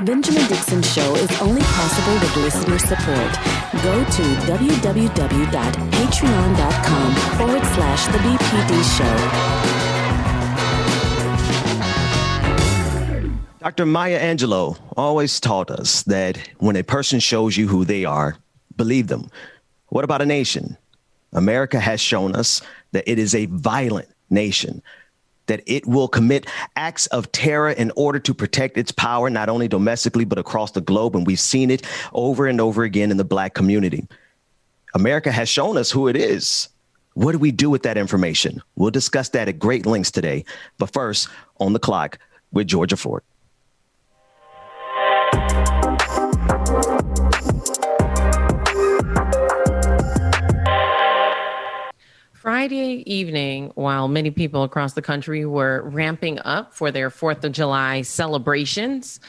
The Benjamin Dixon Show is only possible with listener support. Go to www.patreon.com/The BPD Show. Dr. Maya Angelou always taught us that when a person shows you who they are, believe them. What about a nation? America has shown us that it is a violent nation, that it will commit acts of terror in order to protect its power, not only domestically, but across the globe. And we've seen it over and over again in the Black community. America has shown us who it is. What do we do with that information? We'll discuss that at great lengths today. But first, On the Clock with Georgia Ford. Friday evening, while many people across the country were ramping up for their 4th of July celebrations,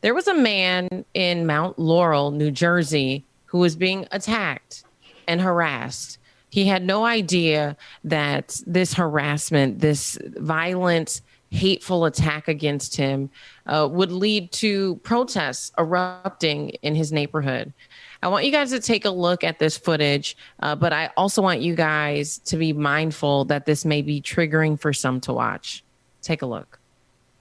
there was a man in Mount Laurel, New Jersey, who was being attacked and harassed. He had no idea that this harassment, this violent, hateful attack against him would lead to protests erupting in his neighborhood. I want you guys to take a look at this footage, but I also want you guys to be mindful that this may be triggering for some to watch. Take a look.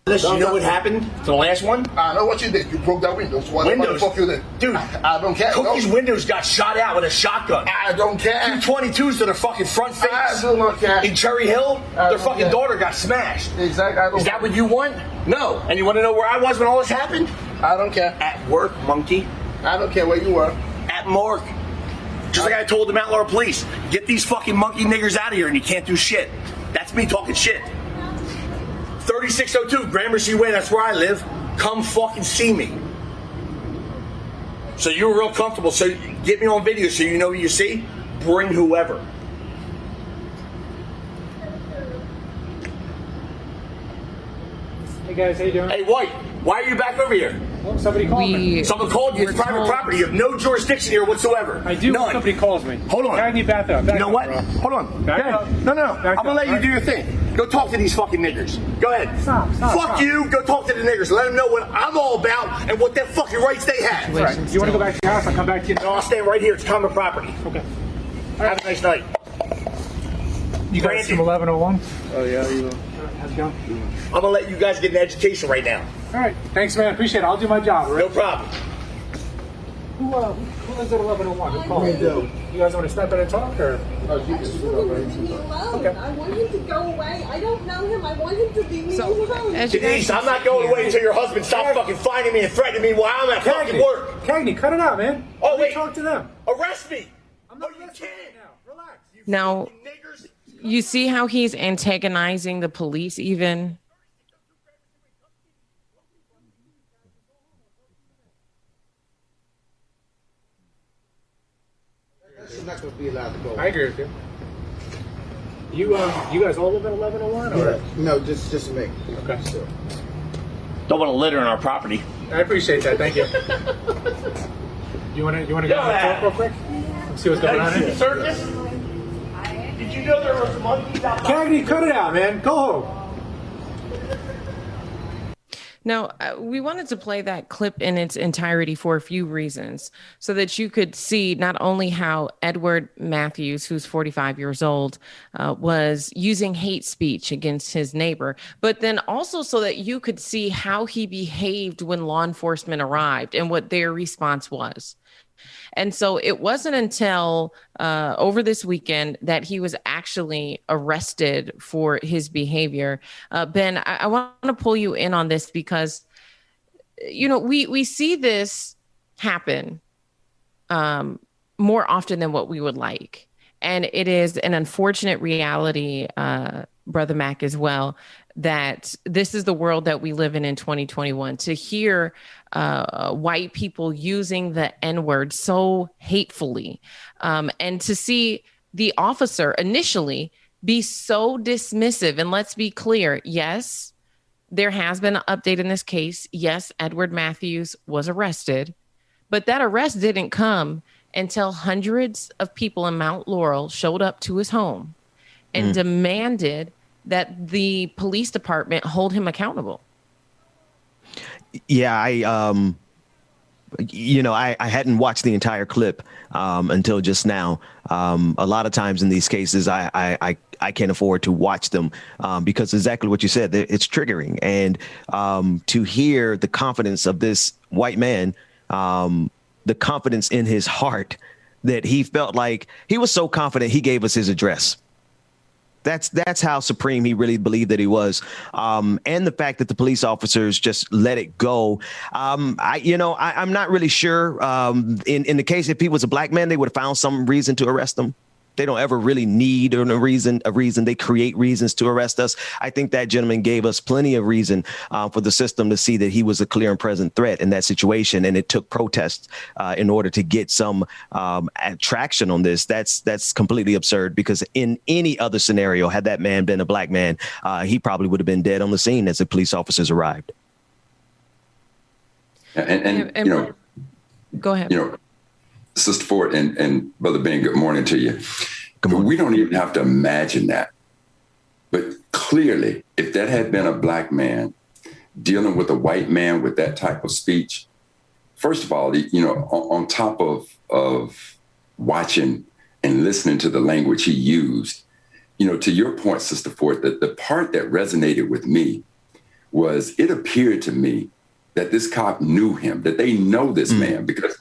Listen, you know what happened to the last one? I know what you did. You broke that window. So what the fuck you did? Dude, I don't care. Cookie's windows got shot out with a shotgun. I don't care. 222s to their fucking front face. I do not care. In Cherry Hill, their fucking daughter got smashed. Exactly. Is that what you want? No. And you want to know where I was when all this happened? I don't care. At work, monkey. I don't care where you were. At morgue. Just like I told the Mount Laurel police, get these fucking monkey niggers out of here and you can't do shit. That's me talking shit. 3602 Gramercy Way, that's where I live. Come fucking see me. So you're real comfortable, so get me on video so you know what you see. Bring whoever. Hey guys, how you doing? Hey White, why are you back over here? Well, somebody called me. Someone called you. It's private property. You have no jurisdiction here whatsoever. I do. None. Somebody calls me. Hold on. I need back up. You know what? Hold on. Back up. No. Back I'm gonna let up. you do your thing. Go talk to these fucking niggers. Go ahead. Stop. You. Go talk to the niggers. Let them know what I'm all about and what their fucking rights they have. Right. You want to go back to your house? I'll come back to you. No, I'll stay right here. It's common property. Okay. Have a nice night. You guys from 1101? Oh, yeah, you will. How's it going? I'm gonna let you guys get an education right now. All right. Thanks, man. Appreciate it. I'll do my job. Right? No problem. Who lives at 1101? Who called? You guys want to step in and talk, or? Leave me alone. Okay. I want him to go away. I don't know him. I want him to leave me alone. as you guys Denise, I'm not going away until your husband stops fucking finding me and threatening me while I'm at fucking work. Cagney, cut it out, man. Oh, Let me wait. talk to them. Arrest me. I'm not you listening can't. now. Relax. Now, Niggers. you see how he's antagonizing the police even? She's not going to be allowed to go. I agree with you. You guys all live at 1101, or? Yeah. No, just me. Okay. So. Don't want to litter on our property. I appreciate that. Thank you. You want to go and talk real quick? Let's see what's going on here. Circus? Did you know there was monkeys out there? Cagney, cut it out, man. Go home. Now, we wanted to play that clip in its entirety for a few reasons, so that you could see not only how Edward Matthews, who's 45 years old, was using hate speech against his neighbor, but then also so that you could see how he behaved when law enforcement arrived and what their response was. And so it wasn't until over this weekend that he was actually arrested for his behavior. Ben, I want to pull you in on this because, you know, we see this happen more often than what we would like. And it is an unfortunate reality, Brother Mac, as well, that this is the world that we live in 2021. To hear white people using the N-word so hatefully, and to see the officer initially be so dismissive. And let's be clear, yes, there has been an update in this case. Yes, Edward Matthews was arrested, but that arrest didn't come until hundreds of people in Mount Laurel showed up to his home and demanded that the police department hold him accountable. Yeah, I hadn't watched the entire clip until just now. A lot of times in these cases, I can't afford to watch them because exactly what you said, it's triggering. And to hear the confidence of this white man, the confidence in his heart that he felt like he was so confident he gave us his address. That's how supreme he really believed that he was. And the fact that the police officers just let it go. I'm not really sure. In the case, if he was a black man, they would have found some reason to arrest him. They don't ever really need a reason. They create reasons to arrest us. I think that gentleman gave us plenty of reason for the system to see that he was a clear and present threat in that situation. And it took protests in order to get some traction on this. That's completely absurd, because in any other scenario, had that man been a black man, he probably would have been dead on the scene as the police officers arrived. And go ahead. Sister Ford and Brother Ben, good morning to you. We don't even have to imagine that. But clearly, if that had been a black man dealing with a white man with that type of speech, first of all, on top of watching and listening to the language he used, to your point, Sister Ford, the part that resonated with me was it appeared to me that this cop knew him, that they know this man, because,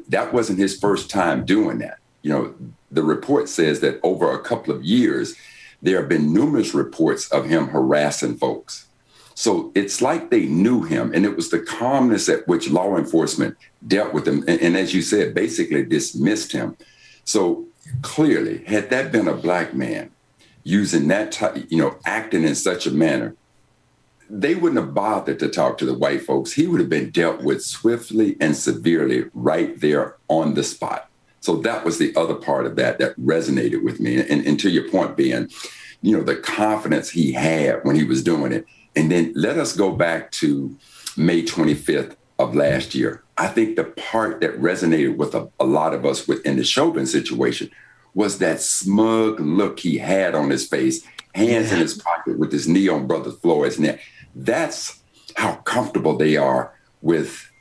that wasn't his first time doing that. The report says that over a couple of years, there have been numerous reports of him harassing folks. So it's like they knew him, and it was the calmness at which law enforcement dealt with him. And as you said, basically dismissed him. So clearly, had that been a black man using that type, acting in such a manner, they wouldn't have bothered to talk to the white folks. He would have been dealt with swiftly and severely right there on the spot. So that was the other part of that resonated with me. And to your point, Ben, the confidence he had when he was doing it. And then let us go back to May 25th of last year. I think the part that resonated with a lot of us within the Chauvin situation was that smug look he had on his face, hands in his pocket with his knee on Brother Floyd's neck. That's how comfortable they are with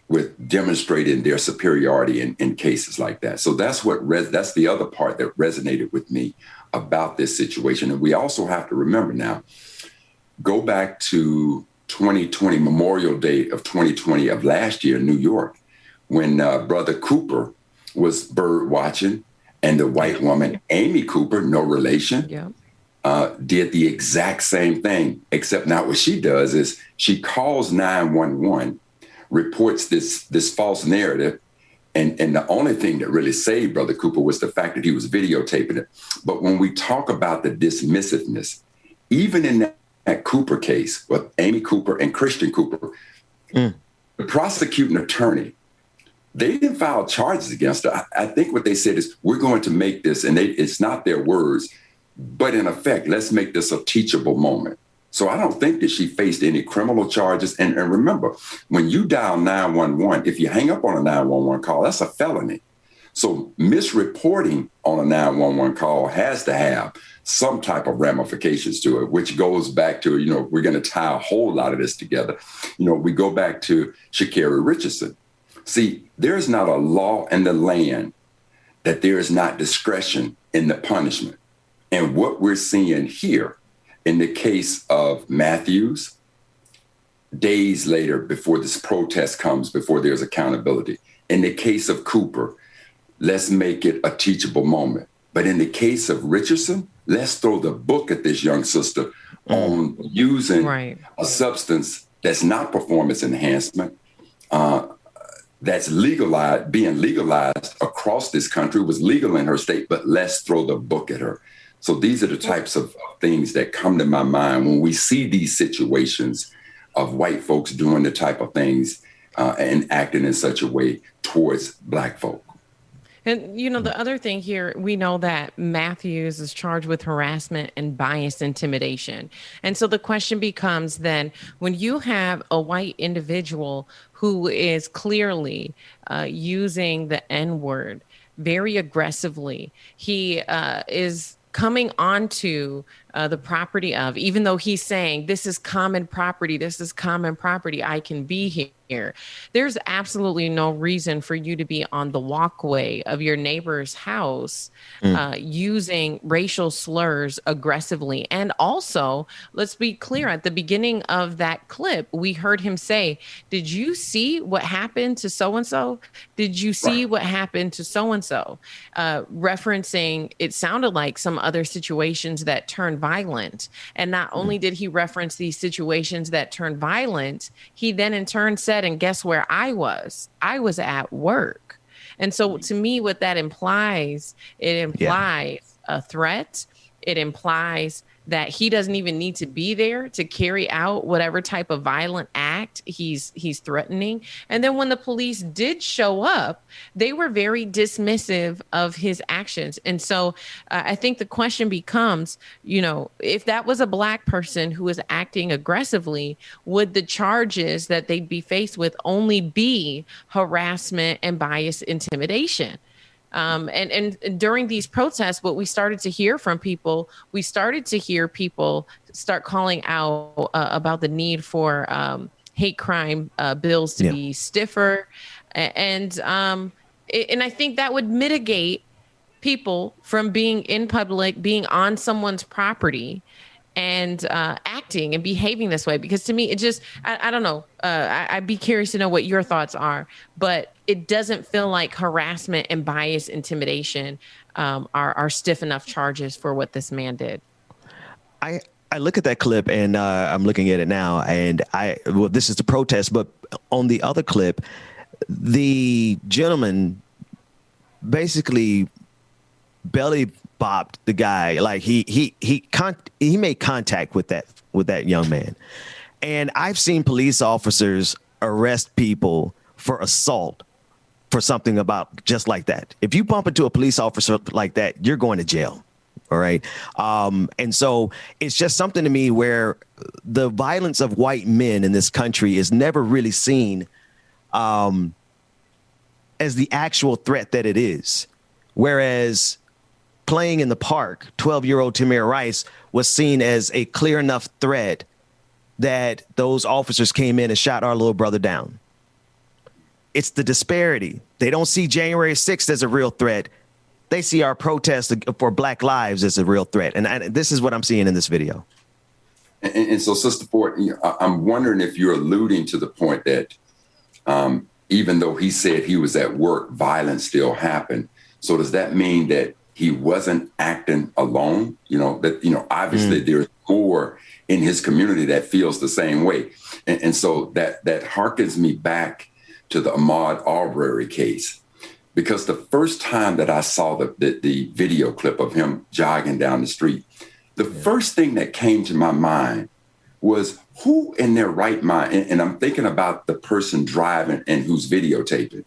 demonstrating their superiority in cases like that. So that's that's the other part that resonated with me about this situation. And we also have to remember now, go back to 2020, Memorial Day of 2020 of last year in New York, when Brother Cooper was bird watching, and the white woman, Amy Cooper, no relation, did the exact same thing, except now what she does is she calls 911, reports this false narrative. And the only thing that really saved Brother Cooper was the fact that he was videotaping it. But when we talk about the dismissiveness, even in that Cooper case with Amy Cooper and Christian Cooper, the prosecuting attorney, they didn't file charges against her. I think what they said is, we're going to make this, and it's not their words, but in effect, let's make this a teachable moment. So I don't think that she faced any criminal charges. And remember, when you dial 911, if you hang up on a 911 call, that's a felony. So misreporting on a 911 call has to have some type of ramifications to it, which goes back to, we're going to tie a whole lot of this together. We go back to Sha'Carri Richardson. See, there's not a law in the land that there is not discretion in the punishment. And what we're seeing here in the case of Matthews, days later before this protest comes, before there's accountability. In the case of Cooper, let's make it a teachable moment. But in the case of Richardson, let's throw the book at this young sister on using a substance that's not performance enhancement, that's legalized, being legalized across this country, was legal in her state, but let's throw the book at her. So these are the types of things that come to my mind when we see these situations of white folks doing the type of things and acting in such a way towards Black folk. And, the other thing here, we know that Matthews is charged with harassment and bias intimidation. And so the question becomes then, when you have a white individual who is clearly using the N-word very aggressively, he is coming onto the property of, even though he's saying this is common property, I can be here. There's absolutely no reason for you to be on the walkway of your neighbor's house using racial slurs aggressively. And also, let's be clear, at the beginning of that clip, we heard him say, did you see what happened to so-and-so? Did you see what happened to so-and-so? Referencing, it sounded like some other situations that turned violent. And not only did he reference these situations that turned violent, he then in turn said, and guess where I was? I was at work. And so to me, what that implies, it implies a threat. It implies that he doesn't even need to be there to carry out whatever type of violent act he's threatening. And then when the police did show up, they were very dismissive of his actions. And so I think the question becomes, if that was a Black person who was acting aggressively, would the charges that they'd be faced with only be harassment and bias intimidation? And during these protests, what we started to hear from people, start calling out about the need for hate crime bills to be stiffer. And I think that would mitigate people from being in public, being on someone's property and acting and behaving this way. Because to me, it just, I don't know. I'd be curious to know what your thoughts are, but it doesn't feel like harassment and bias intimidation are stiff enough charges for what this man did. I look at that clip and I'm looking at it now, and this is the protest, but on the other clip, the gentleman basically belly bopped the guy. Like he made contact with that young man. And I've seen police officers arrest people for assault for something about just like that. If you bump into a police officer like that, you're going to jail. All right. And so it's just something to me where the violence of white men in this country is never really seen as the actual threat that it is. Whereas playing in the park, 12-year-old Tamir Rice was seen as a clear enough threat that those officers came in and shot our little brother down. It's the disparity. They don't see January 6th as a real threat. They see our protest for Black lives as a real threat. And this is what I'm seeing in this video. And so, Sister Ford, I'm wondering if you're alluding to the point that even though he said he was at work, violence still happened. So does that mean that he wasn't acting alone? Obviously there's more in his community that feels the same way. And so that harkens me back to the Ahmaud Arbery case, because the first time that I saw the video clip of him jogging down the street, the first thing that came to my mind was, who in their right mind, and I'm thinking about the person driving and who's videotaping.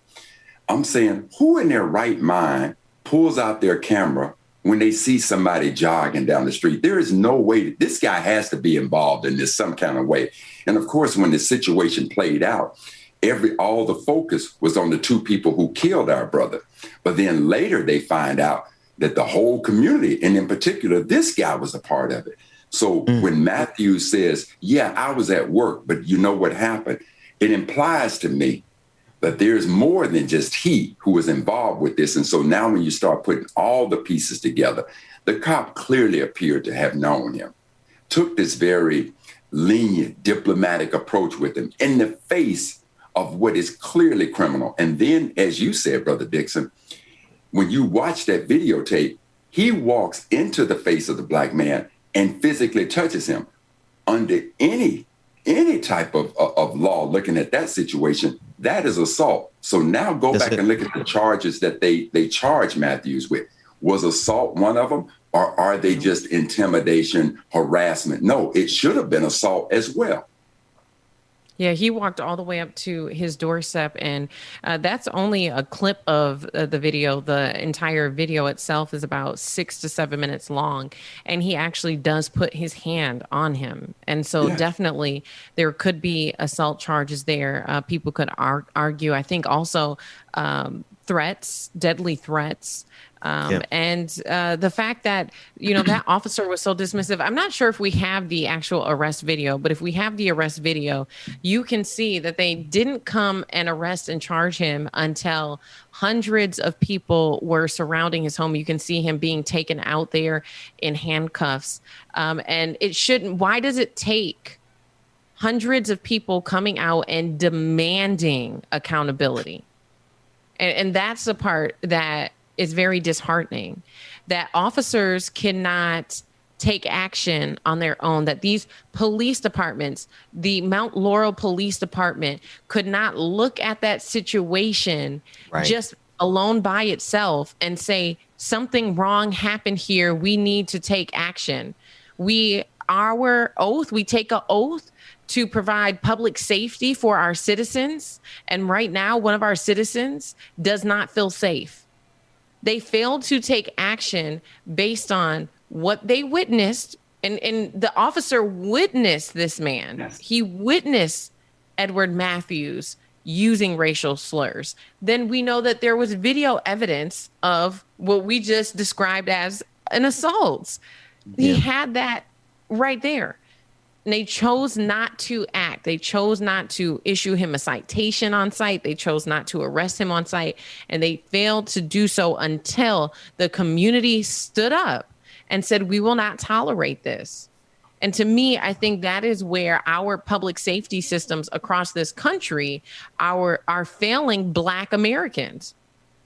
I'm saying, who in their right mind pulls out their camera when they see somebody jogging down the street? There is no way this guy has to be involved in this some kind of way. And of course, when the situation played out, all the focus was on the two people who killed our brother. But then later they find out that the whole community, and in particular, this guy was a part of it. So when Matthew says, yeah, I was at work, but you know what happened? It implies to me that there's more than just he who was involved with this. And so now when you start putting all the pieces together, the cop clearly appeared to have known him, took this very lenient diplomatic approach with him in the face of what is clearly criminal. And then, as you said, Brother Dixon, when you watch that videotape, he walks into the face of the Black man and physically touches him. Under any type of law, looking at that situation, that is assault. So now go back and look at the charges that they charge Matthews with. Was assault one of them, or are they just intimidation, harassment? No, it should have been assault as well. Yeah, he walked all the way up to his doorstep, and that's only a clip of the video. The entire video itself is about 6 to 7 minutes long, and he actually does put his hand on him. And so definitely there could be assault charges there. People could argue. I think also threats, deadly threats. And the fact that, that officer was so dismissive. I'm not sure if we have the actual arrest video, but if we have the arrest video, you can see that they didn't come and arrest and charge him until hundreds of people were surrounding his home. You can see him being taken out there in handcuffs. And it shouldn't. Why does it take hundreds of people coming out and demanding accountability? And that's the part that is very disheartening, that officers cannot take action on their own, that these police departments, the Mount Laurel Police Department, could not look at that situation just alone by itself and say, something wrong happened here. We need to take action. Our oath, we take an oath to provide public safety for our citizens. And right now, one of our citizens does not feel safe. They failed to take action based on what they witnessed. And the officer witnessed this man. Yes. He witnessed Edward Matthews using racial slurs. Then we know that there was video evidence of what we just described as an assault. Yeah. He had that right there. And they chose not to act. They chose not to issue him a citation on site. They chose not to arrest him on site. And they failed to do so until the community stood up and said, we will not tolerate this. And to me, I think that is where our public safety systems across this country are failing Black Americans,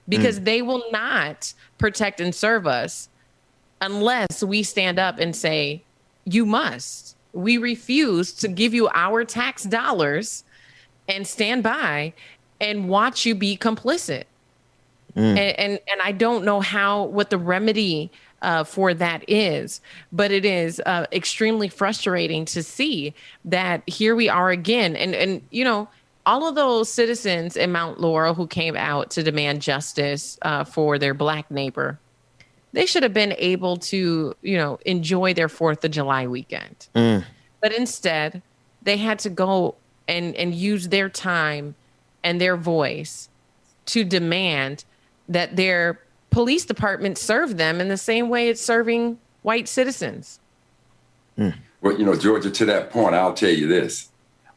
because they will not protect and serve us unless we stand up and say, you must. We refuse to give you our tax dollars and stand by and watch you be complicit. And I don't know what the remedy for that is, but it is extremely frustrating to see that here we are again. And all of those citizens in Mount Laurel who came out to demand justice for their Black neighbor, they should have been able to, enjoy their 4th of July weekend. But instead, they had to go and use their time and their voice to demand that their police department serve them in the same way it's serving white citizens. Well, Georgia, to that point, I'll tell you this.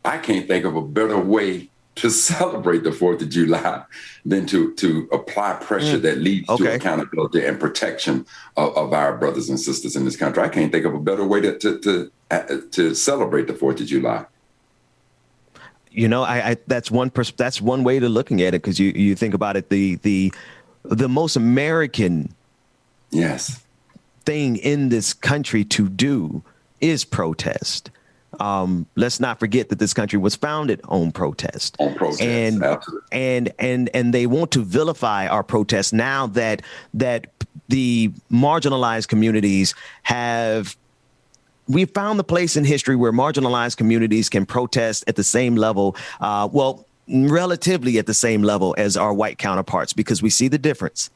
I can't think of a better way to celebrate the 4th of July than to apply pressure that leads to accountability and protection of our brothers and sisters in this country. I can't think of a better way to celebrate the 4th of July. That's one way to looking at it, because you think about it, the most American thing in this country to do is protest. Let's not forget that this country was founded on protest. And they want to vilify our protests now that the marginalized communities we've found the place in history where marginalized communities can protest at the same level, relatively at the same level as our white counterparts, because we see the difference.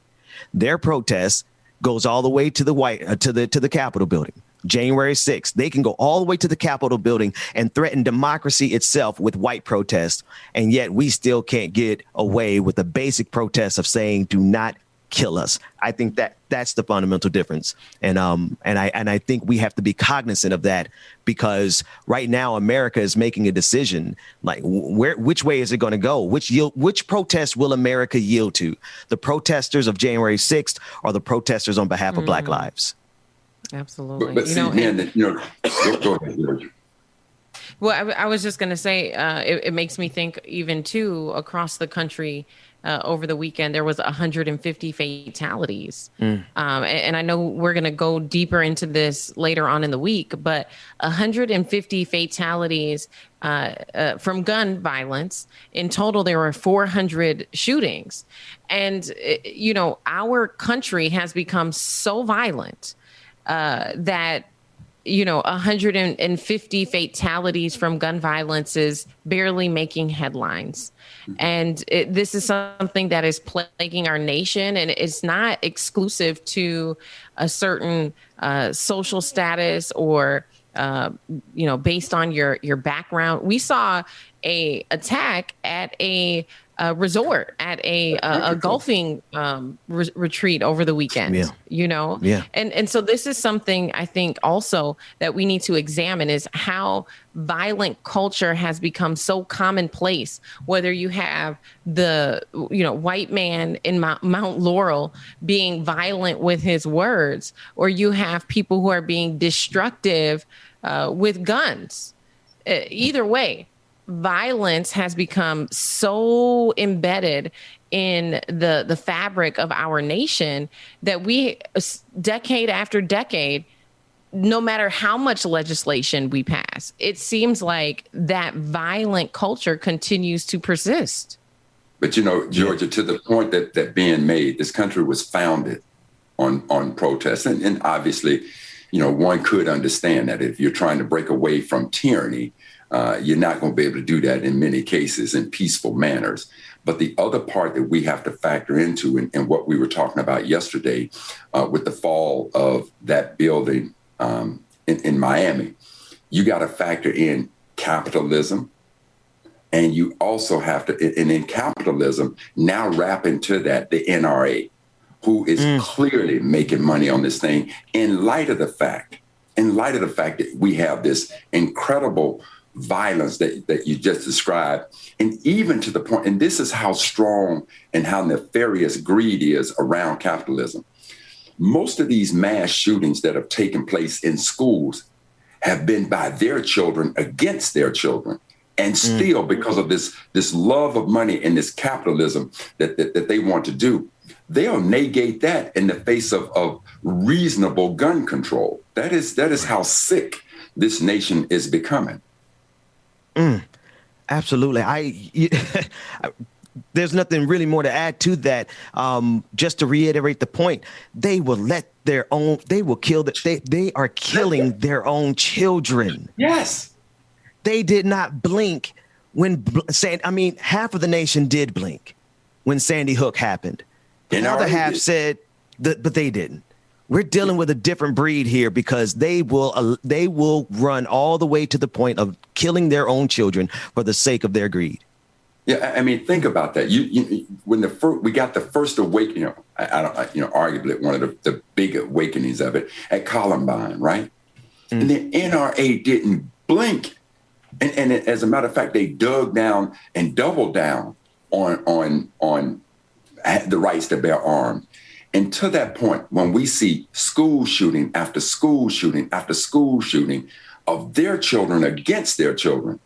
Their protest goes all the way to the Capitol building. January 6th, they can go all the way to the Capitol building and threaten democracy itself with white protest. And yet we still can't get away with the basic protest of saying, do not kill us. I think that's the fundamental difference. And I think we have to be cognizant of that, because right now America is making a decision, like which way is it going to go? Which protest will America yield to? The protesters of January 6th or the protesters on behalf of Black lives? Absolutely. But go ahead, George. Well, I was just going to say, it makes me think even too, across the country, over the weekend, there was 150 fatalities. And I know we're going to go deeper into this later on in the week, but 150 fatalities from gun violence. In total, there were 400 shootings. And, our country has become so violent that 150 fatalities from gun violence is barely making headlines. And this is something that is plaguing our nation, and it's not exclusive to a certain social status or, based on your background. We saw a attack at a resort, at a golfing retreat over the weekend. Yeah. You know, Yeah. And so this is something I think also that we need to examine, is how violent culture has become so commonplace. Whether you have the white man in Mount Laurel being violent with his words, or you have people who are being destructive with guns. Either way, violence has become so embedded in the fabric of our nation that we, decade after decade, no matter how much legislation we pass, it seems like that violent culture continues to persist. But, Georgia, to the point that being made, this country was founded on protests. And obviously, one could understand that if you're trying to break away from tyranny, you're not going to be able to do that in many cases in peaceful manners. But the other part that we have to factor into, and what we were talking about yesterday with the fall of that building in Miami, you got to factor in capitalism. And you also have to, and in capitalism, now wrap into that the NRA, who is clearly making money on this thing in light of the fact that we have this incredible violence that you just described, and even to the point, and this is how strong and how nefarious greed is around capitalism. Most of these mass shootings that have taken place in schools have been by their children against their children. And still, because of this love of money and this capitalism that they want to do, they'll negate that in the face of reasonable gun control. That is how sick this nation is becoming. Absolutely. There's nothing really more to add to that. Just to reiterate the point, they will they are killing their own children. Yes. They did not blink when half of the nation did blink when Sandy Hook happened. The other half said but they didn't. We're dealing with a different breed here, because they will run all the way to the point of killing their own children for the sake of their greed. Yeah, I mean, think about that. When we got the first awakening, arguably one of the big awakenings of it at Columbine, right? And the NRA didn't blink. And as a matter of fact, they dug down and doubled down on the rights to bear arms. And to that point, when we see school shooting after school shooting after school shooting of their children against their children,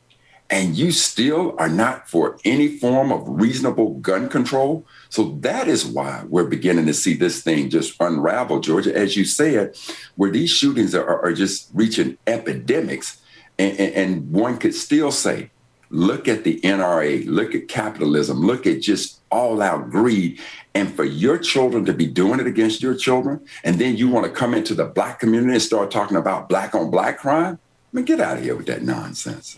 and you still are not for any form of reasonable gun control. So that is why we're beginning to see this thing just unravel, Georgia, as you said, where these shootings are just reaching epidemics. And one could still say, look at the NRA, look at capitalism, look at just all out greed. And for your children to be doing it against your children, and then you want to come into the Black community and start talking about Black on Black crime? I mean, get out of here with that nonsense.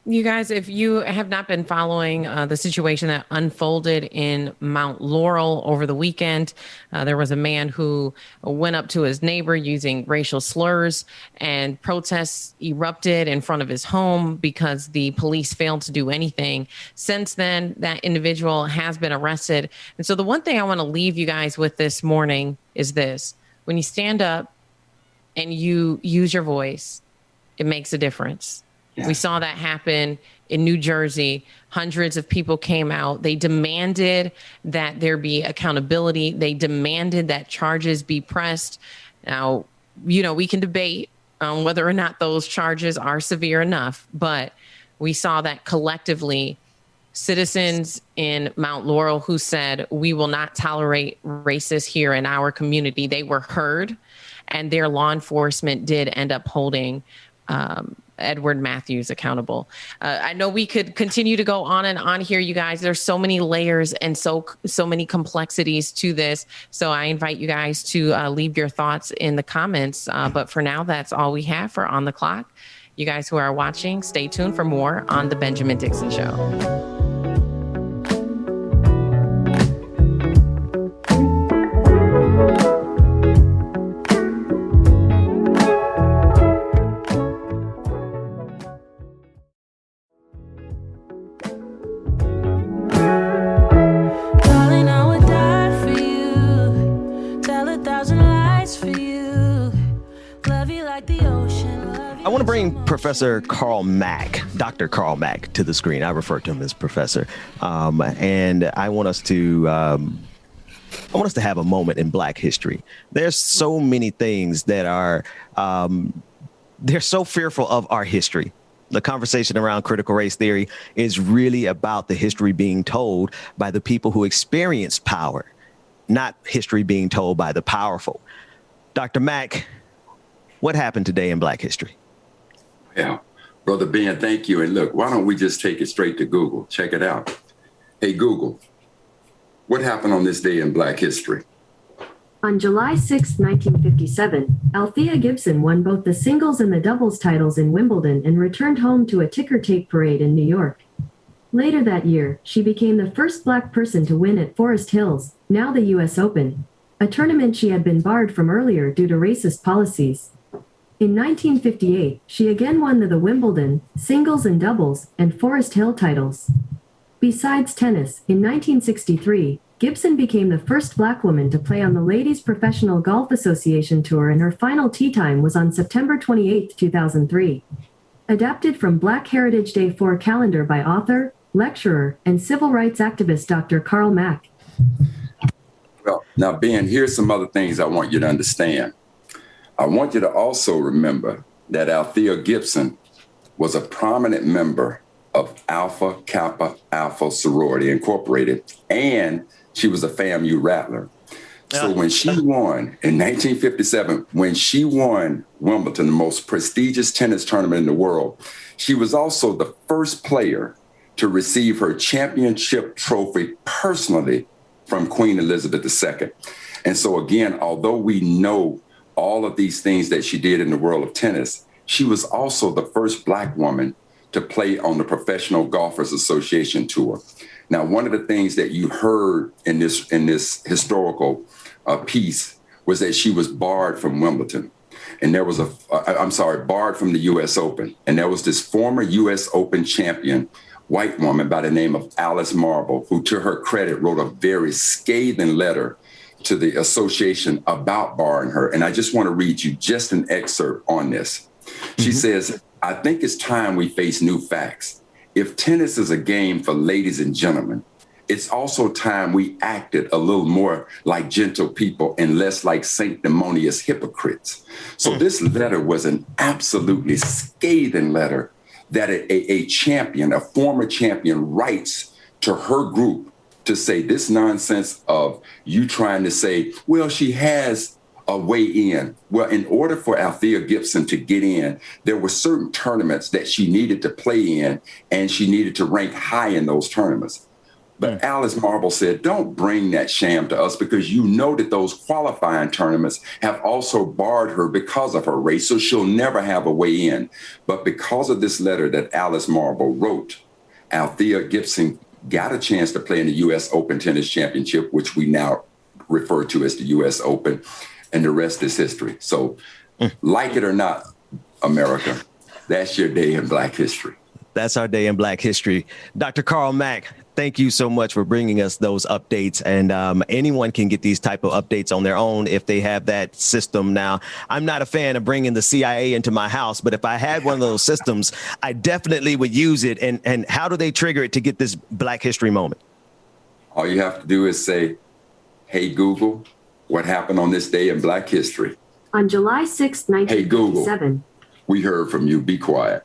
You guys, if you have not been following the situation that unfolded in Mount Laurel over the weekend, there was a man who went up to his neighbor using racial slurs, and protests erupted in front of his home because the police failed to do anything. Since then, that individual has been arrested. And so the one thing I want to leave you guys with this morning is this: when you stand up and you use your voice, it makes a difference. Yeah. We saw that happen in New Jersey. Hundreds of people came out. They demanded that there be accountability. They demanded that charges be pressed. Now, we can debate on whether or not those charges are severe enough, but we saw that collectively citizens in Mount Laurel who said, we will not tolerate racists here in our community, they were heard, and their law enforcement did end up holding Edward Matthews accountable. I know we could continue to go on and on here, you guys. There's so many layers and so many complexities to this. So I invite you guys to leave your thoughts in the comments. But for now, that's all we have for On the Clock. You guys who are watching, stay tuned for more on The Benjamin Dixon Show. want to bring Professor Carl Mack, Dr. Carl Mack, to the screen. I refer to him as Professor, and I want us to have a moment in Black history. There's so many things that are they're so fearful of our history. The conversation around critical race theory is really about the history being told by the people who experience power, not history being told by the powerful. Dr. Mack, what happened today in Black history? Yeah, Brother Ben, thank you. And look, why don't we just take it straight to Google? Check it out. Hey, Google, what happened on this day in Black history? On July 6, 1957, Althea Gibson won both the singles and the doubles titles in Wimbledon and returned home to a ticker tape parade in New York. Later that year, she became the first Black person to win at Forest Hills, now the U.S. Open, a tournament she had been barred from earlier due to racist policies. In 1958, she again won the Wimbledon, singles and doubles, and Forest Hill titles. Besides tennis, in 1963, Gibson became the first Black woman to play on the Ladies Professional Golf Association Tour, and her final tee time was on September 28, 2003. Adapted from Black Heritage Day 4 calendar by author, lecturer, and civil rights activist Dr. Carl Mack. Well, now, Ben, here's some other things I want you to understand. I want you to also remember that Althea Gibson was a prominent member of Alpha Kappa Alpha Sorority Incorporated, and she was a FAMU Rattler. So when she won in 1957, when she won Wimbledon, the most prestigious tennis tournament in the world, she was also the first player to receive her championship trophy personally from Queen Elizabeth II. And so again, although we know all of these things that she did in the world of tennis, she was also the first Black woman to play on the Professional Golfers Association Tour. Now, one of the things that you heard in this historical piece was that she was barred from Wimbledon. And there was barred from the U.S. Open. And there was this former U.S. Open champion, white woman by the name of Alice Marble, who, to her credit, wrote a very scathing letter to the association about barring her. And I just want to read you just an excerpt on this. She says, "I think it's time we face new facts. If tennis is a game for ladies and gentlemen, it's also time we acted a little more like gentle people and less like sanctimonious hypocrites." So this letter was an absolutely scathing letter that a champion, a former champion, writes to her group to say this nonsense of you trying to say, well, she has a way in. Well, in order for Althea Gibson to get in, there were certain tournaments that she needed to play in, and she needed to rank high in those tournaments. But Alice Marble said, don't bring that sham to us, because you know that those qualifying tournaments have also barred her because of her race, so she'll never have a way in. But because of this letter that Alice Marble wrote, Althea Gibson got a chance to play in the U.S. Open Tennis Championship, which we now refer to as the U.S. Open, and the rest is history. So like it or not, America, that's your day in Black history. That's our day in Black history. Dr. Carl Mack, thank you so much for bringing us those updates. And anyone can get these type of updates on their own if they have that system. Now, I'm not a fan of bringing the CIA into my house, but if I had one of those systems, I definitely would use it. And how do they trigger it to get this Black history moment? All you have to do is say, hey, Google, what happened on this day in Black history? On July 6, 1957. Hey, Google, we heard from you. Be quiet.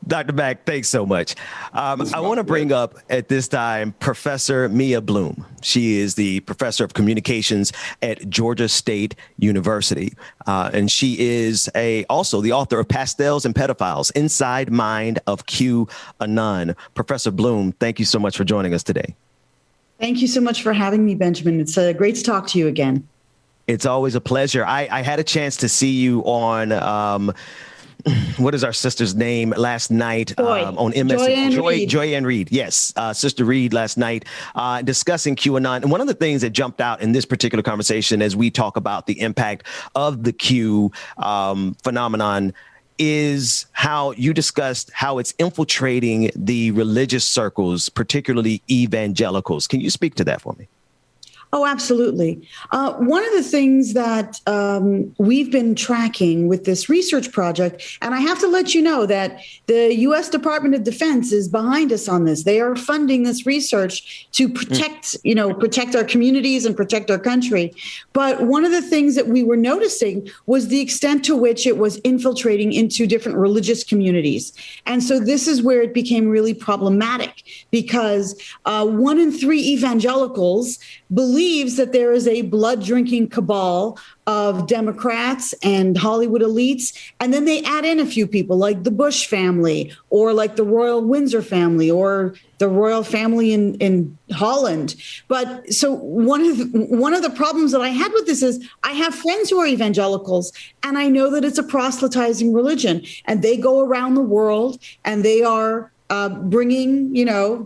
Dr. Mack, thanks so much. I want to bring up at this time Professor Mia Bloom. She is the professor of communications at Georgia State University. And she is also the author of Pastels and Pedophiles, Inside Mind of QAnon. Professor Bloom, thank you so much for joining us today. Thank you so much for having me, Benjamin. It's great to talk to you again. It's always a pleasure. I had a chance to see you on what is our sister's name last night on MSN? Joy Ann Reid. Yes. Sister Reid last night discussing QAnon. And one of the things that jumped out in this particular conversation as we talk about the impact of the Q phenomenon is how you discussed how it's infiltrating the religious circles, particularly evangelicals. Can you speak to that for me? Oh, absolutely. One of the things that we've been tracking with this research project, and I have to let you know that the U.S. Department of Defense is behind us on this. They are funding this research to protect our communities and protect our country. But one of the things that we were noticing was the extent to which it was infiltrating into different religious communities. And so this is where it became really problematic, because 1 in 3 evangelicals believes that there is a blood drinking cabal of Democrats and Hollywood elites. And then they add in a few people like the Bush family, or like the Royal Windsor family, or the royal family in Holland. But so one of the problems that I had with this is I have friends who are evangelicals, and I know that it's a proselytizing religion, and they go around the world and they are bringing,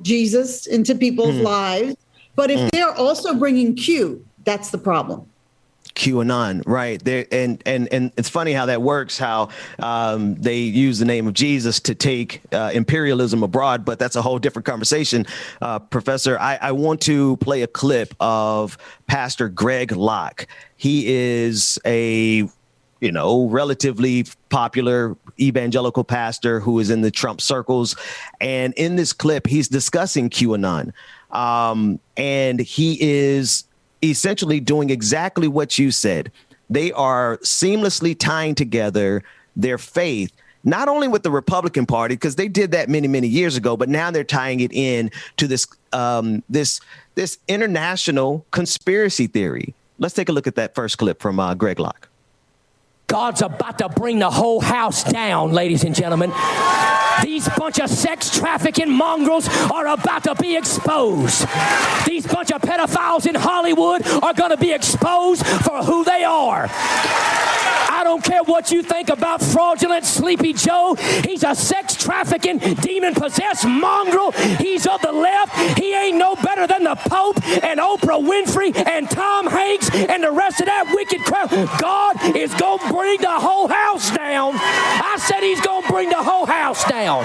Jesus into people's lives. But if they're also bringing Q, that's the problem. QAnon, right there, and it's funny how that works. How they use the name of Jesus to take imperialism abroad, but that's a whole different conversation. Professor, I want to play a clip of Pastor Greg Locke. He is a relatively popular evangelical pastor who is in the Trump circles, and in this clip, he's discussing QAnon. And he is essentially doing exactly what you said. They are seamlessly tying together their faith, not only with the Republican Party, because they did that many, many years ago, but now they're tying it in to this this international conspiracy theory. Let's take a look at that first clip from Greg Locke. God's about to bring the whole house down, ladies and gentlemen. These bunch of sex trafficking mongrels are about to be exposed. These bunch of pedophiles in Hollywood are going to be exposed for who they are. I don't care what you think about fraudulent Sleepy Joe. He's a sex trafficking, demon-possessed mongrel. He's of the left. He ain't no better than the Pope and Oprah Winfrey and Tom Hanks and the rest of that wicked crowd. God is going to bring the whole house down. I said he's going to bring the whole house down.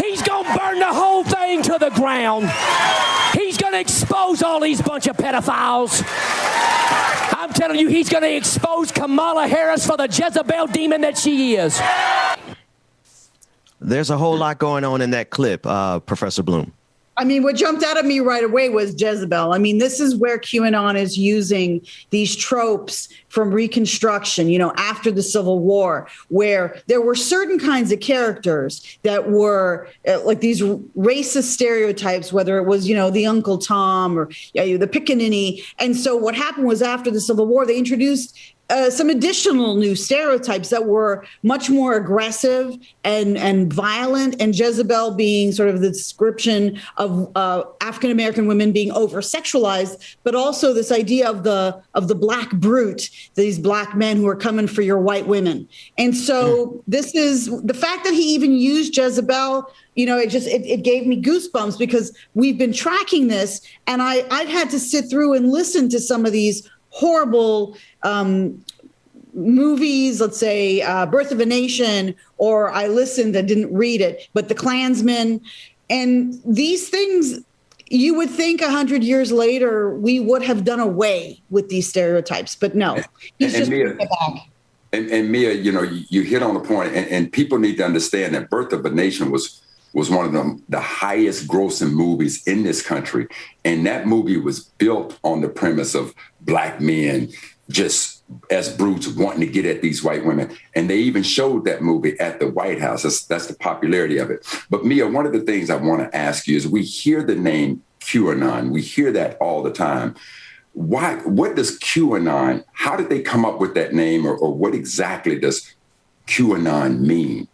He's going to burn the whole thing to the ground. He's going to expose all these bunch of pedophiles. I'm telling you, he's going to expose Kamala Harris for the Jezebel demon that she is. There's a whole lot going on in that clip, Professor Bloom. I mean, what jumped out at me right away was Jezebel. I mean, this is where QAnon is using these tropes from Reconstruction, after the Civil War, where there were certain kinds of characters that were like these racist stereotypes, whether it was, the Uncle Tom or the Pickaninny. And so what happened was after the Civil War, they introduced some additional new stereotypes that were much more aggressive and violent, and Jezebel being sort of the description of African-American women being over-sexualized, but also this idea of the black brute, these black men who are coming for your white women. And so this is the fact that he even used Jezebel. It gave me goosebumps, because we've been tracking this, and I've had to sit through and listen to some of these horrible movies, let's say Birth of a Nation, or I listened and didn't read it, but The Klansman. And these things, you would think 100 years later, we would have done away with these stereotypes, but no. He's just Mia, and Mia, you hit on the point, and people need to understand that Birth of a Nation was one of the highest grossing movies in this country. And that movie was built on the premise of black men just as brutes wanting to get at these white women. And they even showed that movie at the White House. That's the popularity of it. But Mia, one of the things I want to ask you is, we hear the name QAnon. We hear that all the time. Why? What does QAnon, how did they come up with that name, or what exactly does QAnon mean?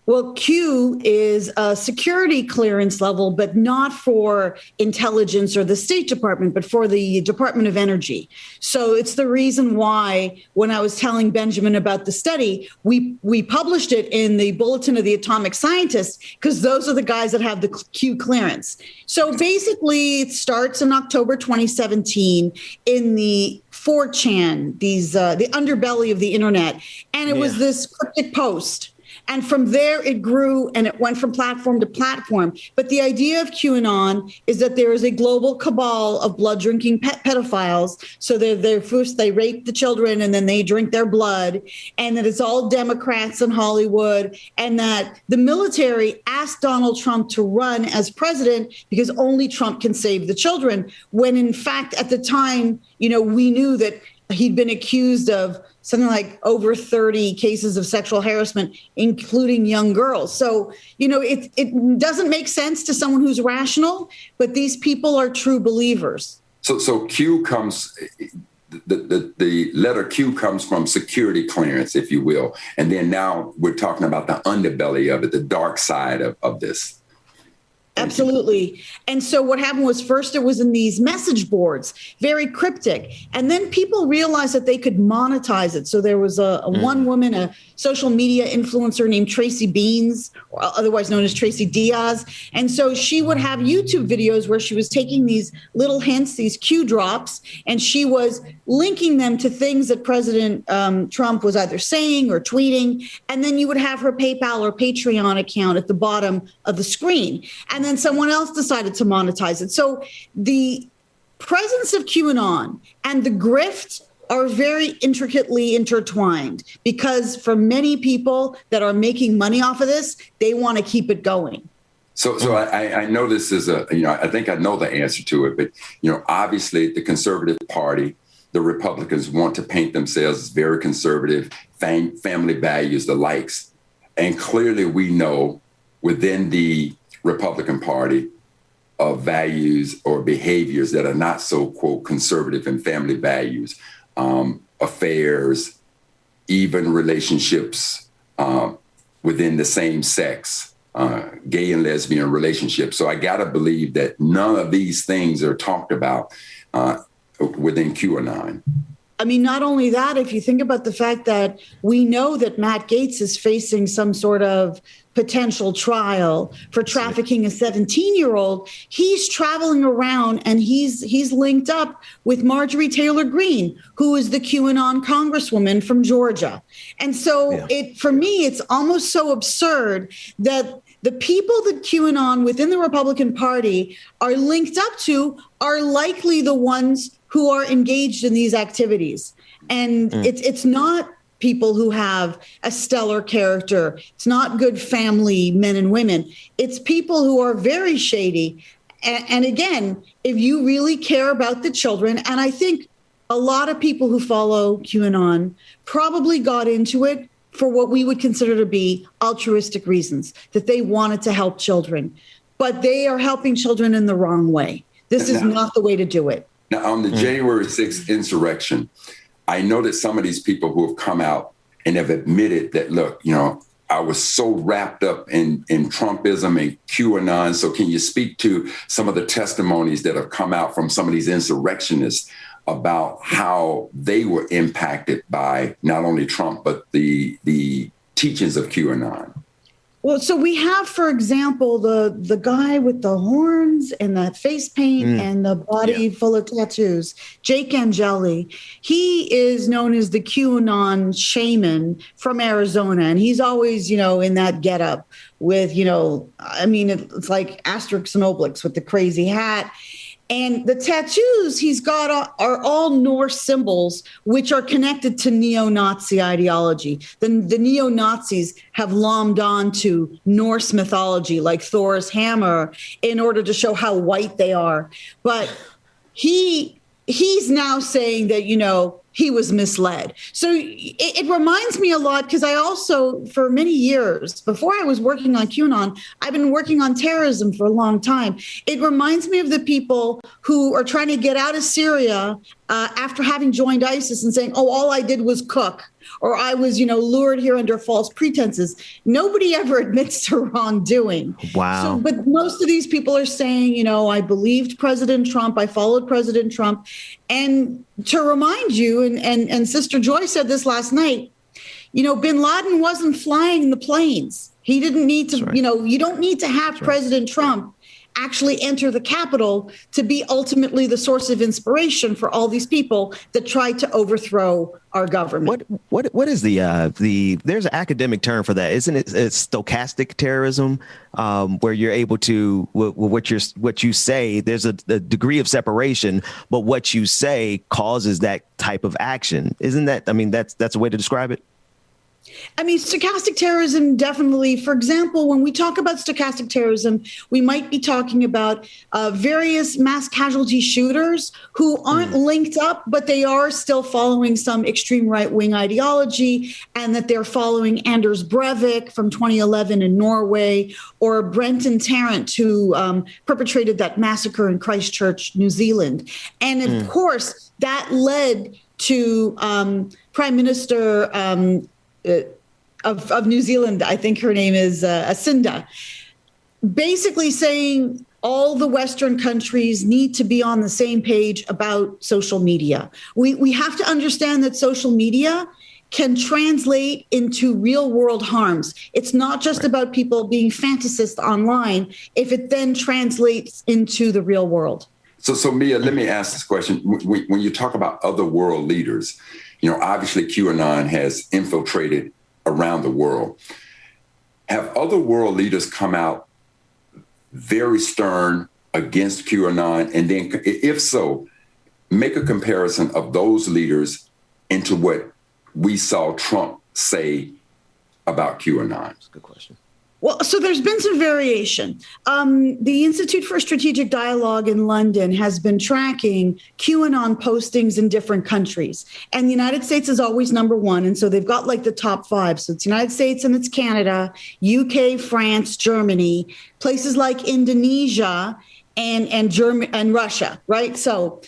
Well, Q is a security clearance level, but not for intelligence or the State Department, but for the Department of Energy. So it's the reason why, when I was telling Benjamin about the study, we published it in the Bulletin of the Atomic Scientists, because those are the guys that have the Q clearance. So basically, it starts in October 2017 in the 4chan, the underbelly of the internet. And it was this cryptic post. And from there, it grew and it went from platform to platform. But the idea of QAnon is that there is a global cabal of blood drinking pedophiles. So they're first, they rape the children and then they drink their blood. And that it's all Democrats in Hollywood. And that the military asked Donald Trump to run as president because only Trump can save the children. When in fact, at the time, we knew that he'd been accused of something like over 30 cases of sexual harassment, including young girls. So, it doesn't make sense to someone who's rational, but these people are true believers. So Q comes, the letter Q comes from security clearance, if you will. And then now we're talking about the underbelly of it, the dark side of this. Absolutely. And so what happened was first it was in these message boards, very cryptic. And then people realized that they could monetize it. So there was one woman, a social media influencer named Tracy Beans, or otherwise known as Tracy Diaz. And so she would have YouTube videos where she was taking these little hints, these Q drops, and she was linking them to things that President Trump was either saying or tweeting. And then you would have her PayPal or Patreon account at the bottom of the screen. And then someone else decided to monetize it. So the presence of QAnon and the grift are very intricately intertwined because for many people that are making money off of this, they want to keep it going. So I know this is I think I know the answer to it, but, obviously the Conservative Party, the Republicans want to paint themselves as very conservative, family values, the likes. And clearly we know within the Republican Party of values or behaviors that are not so, quote, conservative and family values, affairs, even relationships within the same sex, gay and lesbian relationships. So I got to believe that none of these things are talked about within QAnon. I mean, not only that, if you think about the fact that we know that Matt Gaetz is facing some sort of potential trial for trafficking a 17-year-old, he's traveling around and he's linked up with Marjorie Taylor Greene, who is the QAnon congresswoman from Georgia. And so for me, it's almost so absurd that the people that QAnon within the Republican Party are linked up to are likely the ones who are engaged in these activities. And it's not people who have a stellar character. It's not good family men and women. It's people who are very shady. And again, if you really care about the children, and I think a lot of people who follow QAnon probably got into it for what we would consider to be altruistic reasons, that they wanted to help children, but they are helping children in the wrong way. This is not the way to do it. Now, on the January 6th insurrection, I know that some of these people who have come out and have admitted that, look, I was so wrapped up in Trumpism and QAnon. So can you speak to some of the testimonies that have come out from some of these insurrectionists about how they were impacted by not only Trump, but the teachings of QAnon? Well, so we have, for example, the guy with the horns and that face paint and the body full of tattoos, Jake Angeli. He is known as the QAnon shaman from Arizona. And he's always, in that getup with, it's like Asterix and Obelix with the crazy hat. And the tattoos he's got are all Norse symbols, which are connected to neo-Nazi ideology. The neo-Nazis have lommed on to Norse mythology, like Thor's hammer, in order to show how white they are. But he's now saying that, he was misled. So it reminds me a lot because I also, for many years, before I was working on QAnon, I've been working on terrorism for a long time. It reminds me of the people who are trying to get out of Syria after having joined ISIS and saying, all I did was cook, or I was, lured here under false pretenses. Nobody ever admits to wrongdoing. Wow. So, but most of these people are saying, I believed President Trump, I followed President Trump. And to remind you, and Sister Joy said this last night, bin Laden wasn't flying the planes. He didn't need to, you don't need to have President Trump actually enter the Capitol to be ultimately the source of inspiration for all these people that tried to overthrow our government. What is the there's an academic term for that, isn't it? It's stochastic terrorism, where you're able to what you say. There's a degree of separation, but what you say causes that type of action. Isn't that? I mean, that's a way to describe it. I mean, stochastic terrorism, definitely. For example, when we talk about stochastic terrorism, we might be talking about various mass casualty shooters who aren't linked up, but they are still following some extreme right-wing ideology, and that they're following Anders Breivik from 2011 in Norway, or Brenton Tarrant, who perpetrated that massacre in Christchurch, New Zealand. And of course, that led to Prime Minister of New Zealand, I think her name is Jacinda, basically saying all the Western countries need to be on the same page about social media. We have to understand that social media can translate into real world harms. It's not just about people being fantasists online if it then translates into the real world. So Mia, let me ask this question. When you talk about other world leaders, you know, obviously QAnon has infiltrated around the world. Have other world leaders come out very stern against QAnon? And then if so, make a comparison of those leaders into what we saw Trump say about QAnon. That's a good question. Well, so there's been some variation. The Institute for Strategic Dialogue in London has been tracking QAnon postings in different countries. And the United States is always number one. And so they've got like the top five. So it's United States and it's Canada, UK, France, Germany, places like Indonesia and Germany and Russia, right? So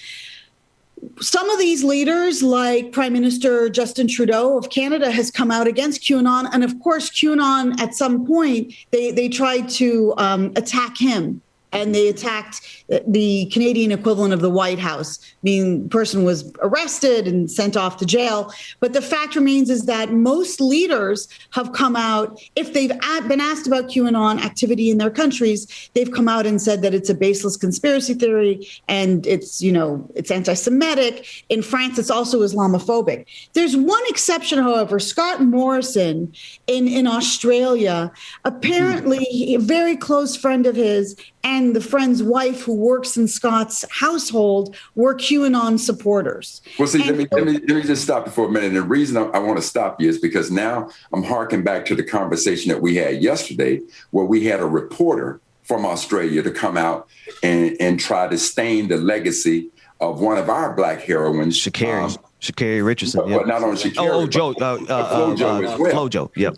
some of these leaders, like Prime Minister Justin Trudeau of Canada, has come out against QAnon. And of course, QAnon, at some point, they tried to attack him. And they attacked the Canadian equivalent of the White House. I mean, the person was arrested and sent off to jail. But the fact remains is that most leaders have come out, if they've been asked about QAnon activity in their countries, they've come out and said that it's a baseless conspiracy theory and it's, you know, it's anti-Semitic. In France, it's also Islamophobic. There's one exception, however. Scott Morrison in Australia, apparently a very close friend of his and the friend's wife who works in Scott's household were QAnon supporters. Well, see, let me just stop you for a minute. And the reason I want to stop you is because now I'm harking back to the conversation that we had yesterday, where we had a reporter from Australia to come out and try to stain the legacy of one of our Black heroines, Sha'Carri Richardson. But not only Sha'Carri, FloJo as well. FloJo, yep.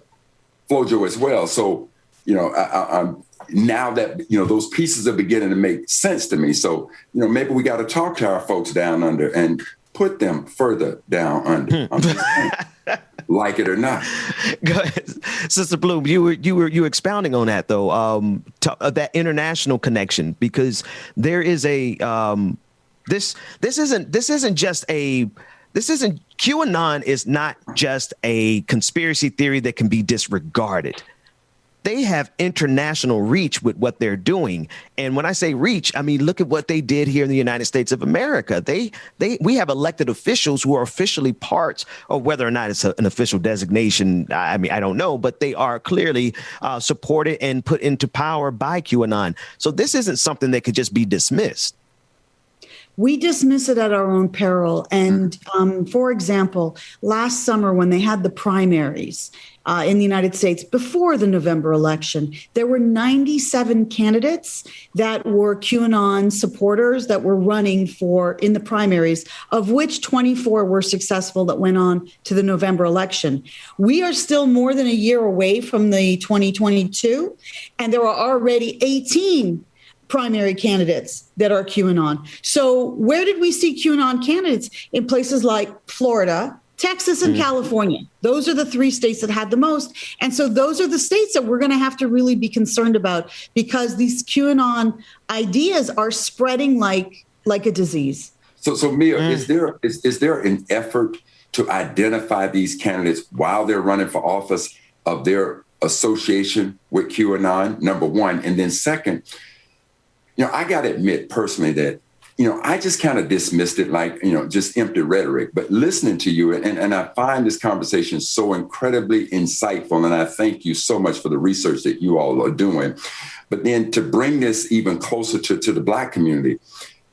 FloJo as well. So, you know, I'm now that, you know, those pieces are beginning to make sense to me. So, you know, maybe we got to talk to our folks down under and put them further down under. I'm just saying, like it or not. Sister Bloom, you were expounding on that though, that international connection, because there is a QAnon is not just a conspiracy theory that can be disregarded. They have international reach with what they're doing. And when I say reach, I mean, look at what they did here in the United States of America. We have elected officials who are officially parts of, whether or not it's an official designation, I mean, I don't know, but they are clearly supported and put into power by QAnon. So this isn't something that could just be dismissed. We dismiss it at our own peril. And for example, last summer when they had the primaries in the United States before the November election, there were 97 candidates that were QAnon supporters that were running in the primaries, of which 24 were successful that went on to the November election. We are still more than a year away from the 2022, and there are already 18 primary candidates that are QAnon. So where did we see QAnon candidates? In places like Florida, Texas, and California. Those are the three states that had the most. And so those are the states that we're going to have to really be concerned about, because these QAnon ideas are spreading like a disease. So Mia, is there an effort to identify these candidates while they're running for office of their association with QAnon, number one? And then second, I got to admit personally that, I just kind of dismissed it like, just empty rhetoric. But listening to you, and I find this conversation so incredibly insightful. And I thank you so much for the research that you all are doing. But then to bring this even closer to the Black community,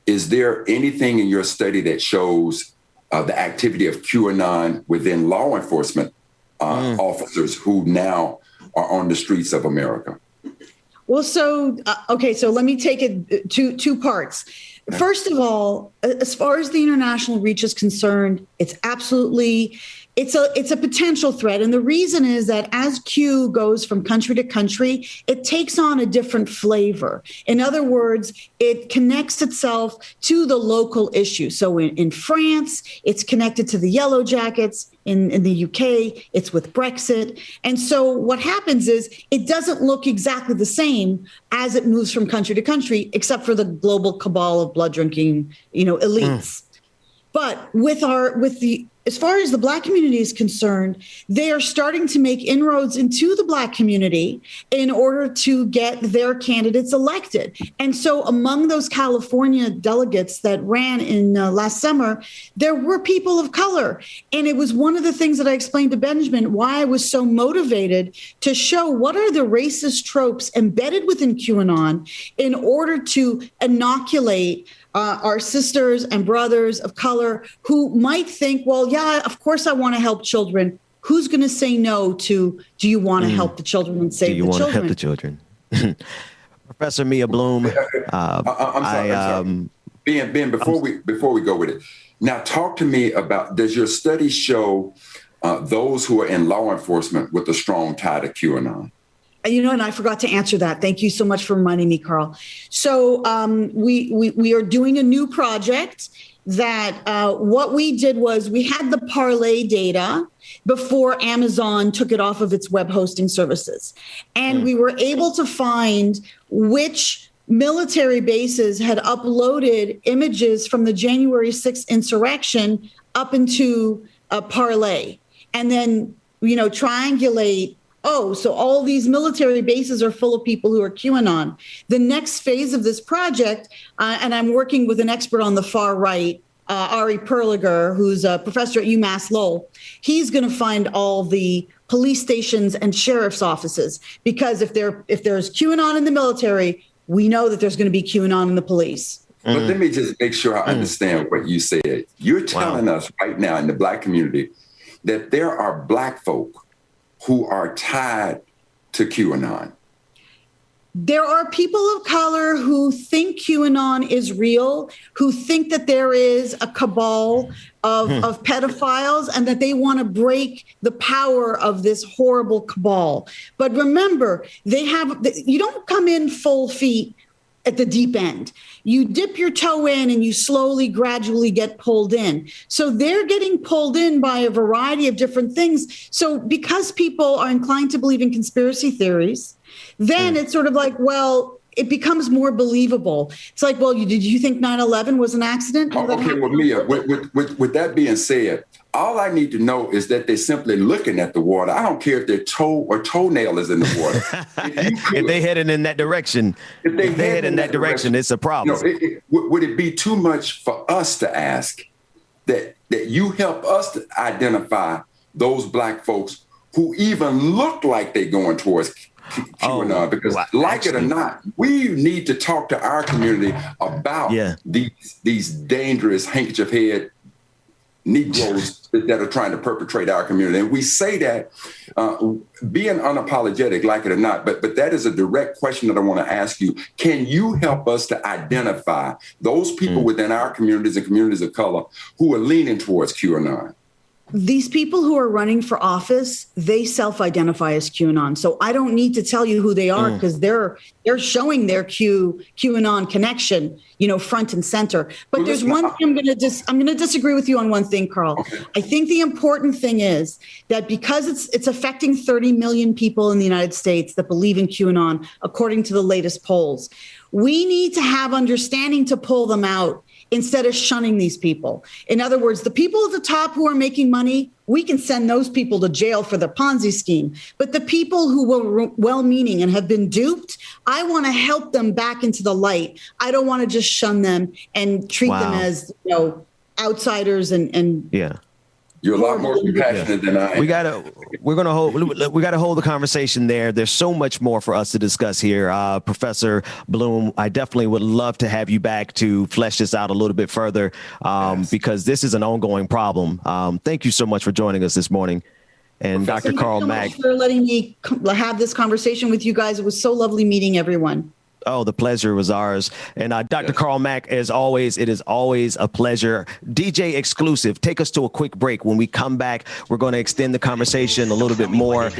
is there anything in your study that shows the activity of QAnon within law enforcement officers who now are on the streets of America? Well, so let me take it two parts. First of all, as far as the international reach is concerned, it's absolutely, it's a potential threat. And the reason is that as Q goes from country to country, it takes on a different flavor. In other words, it connects itself to the local issue. So in France, it's connected to the Yellow Jackets. In the UK, it's with Brexit. And so what happens is it doesn't look exactly the same as it moves from country to country, except for the global cabal of blood drinking, elites. But as far as the Black community is concerned, they are starting to make inroads into the Black community in order to get their candidates elected. And so among those California delegates that ran in last summer, there were people of color. And it was one of the things that I explained to Benjamin, why I was so motivated to show what are the racist tropes embedded within QAnon in order to inoculate our sisters and brothers of color who might think, well, yeah, of course I want to help children. Who's going to say no to, do you want to help the children and save the children? Do you want to help the children? Professor Mia Bloom. I'm sorry. Ben, before we go with it, now talk to me about, does your study show those who are in law enforcement with a strong tie to QAnon? And I forgot to answer that. Thank you so much for reminding me, Carl. So we are doing a new project that what we did was we had the Parlay data before Amazon took it off of its web hosting services. And we were able to find which military bases had uploaded images from the January 6th insurrection up into Parlay. And then, triangulate, so all these military bases are full of people who are QAnon. The next phase of this project, and I'm working with an expert on the far right, Ari Perliger, who's a professor at UMass Lowell. He's going to find all the police stations and sheriff's offices, because if there's QAnon in the military, we know that there's going to be QAnon in the police. But let me just make sure I understand what you said. You're telling us right now in the Black community that there are Black folk who are tied to QAnon. There are people of color who think QAnon is real, who think that there is a cabal of pedophiles and that they want to break the power of this horrible cabal. But remember, you don't come in full feet at the deep end. You dip your toe in and you slowly, gradually get pulled in. So they're getting pulled in by a variety of different things. So because people are inclined to believe in conspiracy theories, then it's sort of like, well, it becomes more believable. It's like, well, did you think 9/11 was an accident? Okay, well, Mia, with that being said, all I need to know is that they're simply looking at the water. I don't care if their toe or toenail is in the water. If they headed in that direction, if they head in that direction, it's a problem. Would it be too much for us to ask that you help us to identify those Black folks who even look like they're going towards QAnon? Because it or not, we need to talk to our community about these dangerous handkerchief head Negroes that are trying to perpetrate our community. And we say that being unapologetic, like it or not, but that is a direct question that I want to ask you. Can you help us to identify those people within our communities and communities of color who are leaning towards QAnon? These people who are running for office, they self-identify as QAnon. So I don't need to tell you who they are because they're showing their QAnon connection, front and center. But there's one thing I'm going to disagree with you on one thing, Carl. Okay. I think the important thing is that because it's affecting 30 million people in the United States that believe in QAnon, according to the latest polls, we need to have understanding to pull them out instead of shunning these people. In other words, the people at the top who are making money, we can send those people to jail for the Ponzi scheme. But the people who were well-meaning and have been duped, I want to help them back into the light. I don't want to just shun them and treat them as, outsiders and yeah. You're a lot more compassionate than I am. We gotta hold the conversation there. There's so much more for us to discuss here. Professor Bloom, I definitely would love to have you back to flesh this out a little bit further, because this is an ongoing problem. Thank you so much for joining us this morning. And Dr. Carl Mack, for letting me have this conversation with you guys. It was so lovely meeting everyone. Oh, the pleasure was ours. And Dr. Carl Mack, as always, it is always a pleasure. DJ Exclusive, take us to a quick break. When we come back, we're going to extend the conversation a little bit more.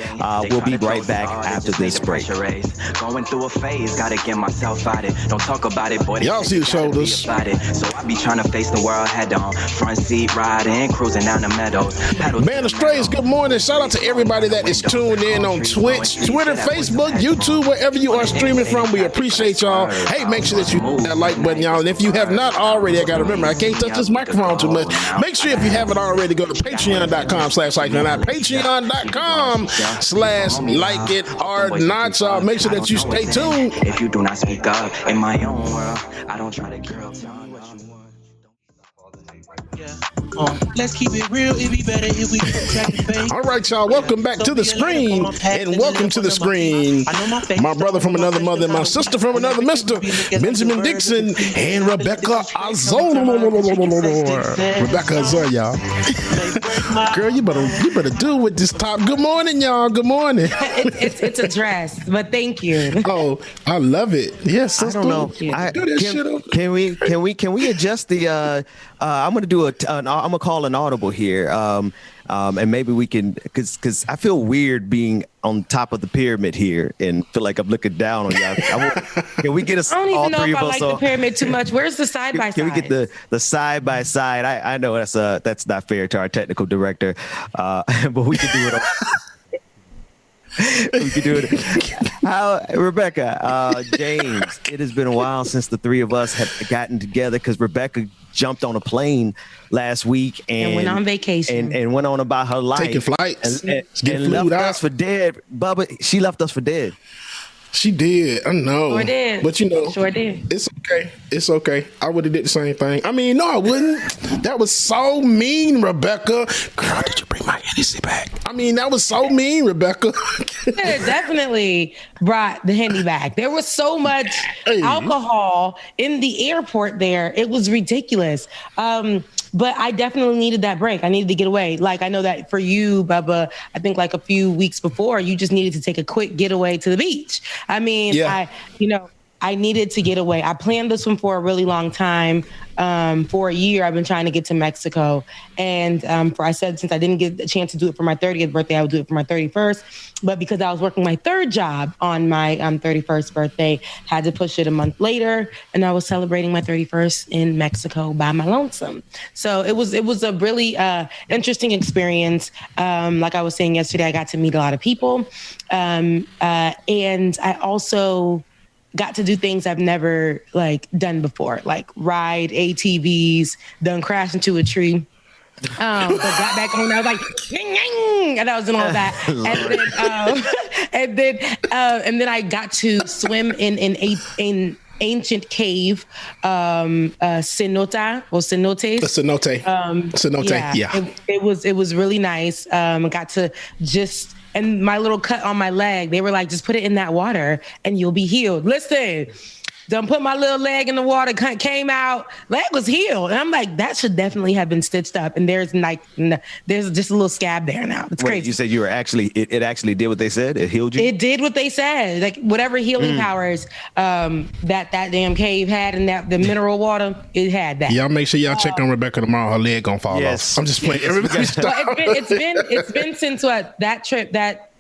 We'll be right back after this break. Going through a phase, gotta get myself out it. Don't talk about it, boy. Y'all see the shoulders. So I be trying to face the world head on. Front seat riding, cruising down the meadows. Band of Strays, good morning. Shout out to everybody that is tuned in on Twitch, Twitter, Facebook, YouTube, wherever you are streaming from. We appreciate y'all. Hey, make sure that you hit that like button, y'all. And if you have not already, I got to remember, I can't touch this microphone too much. Make sure if you haven't already, go to patreon.com/like-it-or-not. Patreon.com/like it or not, y'all. Make sure that you stay tuned. If you do not speak up in my own world, I don't try to girl tell you what you want. Let's keep it real. It'd be better if we protect the face. All right, y'all. Welcome back to the screen, and welcome to the screen. My brother from another mother, my sister from another mister, Benjamin Dixon, and Rebecca Azor. Rebecca Azor, y'all. Girl, you better do with this top. Good morning, y'all. Good morning. It's a dress, but thank you. Oh, I love it. Yes, I don't know. Can we adjust the? I'm gonna do I'm gonna call an audible here, and maybe we can, because I feel weird being on top of the pyramid here and feel like I'm looking down on y'all. Can we get us? I don't even know if I like the pyramid too much. Where's the side by side? Can we get the side by side? I know that's not fair to our technical director, but we can do it. We can do it. Rebecca, James, it has been a while since the three of us have gotten together, because Rebecca jumped on a plane last week and went on vacation and went on about her life, taking flights and left us for dead. Bubba, she left us for dead. She did. I know. Sure did. But sure did. It's okay. It's okay. I would have did the same thing. I mean, no, I wouldn't. That was so mean, Rebecca. Girl, did you bring my Hennessy back? I mean, that was so mean, Rebecca. Yeah, definitely brought the Henny back. There was so much alcohol in the airport there. It was ridiculous. But I definitely needed that break. I needed to get away. Like, I know that for you, Bubba, I think like a few weeks before, you just needed to take a quick getaway to the beach. I mean, I needed to get away. I planned this one for a really long time. For a year, I've been trying to get to Mexico. And I said, since I didn't get a chance to do it for my 30th birthday, I would do it for my 31st. But because I was working my third job on my 31st birthday, had to push it a month later. And I was celebrating my 31st in Mexico by my lonesome. So it was a really interesting experience. Like I was saying yesterday, I got to meet a lot of people. And I also got to do things I've never done before, like ride ATVs, done crash into a tree. But got back home and I was like, ying, ying, and I was doing all that. And then I got to swim in ancient cave, cenotes. Cenote, yeah. It was really nice. Got to and my little cut on my leg, they were like, just put it in that water and you'll be healed. Listen, done put my little leg in the water, came out, leg was healed. And I'm like, that should definitely have been stitched up. And there's just a little scab there now. It's crazy. You said you were it actually did what they said? It healed you? It did what they said. Like whatever healing powers that damn cave had in the mineral water, it had that. Y'all make sure y'all check on Rebecca tomorrow. Her leg gonna fall off. I'm just playing. It's been since that trip, that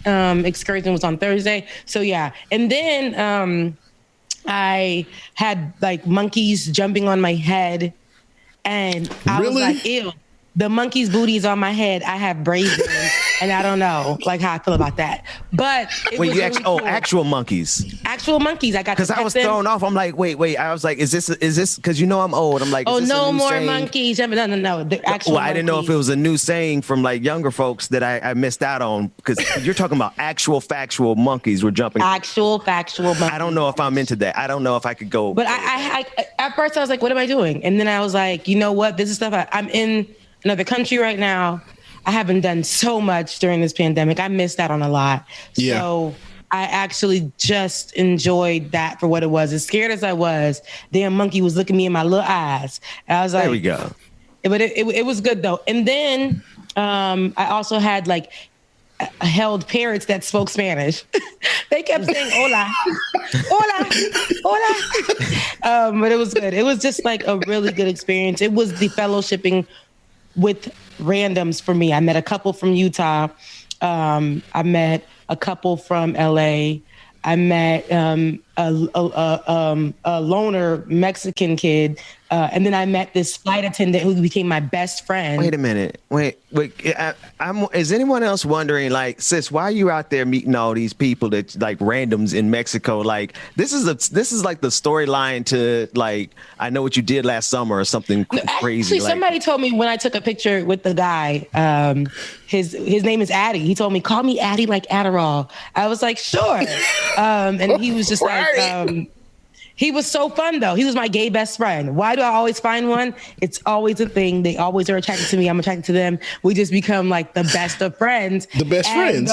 excursion was on Thursday. So yeah. And then I had monkeys jumping on my head, and I was like, ew, the monkey's booty is on my head. I have braids and I don't know like how I feel about that. But it was really cool. Actual monkeys. Actual monkeys. I got because I was thrown off. I'm like, wait. I was like, is this? Because I'm old. I'm like, oh, is this no a new more saying? monkeys. No. The actual I didn't know if it was a new saying from like younger folks that I missed out on because you're talking about actual factual monkeys were jumping. Actual factual monkeys. I don't know if I'm into that. I don't know if I could go. But I at first I was like, what am I doing? And then I was like, you know what? This is stuff I'm in another country right now. I haven't done so much during this pandemic. I missed out on a lot. Yeah. So I actually just enjoyed that for what it was. As scared as I was, damn monkey was looking me in my little eyes. And I was like, there we go. But it was good though. And then I also had like held parrots that spoke Spanish. They kept saying hola, hola. But it was good. It was just like a really good experience. It was the fellowshipping with randoms for me. I met a couple from Utah. I met a couple from LA. I met a loner Mexican kid. And then I met this flight attendant who became my best friend. Wait a minute. Wait. Is anyone else wondering, like, sis, why are you out there meeting all these people that like randoms in Mexico? Like, this is like the storyline to like, I Know What You Did Last Summer or something crazy. Actually, somebody told me when I took a picture with the guy, his name is Addie. He told me, call me Addie like Adderall. I was like, sure. And he was just like, he was so fun though. He was my gay best friend. Why do I always find one? It's always a thing. They always are attracted to me. I'm attracted to them. We just become like the best of friends. The best friends.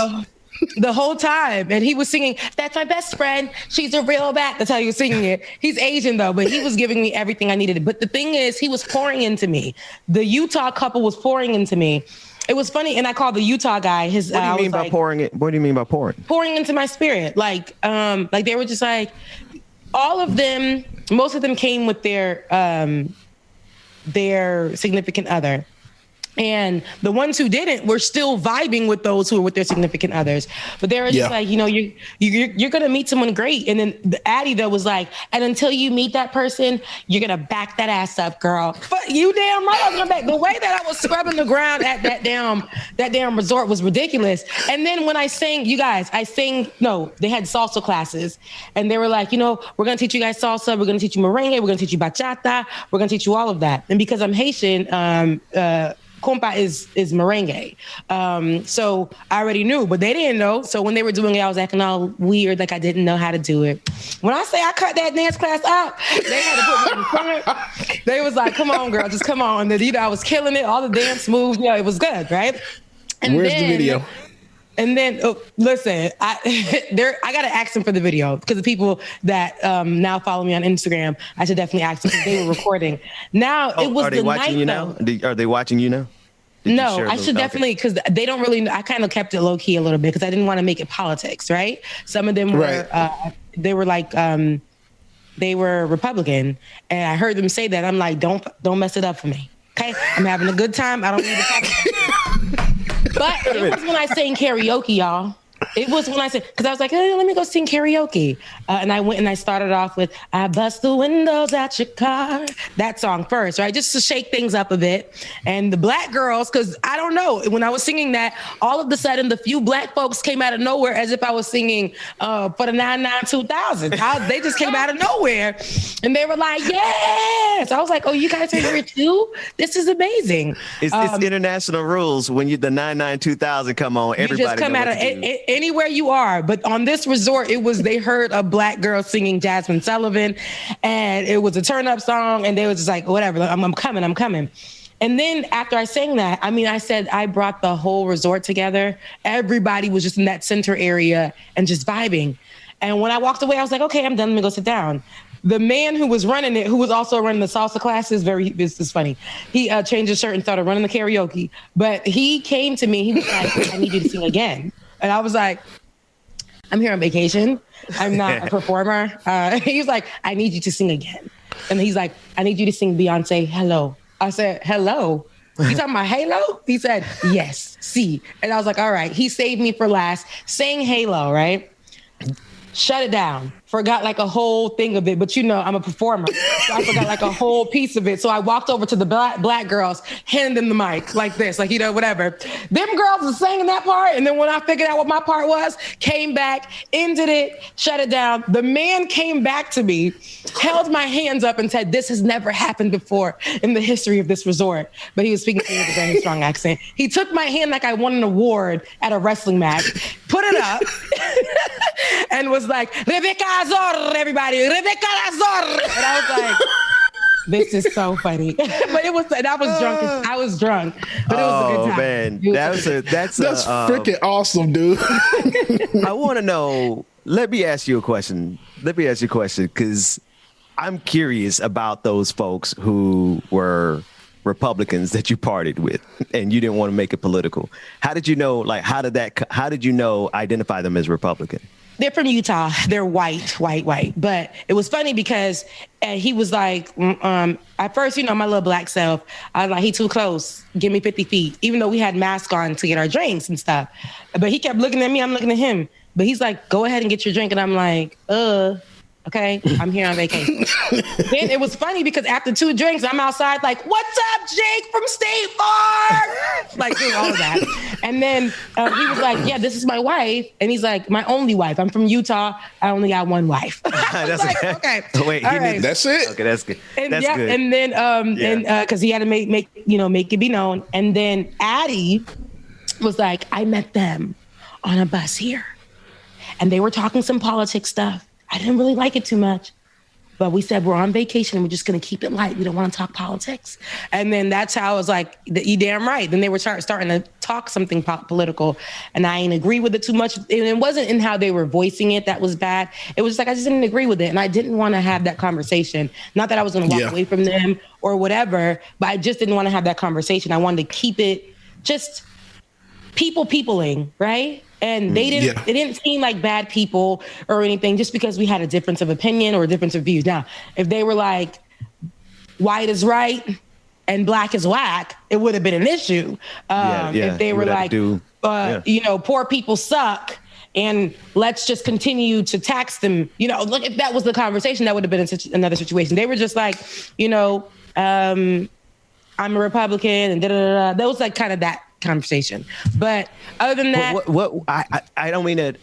The whole time. And he was singing, that's my best friend. She's a real bat. That's how he was singing it. He's Asian though, but he was giving me everything I needed. But the thing is, he was pouring into me. The Utah couple was pouring into me. It was funny. And I called the Utah guy. What do you mean by pouring it? What do you mean by pouring? Pouring into my spirit. Like they were just like, all of them, most of them came with their significant other. And the ones who didn't were still vibing with those who were with their significant others. But they were just like, you're going to meet someone great. And then the Addie though was like, and until you meet that person, you're going to back that ass up, girl. But you damn right I was going to back. The way that I was scrubbing the ground at that damn resort was ridiculous. And then when I sang, you guys, they had salsa classes. And they were like, we're going to teach you guys salsa. We're going to teach you merengue. We're going to teach you bachata. We're going to teach you all of that. And because I'm Haitian, compa is merengue. So I already knew, but they didn't know. So when they were doing it, I was acting all weird, like I didn't know how to do it. When I say I cut that dance class out, they had to put me in front. They was like, come on, girl, just come on. And I was killing it, all the dance moves. It was good, right? And where's the video? And then, listen, I got to ask them for the video because the people that now follow me on Instagram, I should definitely ask them because they were recording. Now, it was the night. Are they watching you now? Are they watching you now? No, I should definitely, because they don't really, I kind of kept it low key a little bit because I didn't want to make it politics, right? Some of them were, they were like, they were Republican. And I heard them say that. I'm like, don't mess it up for me. Okay? I'm having a good time. I don't need to talk. But it was when I sang karaoke, y'all. It was when I said, because I was like, hey, let me go sing karaoke. And I went and I started off with, I bust the windows out your car. That song first, right? Just to shake things up a bit. And the black girls, because I don't know, when I was singing that, all of a sudden the few black folks came out of nowhere as if I was singing for the 99-2000. They just came out of nowhere. And they were like, yes. I was like, oh, you guys are here too? This is amazing. It's international rules. When the 99-2000 come on, everybody just come out of anywhere you are. But on this resort, they heard a black girl singing Jasmine Sullivan, and it was a turn up song, and they was just like, whatever, I'm coming. And then after I sang that, I said I brought the whole resort together. Everybody was just in that center area and just vibing. And when I walked away, I was like, okay, I'm done. Let me go sit down. The man who was running it, who was also running the salsa classes, it's funny. He changed his shirt and started running the karaoke. But he came to me, he was like, I need you to sing again. And I was like, I'm here on vacation. I'm not a performer. He was like, I need you to sing again. And he's like, I need you to sing Beyonce, Hello. I said, hello? You talking about Halo? He said, yes, see. And I was like, all right. He saved me for last. Sang Halo, right? Shut it down. forgot like a whole thing of it, but you know, I'm a performer. So I forgot like a whole piece of it. So I walked over to the black girls, handed them the mic like this, like, you know, whatever. Them girls were singing that part. And then when I figured out what my part was, came back, ended it, shut it down. The man came back to me, held my hands up and said, this has never happened before in the history of this resort. But he was speaking to me with a very strong accent. He took my hand like I won an award at a wrestling match, put it up, and was like, Rebecca Azor, everybody, Rebecca Azor. And I was like, this is so funny. But it was, and I was drunk. I was drunk, but it was a good time. Man, that's freaking awesome, dude. I want to know, let me ask you a question, because I'm curious about those folks who were Republicans that you partied with and you didn't want to make it political. How did you know, like, how did you know, identify them as Republican? They're from Utah. They're white. But it was funny because he was like, at first, you know, my little black self, I was like, he too close. Give me 50 feet, even though we had masks on to get our drinks and stuff. But he kept looking at me. I'm looking at him. But he's like, go ahead and get your drink. And I'm like, okay, I'm here on vacation. Then it was funny because after 2 drinks, I'm outside like, what's up, Jake from State Farm? Like doing all of that. And then he was like, yeah, this is my wife. And he's like, my only wife. I'm from Utah. I only got one wife. That's like, okay. Wait, right. That's it? Okay, that's good. And that's good. And then, because he had to make it be known. And then Addie was like, I met them on a bus here. And they were talking some politics stuff. I didn't really like it too much, but we said we're on vacation and we're just going to keep it light. We don't want to talk politics. And then that's how I was like, you damn right. Then they were starting to talk something political and I didn't agree with it too much. And it wasn't in how they were voicing it that was bad. It was just like, I just didn't agree with it. And I didn't want to have that conversation. Not that I was going to walk away from them or whatever, but I just didn't want to have that conversation. I wanted to keep it just peopling, right? And they didn't, it didn't seem like bad people or anything just because we had a difference of opinion or a difference of views. Now, if they were like, white is right and black is whack, it would have been an issue. If they were like, you know, poor people suck and let's just continue to tax them. You know, look, if that was the conversation, that would have been another situation. They were just like, you know, I'm a Republican and da-da-da-da. That was like kind of that conversation. But other than that, I don't mean to,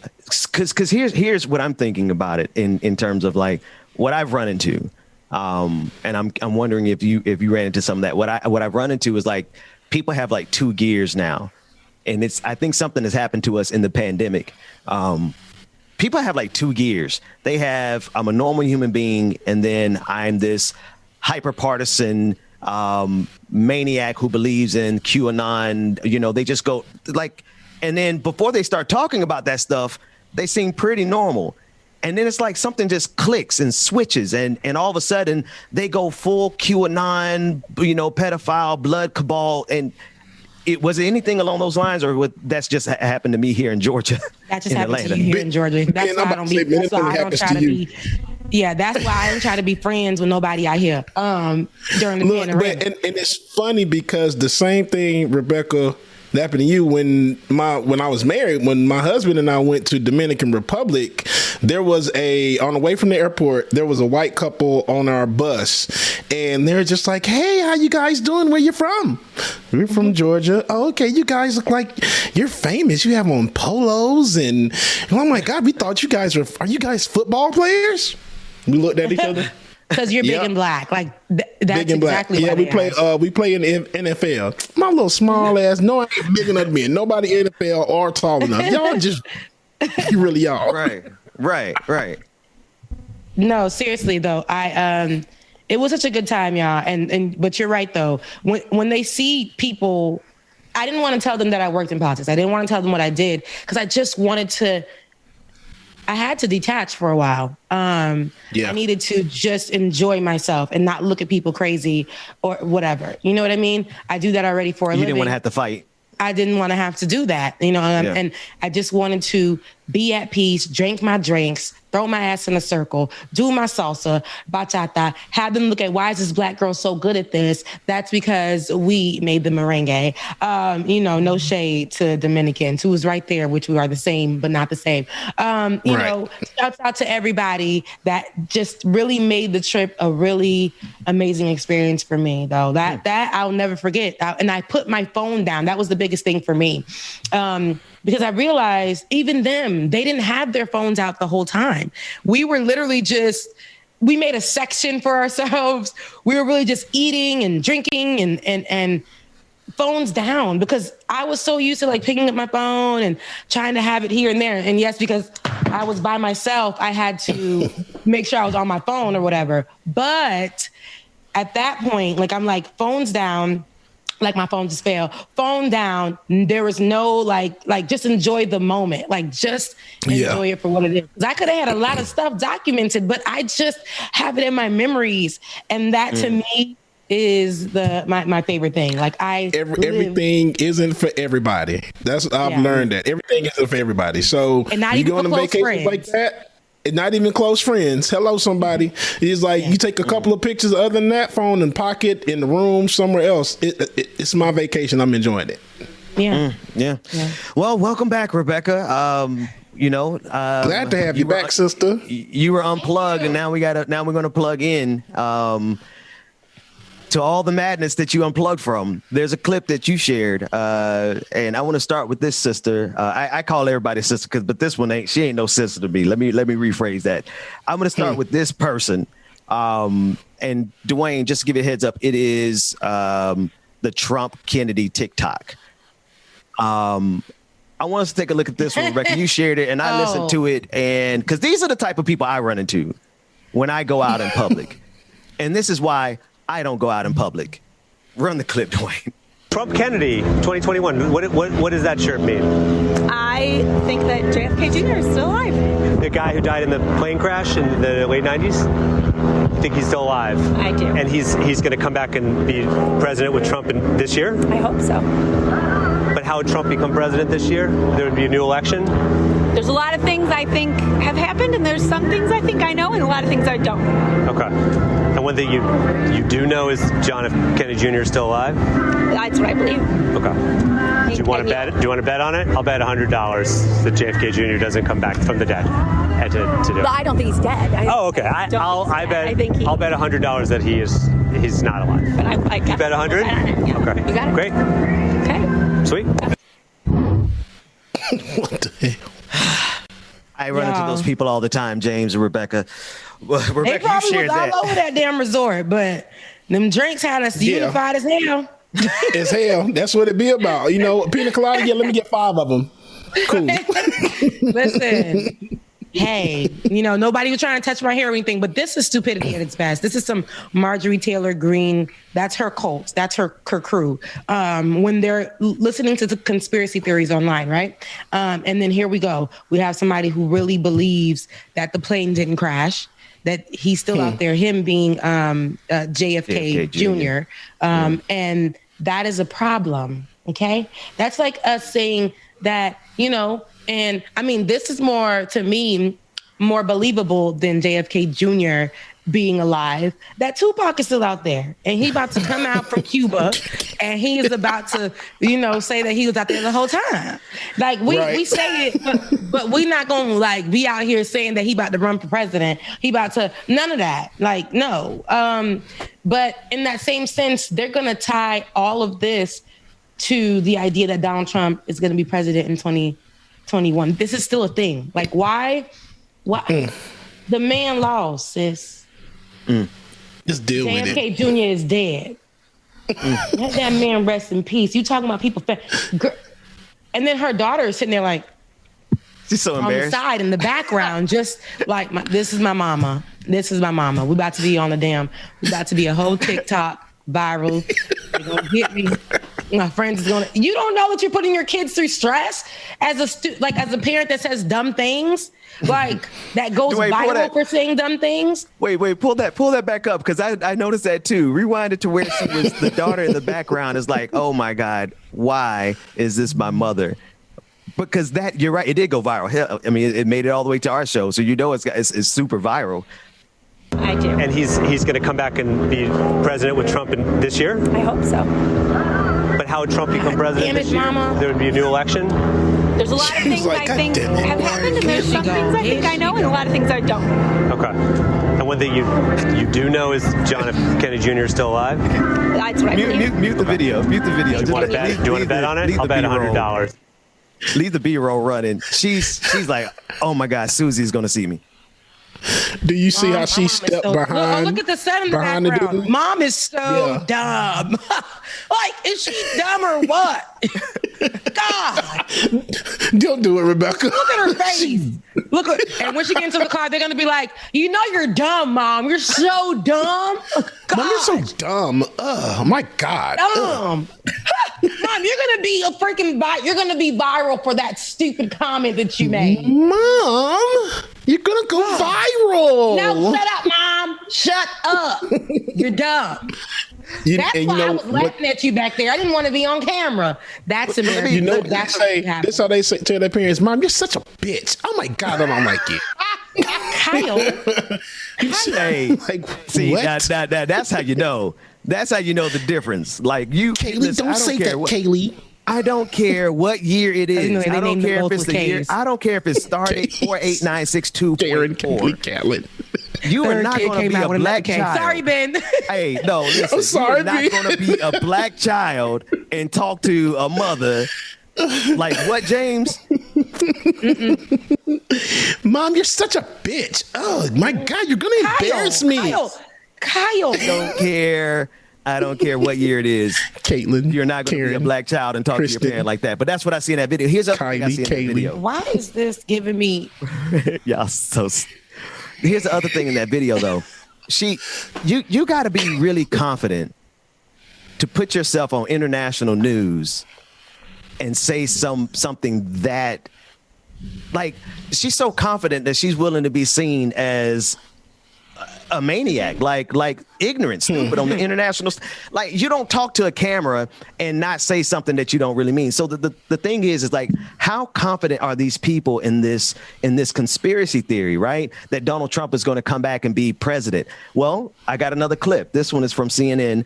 because here's what I'm thinking about it in terms of like what I've run into, and I'm wondering if you ran into some of that. What I've run into is like people have like 2 gears now, and I think something has happened to us in the pandemic. People have like 2 gears. They have, I'm a normal human being, and then I'm this hyper partisan maniac who believes in QAnon. You know, they just go like, and then before they start talking about that stuff, they seem pretty normal. And then it's like something just clicks and switches, and all of a sudden they go full QAnon, you know, pedophile, blood cabal. And was it anything along those lines, or that's just happened to me here in Georgia? That just happened to you here in Georgia. That's why I don't be. That's why I don't try to be. Yeah, that's why I don't try to be friends with nobody out here during the panorama. And it's funny because the same thing, Rebecca, that happened to you when I was married. When my husband and I went to Dominican Republic, there was on the way from the airport, there was a white couple on our bus, and they're just like, "Hey, how you guys doing? Where you from?" We're from Georgia. Oh, okay, you guys look like you're famous. You have on polos, and oh my God, we thought you guys are you guys football players? We looked at each other. Because you're big and black. Like, that's big and black. Exactly what we play in the NFL. My little small ass, no, I ain't big enough to be. Nobody in the NFL or tall enough. Y'all just, you really are. Right. No, seriously, though. It was such a good time, y'all. But you're right, though. When they see people, I didn't want to tell them that I worked in politics. I didn't want to tell them what I did because I just wanted to, I had to detach for a while. I needed to just enjoy myself and not look at people crazy or whatever. You know what I mean? I do that already for a living. You didn't want to have to fight. I didn't want to have to do that, you know, and I just wanted to be at peace, drink my drinks, throw my ass in a circle, do my salsa, bachata, have them look at why is this black girl so good at this? That's because we made the merengue. No shade to Dominicans who was right there, which we are the same, but not the same. Shouts out to everybody that just really made the trip a really amazing experience for me, though. That I'll never forget. And I put my phone down. That was the biggest thing for me. Because I realized even them, they didn't have their phones out the whole time. We were literally we made a section for ourselves. We were really just eating and drinking and phones down, because I was so used to like picking up my phone and trying to have it here and there. And yes, because I was by myself, I had to make sure I was on my phone or whatever. But at that point, like I'm like, phones down. Like my phone just fell. Phone down. There was no like just enjoy the moment. Like just enjoy it for what it is. 'Cause I could have had a lot of stuff documented, but I just have it in my memories. And that to me is my favorite thing. Like everything isn't for everybody. I've learned that. Everything isn't for everybody. So and not you even go on a vacation like that. Not even close friends. Hello, somebody. It's like you take a couple of pictures other than that, phone and pocket in the room somewhere else. It's my vacation. I'm enjoying it. Yeah. Well, welcome back, Rebecca. Glad to have you back, sister. You were unplugged, and now we're gonna plug in. To all the madness that you unplugged from. There's a clip that you shared, and I want to start with this sister. I call everybody sister, but this one she ain't no sister to me. Let me rephrase that. I'm going to start with this person, and Dwayne. Just to give you a heads up, it is the Trump Kennedy TikTok. I want us to take a look at this one, Rebecca. You shared it, and I listened to it, and because these are the type of people I run into when I go out in public, and this is why I don't go out in public. Run the clip, Dwayne. Trump Kennedy 2021. What does that shirt mean? I think that JFK Jr. is still alive. The guy who died in the plane crash in the late 90s? You think he's still alive? I do. And he's going to come back and be president with Trump this year? I hope so. But how would Trump become president this year? There would be a new election? There's a lot of things I think have happened, and there's some things I think I know, and a lot of things I don't. Okay. And one thing you do know is John F. Kennedy Jr. is still alive? That's what I believe. Okay. Do you want to bet? Do you want to bet on it? I'll bet $100 that JFK Jr. doesn't come back from the dead. To do it. Well, I don't think he's dead. Okay. I'll bet $100 that he's not alive. But you bet 100? Yeah. Okay. You got it. Great. Okay. Sweet. What the hell? I run into those people all the time, James and Rebecca. Rebecca, they probably you shared was that. all over that damn resort, but them drinks had us unified as hell. As hell. That's what it be about. Pina colada. Yeah, let me get 5 of them. Cool. Listen. Hey, nobody was trying to touch my hair or anything, but this is stupidity at its best. This is some Marjorie Taylor Greene. That's her cult. That's her crew. When they're listening to the conspiracy theories online, right? And then here we go. We have somebody who really believes that the plane didn't crash, that he's still out there, him being JFK Jr. And that is a problem, okay? That's like us saying that, and I mean, this is more, to me, more believable than JFK Jr. being alive, that Tupac is still out there and he about to come out from Cuba and he is about to, say that he was out there the whole time. Like we say it, but we not going to like be out here saying that he about to run for president. He about to, none of that. Like, no. But in that same sense, they're going to tie all of this to the idea that Donald Trump is going to be president in 2021. This is still a thing. Like, why? The man lost, sis. Just deal with it. JFK Jr. is dead. Let that man rest in peace. You talking about people. And then her daughter is sitting there like, she's so embarrassed. On the side in the background, just like, this is my mama. This is my mama. We about to be on we about to be a whole TikTok viral. They're gonna get me. My friends is gonna. You don't know that you're putting your kids through stress as a parent that says dumb things, like that goes viral for saying dumb things. Wait, pull that back up, because I noticed that too. Rewind it to where she was the daughter in the background is like, oh my God, why is this my mother? Because you're right, it did go viral. Hell, I mean, it made it all the way to our show, so it's super viral. I do. And he's going to come back and be president with Trump this year? I hope so. But how would Trump become president this year? Mama. There would be a new election? There's a lot of things I think have happened, and there's some things I think I know, and a lot of things I don't. Okay. And one thing you do know is John F. Kennedy Jr. is still alive? That's what I believe. Mute the video. Mute the video. Do you want to bet on it? I'll bet $100. Leave the B-roll running. She's like, oh my God, Susie's going to see me. Do you see how she stepped behind? Look at the sun in the background. Mom is so dumb. Like, is she dumb or what? God. Don't do it, Rebecca. Look at her face. And when she gets into the car, they're going to be like, you know you're dumb, Mom. You're so dumb. God. Mom, you're so dumb. Oh, my God. Dumb. Mom, you're going to be you're going to be viral for that stupid comment that you made. Mom, you're going to go viral. No, shut up, Mom. Shut up. You're dumb. That's why I was laughing at you back there. I didn't want to be on camera. That's American. You know, that's how they say to their parents, Mom, you're such a bitch. Oh my God, I don't like you. Kyle. Hey, see, that's how you know. That's how you know the difference. Like Kaylee, don't say that, Kaylee. I don't care what year it is. I don't care if it's the year. I don't care if it started 48962. Darren Catlin. You are not going to be a black child. Sorry, Ben. Hey, no, listen. I'm sorry, you are not going to be a black child and talk to a mother like what, James? Mom, you're such a bitch. Oh my God, you're going to embarrass me. Kyle. I don't care what year it is. Caitlin. You're not going to be a black child and talk Kristen, to your parent like that. But that's what I see in that video. Here's a thing I see in that video. Why is this giving me? Yeah, here's the other thing in that video, though. You got to be really confident to put yourself on international news and say something that, like, she's so confident that she's willing to be seen as a maniac, like ignorant, stupid on the international. Like, you don't talk to a camera and not say something that you don't really mean. So the thing is like, how confident are these people in this conspiracy theory, right? That Donald Trump is going to come back and be president. Well, I got another clip. This one is from CNN.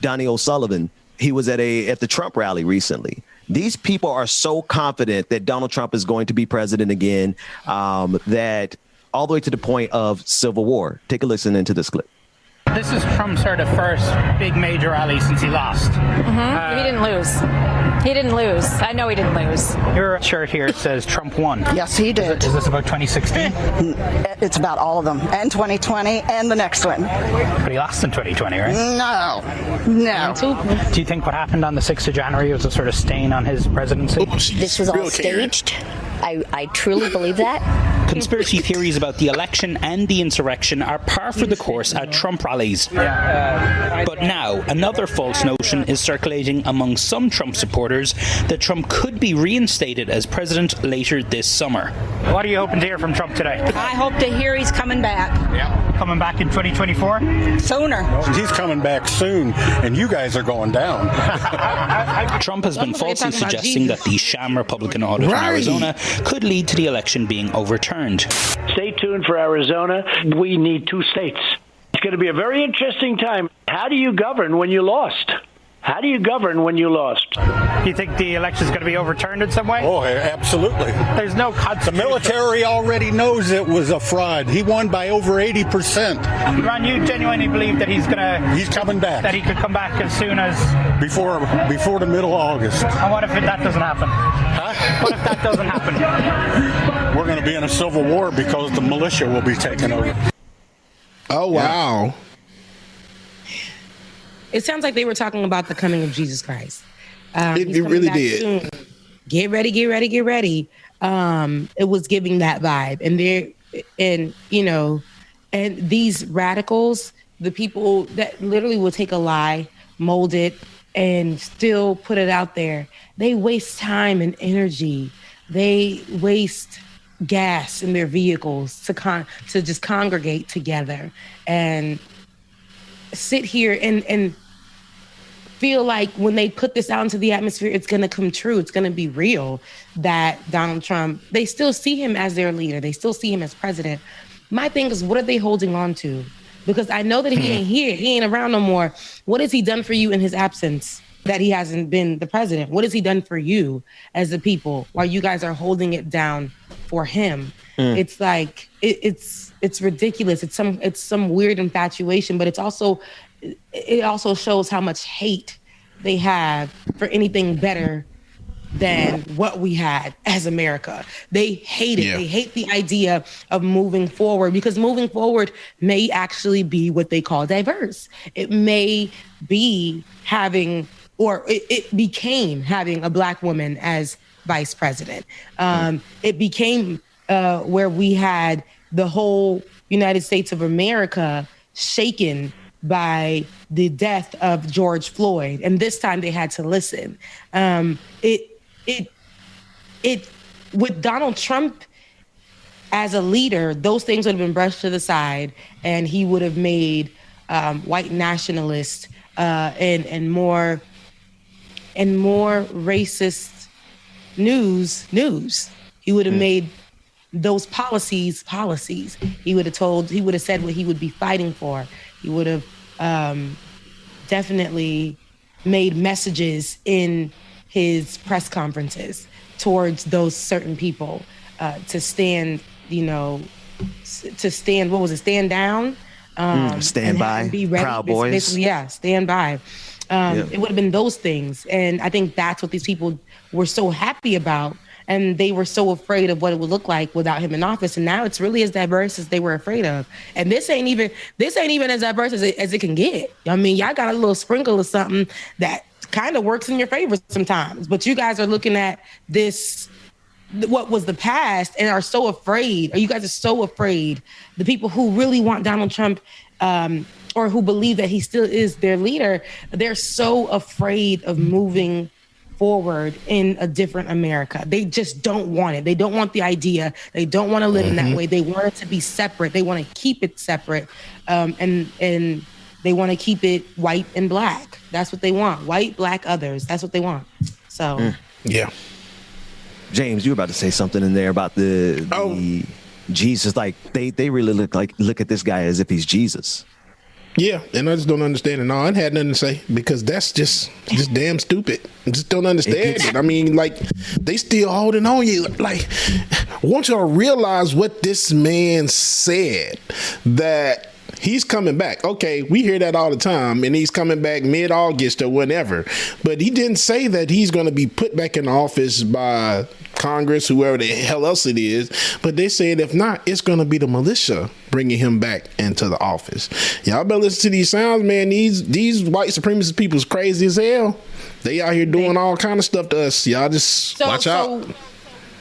Donnie O'Sullivan. He was at the Trump rally recently. These people are so confident that Donald Trump is going to be president again, that all the way to the point of civil war. Take a listen into this clip. This is Trump's sort of first big major rally since he lost. He didn't lose. He didn't lose. I know he didn't lose. Your shirt here says Trump won. Yes, he did. Is this about 2016? It's about all of them, and 2020, and the next one. But he lost in 2020, right? No. Do you think what happened on the 6th of January was a sort of stain on his presidency? This was all staged. I truly believe that. Conspiracy theories about the election and the insurrection are par for the course at Trump rallies. But now, another false notion is circulating among some Trump supporters that Trump could be reinstated as president later this summer. What are you hoping to hear from Trump today? I hope to hear he's coming back. Yeah. Coming back in 2024? Sooner. He's coming back soon, and you guys are going down. Trump has been falsely suggesting that the sham Republican audit in Arizona could lead to the election being overturned. Stay tuned for Arizona. We need 2 states. It's going to be a very interesting time. How do you govern when you lost? How do you govern when you lost? Do you think the election is going to be overturned in some way? Oh, absolutely. There's no The military already knows it was a fraud. He won by over 80%. Ron, you genuinely believe that he's coming back. That he could come back as soon as before the middle of August. And what if that doesn't happen? Huh? What if that doesn't happen? We're going to be in a civil war because the militia will be taking over. Oh wow. Yeah. It sounds like they were talking about the coming of Jesus Christ. It really did. Soon. Get ready, get ready, get ready. It was giving that vibe. And these radicals, the people that literally will take a lie, mold it, and still put it out there, they waste time and energy. They waste gas in their vehicles to just congregate together and sit here and feel like when they put this out into the atmosphere, it's going to come true. It's going to be real that Donald Trump, they still see him as their leader. They still see him as president. My thing is, what are they holding on to? Because I know that he ain't here. He ain't around no more. What has he done for you in his absence that he hasn't been the president? What has he done for you as the people while you guys are holding it down for him? It's like, it's ridiculous. It's some weird infatuation, but it also shows how much hate they have for anything better than what we had as America. They hate it. Yeah. They hate the idea of moving forward, because moving forward may actually be what they call diverse. It may be having, or it became having a Black woman as vice president. It became where we had the whole United States of America shaken by the death of George Floyd. And this time they had to listen. With Donald Trump as a leader, those things would have been brushed to the side, and he would have made white nationalists and more racist news. He would have made those policies. He would have said what he would be fighting for. He would have definitely made messages in his press conferences towards those certain people to stand, stand down. Stand by, be ready, Proud Boys. Stand by. It would have been those things. And I think that's what these people were so happy about. And they were so afraid of what it would look like without him in office. And now it's really as diverse as they were afraid of. And this ain't even as diverse as it can get. I mean, y'all got a little sprinkle of something that kind of works in your favor sometimes. But you guys are looking at this, what was the past, and are so afraid, or you guys are so afraid, the people who really want Donald Trump, or who believe that he still is their leader, they're so afraid of moving forward in a different America. They just don't want it. They don't want the idea. They don't want to live in that way. They want it to be separate. They want to keep it separate. And they want to keep it white and Black. That's what they want. White, Black, others. That's what they want. So. Yeah. James, you were about to say something in there about the Jesus. Like they really look at this guy as if he's Jesus. Yeah, and I just don't understand it. No, I had nothing to say, because that's just damn stupid. I just don't understand it. I mean, like, they still holding on you. Like, I want y'all to realize what this man said, that he's coming back. Okay, we hear that all the time, and he's coming back mid-August or whenever. But he didn't say that he's going to be put back in office by Congress, whoever the hell else it is. But they said if not, it's going to be the militia bringing him back into the office. Y'all better listen to these sounds, man. These white supremacist people is crazy as hell. They out here doing all kind of stuff to us. Y'all just watch out.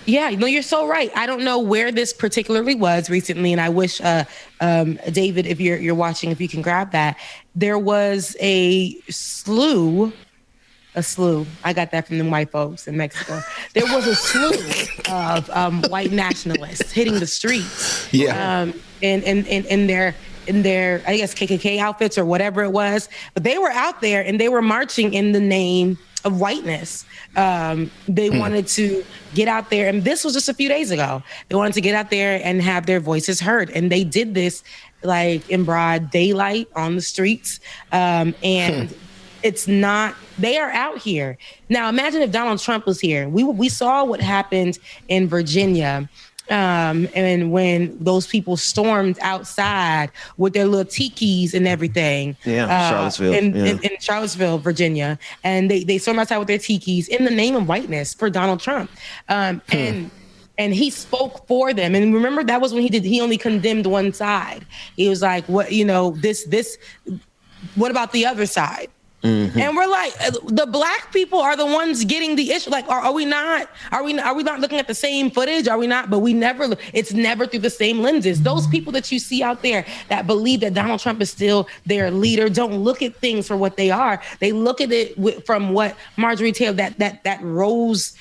Yeah, no, you're so right. I don't know where this particularly was recently, and I wish, David, if you're watching, if you can grab that. There was a slew. I got that from the white folks in Mexico. There was a slew of white nationalists hitting the streets. Yeah. In their I guess KKK outfits or whatever it was, but they were out there and they were marching in the name of whiteness. They wanted to get out there, and this was just a few days ago. They wanted to get out there and have their voices heard, and they did this like in broad daylight on the streets. And it's not. They are out here now. Imagine if Donald Trump was here. We saw what happened in Virginia. And when those people stormed outside with their little tikis and everything, Charlottesville, in Charlottesville, Virginia, and they stormed outside with their tikis in the name of whiteness for Donald Trump, and he spoke for them. And remember, that was when he only condemned one side. He was like, what, this, what about the other side? And we're like, the Black people are the ones getting the issue. Like, are we not looking at the same footage? Are we not? But it's never through the same lenses. Those people that you see out there that believe that Donald Trump is still their leader don't look at things for what they are. They look at it from what Marjorie Taylor, that rose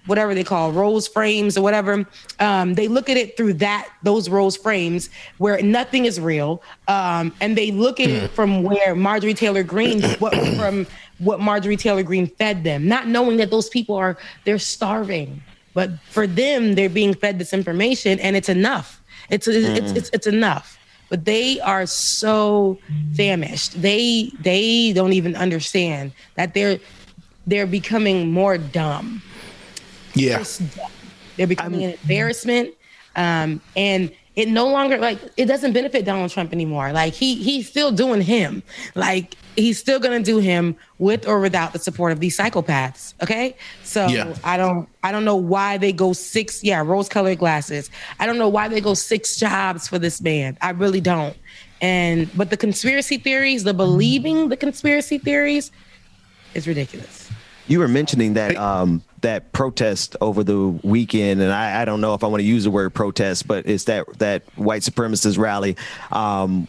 whatever they call rose frames or whatever. They look at it through those rose frames where nothing is real. And they look at it from where Marjorie Taylor Greene, what Marjorie Taylor Greene fed them, not knowing that those people they're starving. But for them, they're being fed this information and it's enough. It's enough. But they are so famished. They don't even understand that they're becoming more dumb. Yeah. They're becoming an embarrassment. And it no longer, like, it doesn't benefit Donald Trump anymore. Like, he's still doing him. Like, he's still going to do him with or without the support of these psychopaths. Okay. So I don't know why they go rose-colored glasses. I don't know why they go 6 jobs for this man. I really don't. But the conspiracy theories, the believing the conspiracy theories is ridiculous. You were mentioning that that protest over the weekend, and I don't know if I want to use the word protest, but it's that white supremacist rally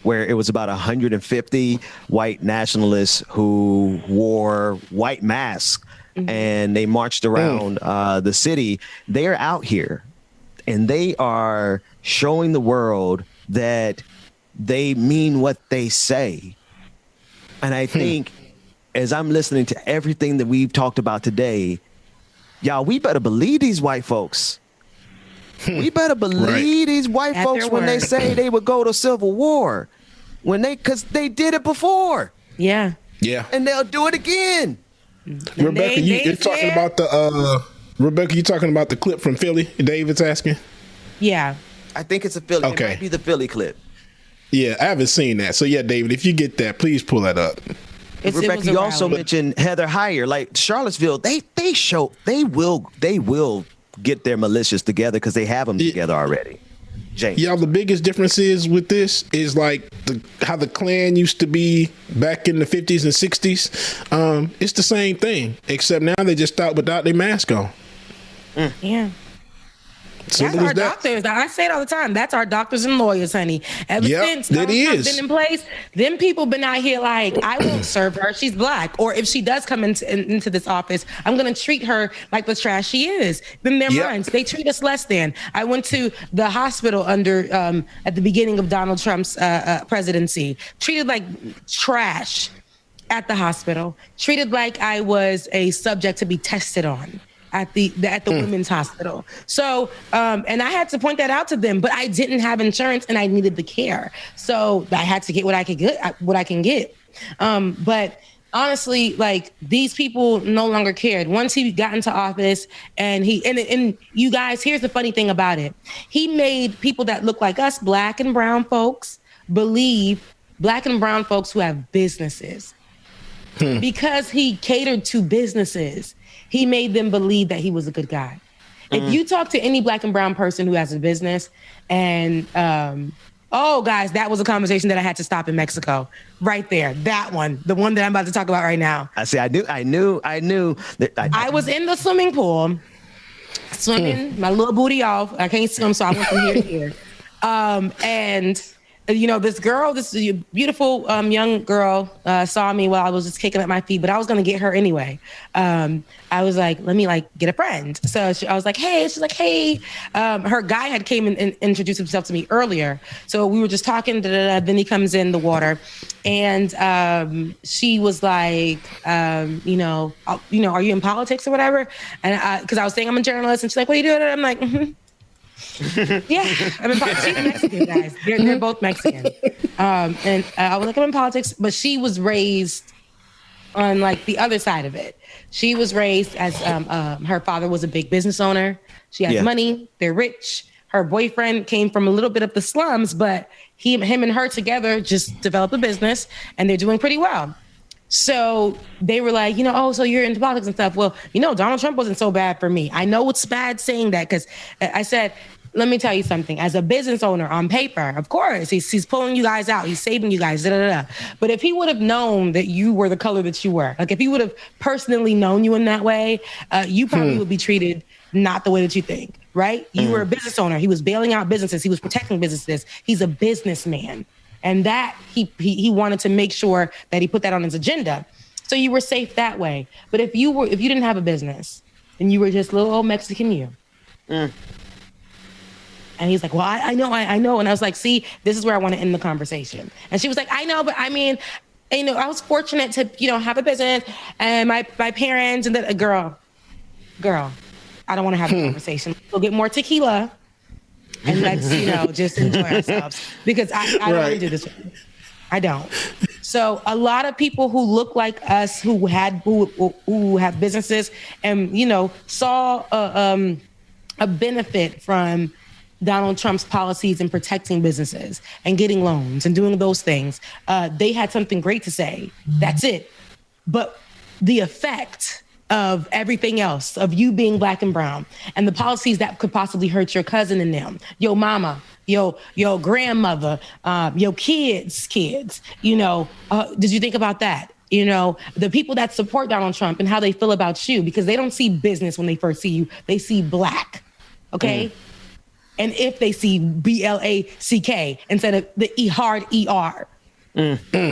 where it was about 150 white nationalists who wore white masks and they marched around the city. They're out here and they are showing the world that they mean what they say. And I think as I'm listening to everything that we've talked about today, y'all, we better believe these white folks. We better believe these white folks when they say they would go to civil war, because they did it before. Yeah. Yeah. And they'll do it again. Rebecca, you're talking about the clip from Philly. David's asking. Yeah. I think it's a Philly. Okay. It might be the Philly clip. Yeah, I haven't seen that. So yeah, David, if you get that, please pull that up. Rebecca, you also mentioned Heather Heyer. Like Charlottesville, they will get their militias together because they have them together already. James. Y'all, the biggest difference is with this is like how the Klan used to be back in the 50s and 60s. It's the same thing, except now they just start without their mask on. Yeah. Simple That's our as that. doctors. I say it all the time. That's our doctors and lawyers, honey. Ever since Donald Trump been in place, them people been out here like, I won't serve her. She's black. Or if she does come into this office, I'm going to treat her like the trash she is. In their minds, they treat us less than. I went to the hospital at the beginning of Donald Trump's presidency, treated like trash at the hospital, treated like I was a subject to be tested on at the women's hospital. So, and I had to point that out to them, but I didn't have insurance and I needed the care. So I had to get what I can get. But honestly, like, these people no longer cared. Once he got into office and you guys, here's the funny thing about it. He made people that look like us, black and brown folks, believe black and brown folks who have businesses. Because he catered to businesses, he made them believe that he was a good guy. If you talk to any black and brown person who has a business and, guys, that was a conversation that I had to stop in Mexico. Right there. That one. The one that I'm about to talk about right now. I knew that I was in the swimming pool, swimming my little booty off. I can't swim, so I went from here to here. And this girl, this beautiful young girl saw me while I was just kicking up my feet, but I was going to get her anyway. I was like, let me get a friend. So I was like, hey, she's like, hey. Her guy had came and introduced himself to me earlier. So we were just talking, then he comes in the water and she was like, are you in politics or whatever? And because I was saying I'm a journalist and she's like, what are you doing? And I'm like, yeah, I'm in politics. She's Mexican, guys. They're both Mexican. And I was like, I'm in politics, but she was raised on the other side of it. She was raised as her father was a big business owner. She has money. They're rich. Her boyfriend came from a little bit of the slums, but him and her together just developed a business and they're doing pretty well. So they were like, so you're into politics and stuff. Well, Donald Trump wasn't so bad for me. I know it's bad saying that because I said, let me tell you something. As a business owner on paper, of course, he's pulling you guys out. He's saving you guys. But if he would have known that you were the color that you were, if he would have personally known you in that way, you probably would be treated not the way that you think, right? You were a business owner. He was bailing out businesses. He was protecting businesses. He's a businessman. And that he wanted to make sure that he put that on his agenda. So you were safe that way. But if you didn't have a business, and you were just little old Mexican you. And he's like, well, I know. And I was like, see, this is where I want to end the conversation. And she was like, I know, but I mean, you know, I was fortunate to, you know, have a business and my parents and the girl, I don't want to have a conversation. We'll get more tequila and let's, you know, just enjoy ourselves because I don't want to do this. I don't. So a lot of people who look like us who have businesses and, you know, saw a benefit from Donald Trump's policies in protecting businesses and getting loans and doing those things, they had something great to say. That's it. But the effect of everything else, of you being Black and brown, and the policies that could possibly hurt your cousin and them, your mama, your grandmother, your kids, you know, did you think about that? You know, the people that support Donald Trump and how they feel about you, because they don't see business when they first see you, they see Black, okay? And if they see BLACK instead of the hard ER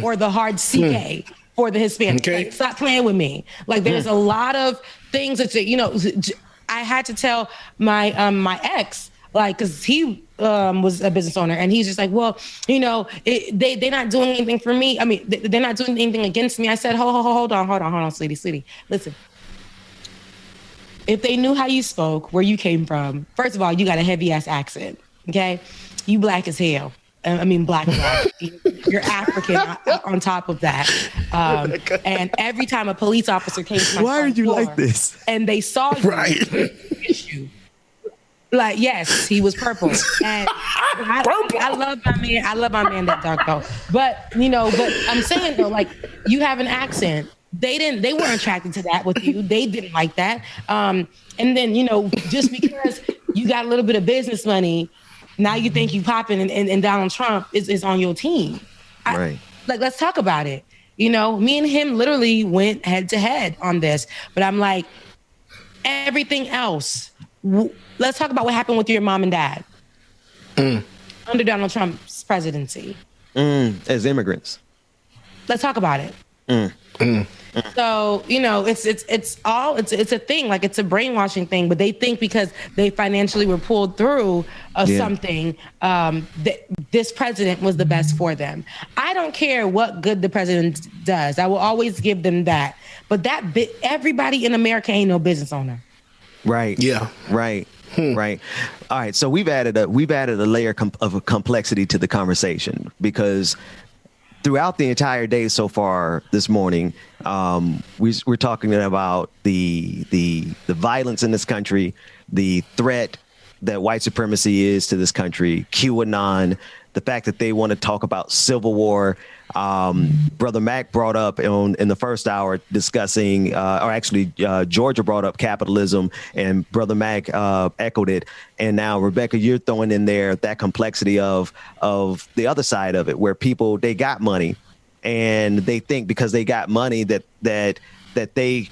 or the hard CK for the Hispanic, like, stop playing with me. Like there's a lot of things that, you know, I had to tell my my ex, like, cause he was a business owner and he's just like, well, you know, they're not doing anything for me. I mean, they're not doing anything against me. I said, hold on, sweetie. Listen. If they knew how you spoke, where you came from, first of all, you got a heavy ass accent, okay? You Black as hell. I mean, black. You're African on top of that. And every time a police officer came to my why are you door like this? And they saw you, issue. Like, yes, he was purple. And I love my man. I love my man that dark though. But, you know, but I'm saying though, like, you have an accent. They weren't attracted to that with you. They didn't like that. And then, you know, just because you got a little bit of business money, now you think you popping and Donald Trump is on your team. Like, let's talk about it. You know, me and him literally went head to head on this, but I'm like, everything else. Let's talk about what happened with your mom and dad under Donald Trump's presidency. As immigrants. Let's talk about it. So, you know, it's a thing, like it's a brainwashing thing, but they think because they financially were pulled through something, that this president was the best for them. I don't care what good the president does. I will always give them that. But everybody in America ain't no business owner. Right. Yeah. Right. Right. All right. So we've added a layer of complexity to the conversation because throughout the entire day so far this morning, we're talking about the violence in this country, the threat that white supremacy is to this country, QAnon, the fact that they want to talk about civil war. Brother Mac brought up in the first hour discussing, Georgia brought up capitalism, and Brother Mac echoed it. And now, Rebecca, you're throwing in there that complexity of the other side of it, where people, they got money and they think because they got money that they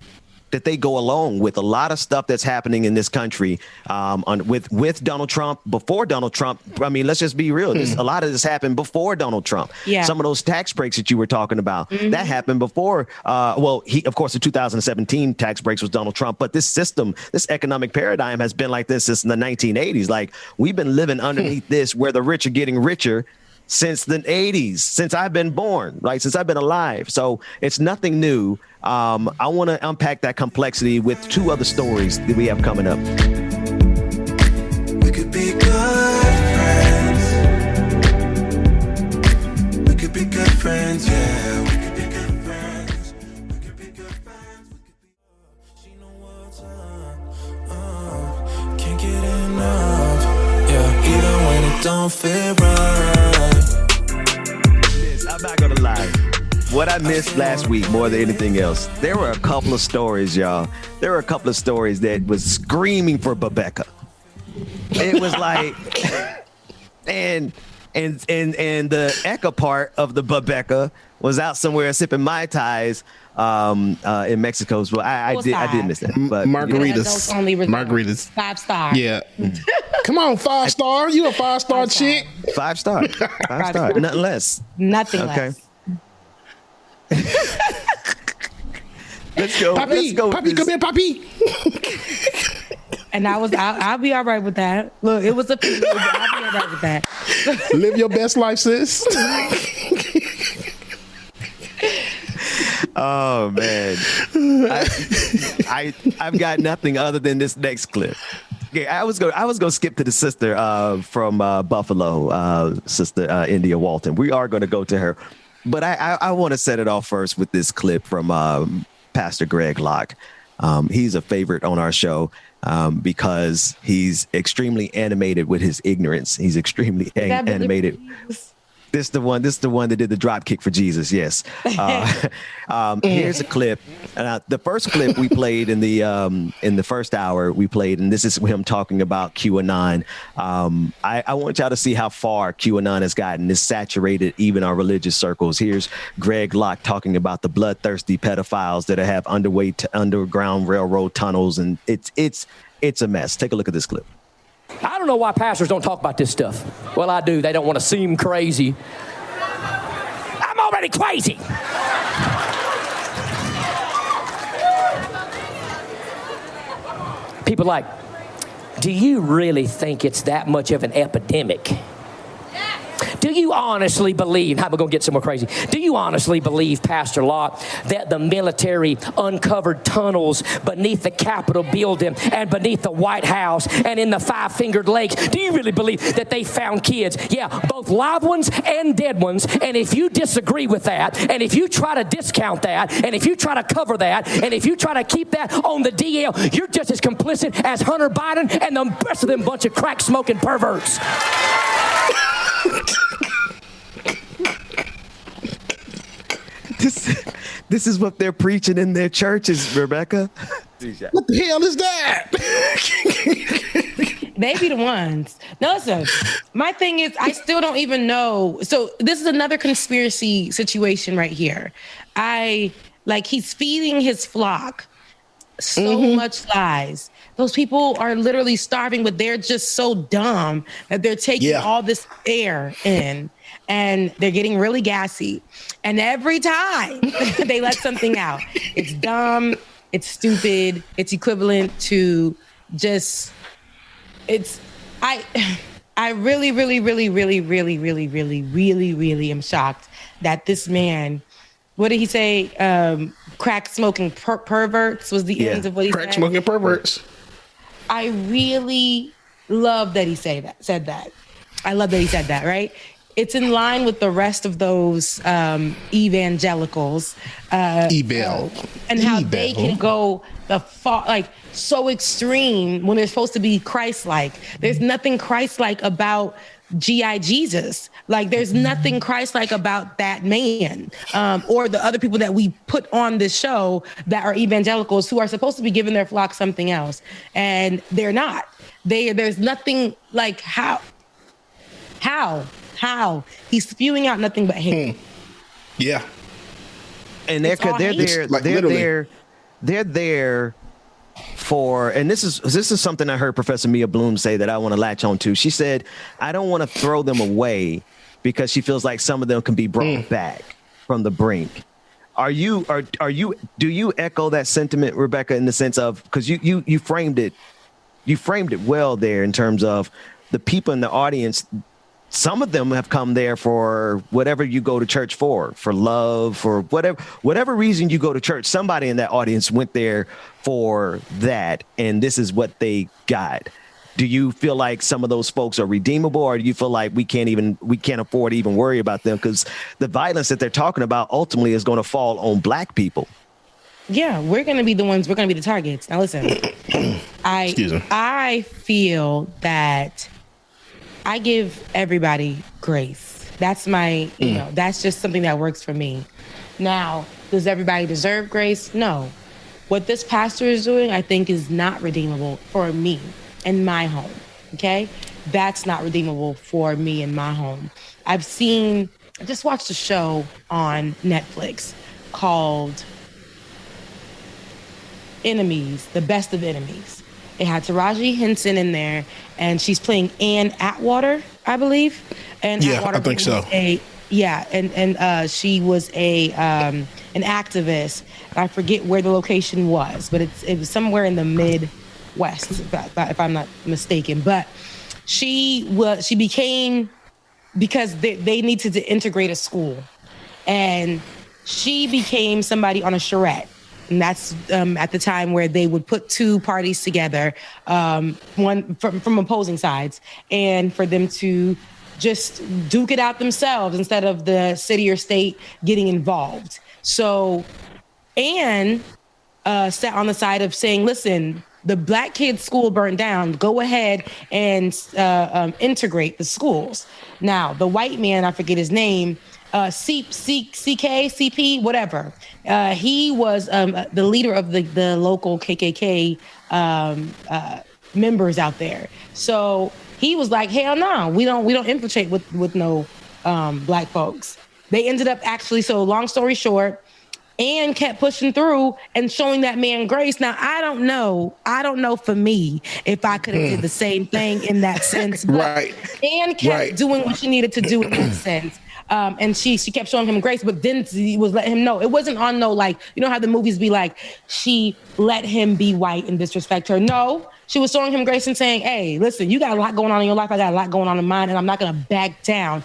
go along with a lot of stuff that's happening in this country with Donald Trump, before Donald Trump. I mean, let's just be real. A lot of this happened before Donald Trump. Yeah. Some of those tax breaks that you were talking about, that happened before. Of course, the 2017 tax breaks was Donald Trump. But this system, this economic paradigm has been like this since the 1980s. Like, we've been living underneath this, where the rich are getting richer since the 80s, since I've been born, right? Since I've been alive. So it's nothing new. I want to unpack that complexity with two other stories that we have coming up. We could be good friends. We could be good friends, yeah. We could be good friends. We could be good friends. She know what's up. Can't get enough. Yeah, even when it don't feel right. I'm not gonna lie. What I missed last week more than anything else, there were a couple of stories, y'all. There were a couple of stories that was screaming for Babecca. It was like, and the Eka part of the Babecca was out somewhere sipping Mai Tais in Mexico. So I did miss that. But margaritas. Margaritas. 5-star. Yeah. Come on, 5-star. You a 5-star chick? 5-star. 5-star. Nothing less. Nothing less. Let's go. Papi, come here, Papi. And I'll be all right with that. Look, it was a I'll be all right with that. Live your best life, sis. Oh man, I've got nothing other than this next clip. Okay, I was gonna skip to the sister from Buffalo, Sister India Walton. We are going to go to her, but I want to set it off first with this clip from Pastor Greg Locke. He's a favorite on our show because he's extremely animated with his ignorance. He's extremely animated. This the one that did the drop kick for Jesus. Yes. Here's a clip. The first clip we played in the first hour we played, and this is him talking about QAnon. I want y'all to see how far QAnon has gotten. It's saturated even our religious circles. Here's Greg Locke talking about the bloodthirsty pedophiles that have underground railroad tunnels, and it's a mess. Take a look at this clip. I don't know why pastors don't talk about this stuff. Well, I do. They don't want to seem crazy. I'm already crazy. People like, do you really think it's that much of an epidemic? Do you honestly believe, I'm going to get somewhere crazy, do you honestly believe, Pastor Locke, that the military uncovered tunnels beneath the Capitol building and beneath the White House and in the Five-Fingered Lakes, do you really believe that they found kids? Yeah, both live ones and dead ones. And if you disagree with that, and if you try to discount that, and if you try to cover that, and if you try to keep that on the DL, you're just as complicit as Hunter Biden and the rest of them bunch of crack-smoking perverts. This is what they're preaching in their churches, Rebecca. What the hell is that? They be the ones. No, listen, my thing is, I still don't even know. So this is another conspiracy situation right here. He's feeding his flock so much lies. Those people are literally starving, but they're just so dumb that they're taking all this air in and they're getting really gassy. And every time they let something out, it's dumb, it's stupid, it's equivalent to just, I really, really, really, really, really, really, really, really, really am shocked that this man, what did he say? Crack smoking perverts was the end of what he said. Crack smoking perverts. I really love that he said that. I love that he said that, right? It's in line with the rest of those evangelicals. And how they can go the far, like so extreme when they're supposed to be Christ-like. There's nothing Christ-like about G.I. Jesus. Like there's nothing Christ-like about that man or the other people that we put on this show that are evangelicals who are supposed to be giving their flock something else. And they're not. There's nothing like how he's spewing out nothing but hate. Yeah. And they're there for, and this is something I heard Professor Mia Bloom say that I want to latch on to. She said, I don't want to throw them away because she feels like some of them can be brought back from the brink. Do you echo that sentiment, Rebecca, in the sense of, because you framed it well there in terms of the people in the audience. Some of them have come there for whatever you go to church for love, for whatever reason you go to church. Somebody in that audience went there for that, and this is what they got. Do you feel like some of those folks are redeemable, or do you feel like we can't afford to even worry about them because the violence that they're talking about ultimately is going to fall on Black people? Yeah, we're going to be the ones. We're going to be the targets. Now, listen, I feel that I give everybody grace. That's my, that's just something that works for me. Now, does everybody deserve grace? No. What this pastor is doing, I think, is not redeemable for me and my home. Okay? That's not redeemable for me and my home. I just watched a show on Netflix called Enemies, The Best of Enemies. It had Taraji Henson in there, and she's playing Ann Atwater, I believe. And yeah, Atwater, I think so. And she was an an activist. I forget where the location was, but it was somewhere in the Midwest, if I'm not mistaken. But she became, because they needed to integrate a school, and she became somebody on a charrette. And that's at the time where they would put two parties together, one from opposing sides, and for them to just duke it out themselves instead of the city or state getting involved. So Anne sat on the side of saying, listen, the Black kids' school burned down. Go ahead and integrate the schools. Now, the white man, I forget his name, CP, whatever. He was the leader of the local KKK members out there. So he was like, hell no, we don't infiltrate with no Black folks. They ended up actually, so long story short, Anne kept pushing through and showing that man grace. Now, I don't know for me if I could have did the same thing in that sense. But right. Anne kept doing what she needed to do in that sense. And she kept showing him grace, but then he was letting him know. It wasn't on no, like, you know how the movies be like, she let him be white and disrespect her. No, she was showing him grace and saying, hey, listen, you got a lot going on in your life. I got a lot going on in mine, and I'm not going to back down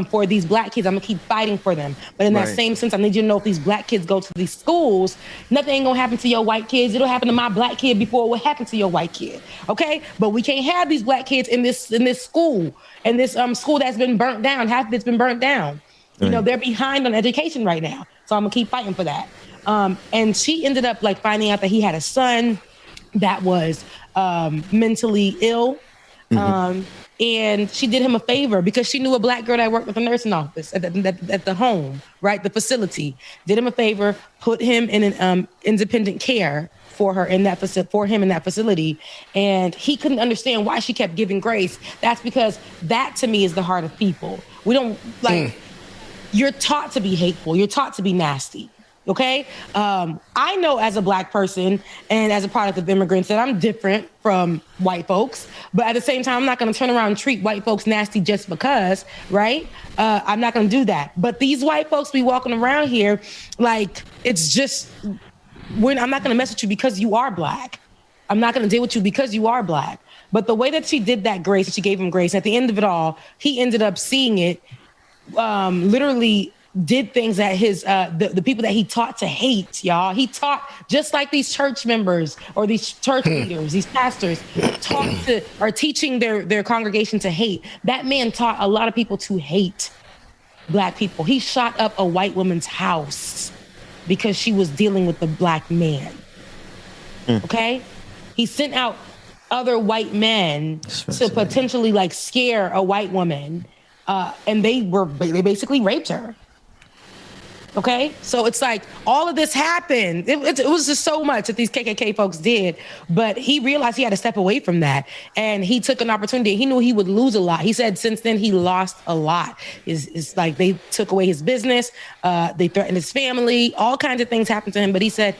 for these Black kids. I'm going to keep fighting for them. But in that same sense, I need you to know if these Black kids go to these schools, nothing ain't going to happen to your white kids. It'll happen to my Black kid before it will happen to your white kid. Okay? But we can't have these Black kids in this school, in this school that's been burnt down. Half of it's been burnt down. You know, they're behind on education right now. So I'm going to keep fighting for that. And she ended up like finding out that he had a son that was mentally ill. And she did him a favor because she knew a Black girl that worked at the nursing office at the home, right? The facility. Did him a favor, put him in an independent care for him in that facility. And he couldn't understand why she kept giving grace. That's because that to me is the heart of people. We don't you're taught to be hateful. You're taught to be nasty. Okay. I know as a Black person and as a product of immigrants that I'm different from white folks, but at the same time, I'm not going to turn around and treat white folks nasty just because, right? I'm not going to do that. But these white folks be walking around here like it's just, I'm not going to mess with you because you are Black. I'm not going to deal with you because you are Black. But the way that she did that grace, she gave him grace, at the end of it all, he ended up seeing it, literally did things that his the people that he taught to hate, y'all. He taught, just like these church members or these church leaders, these pastors are teaching their congregation to hate. That man taught a lot of people to hate Black people. He shot up a white woman's house because she was dealing with the Black man. Okay? He sent out other white men to potentially like scare a white woman. And they basically raped her. Okay, so it's like all of this happened. It was just so much that these KKK folks did, but he realized he had to step away from that, and he took an opportunity. He knew he would lose a lot. He said since then he lost a lot. It's like they took away his business, they threatened his family, all kinds of things happened to him. But he said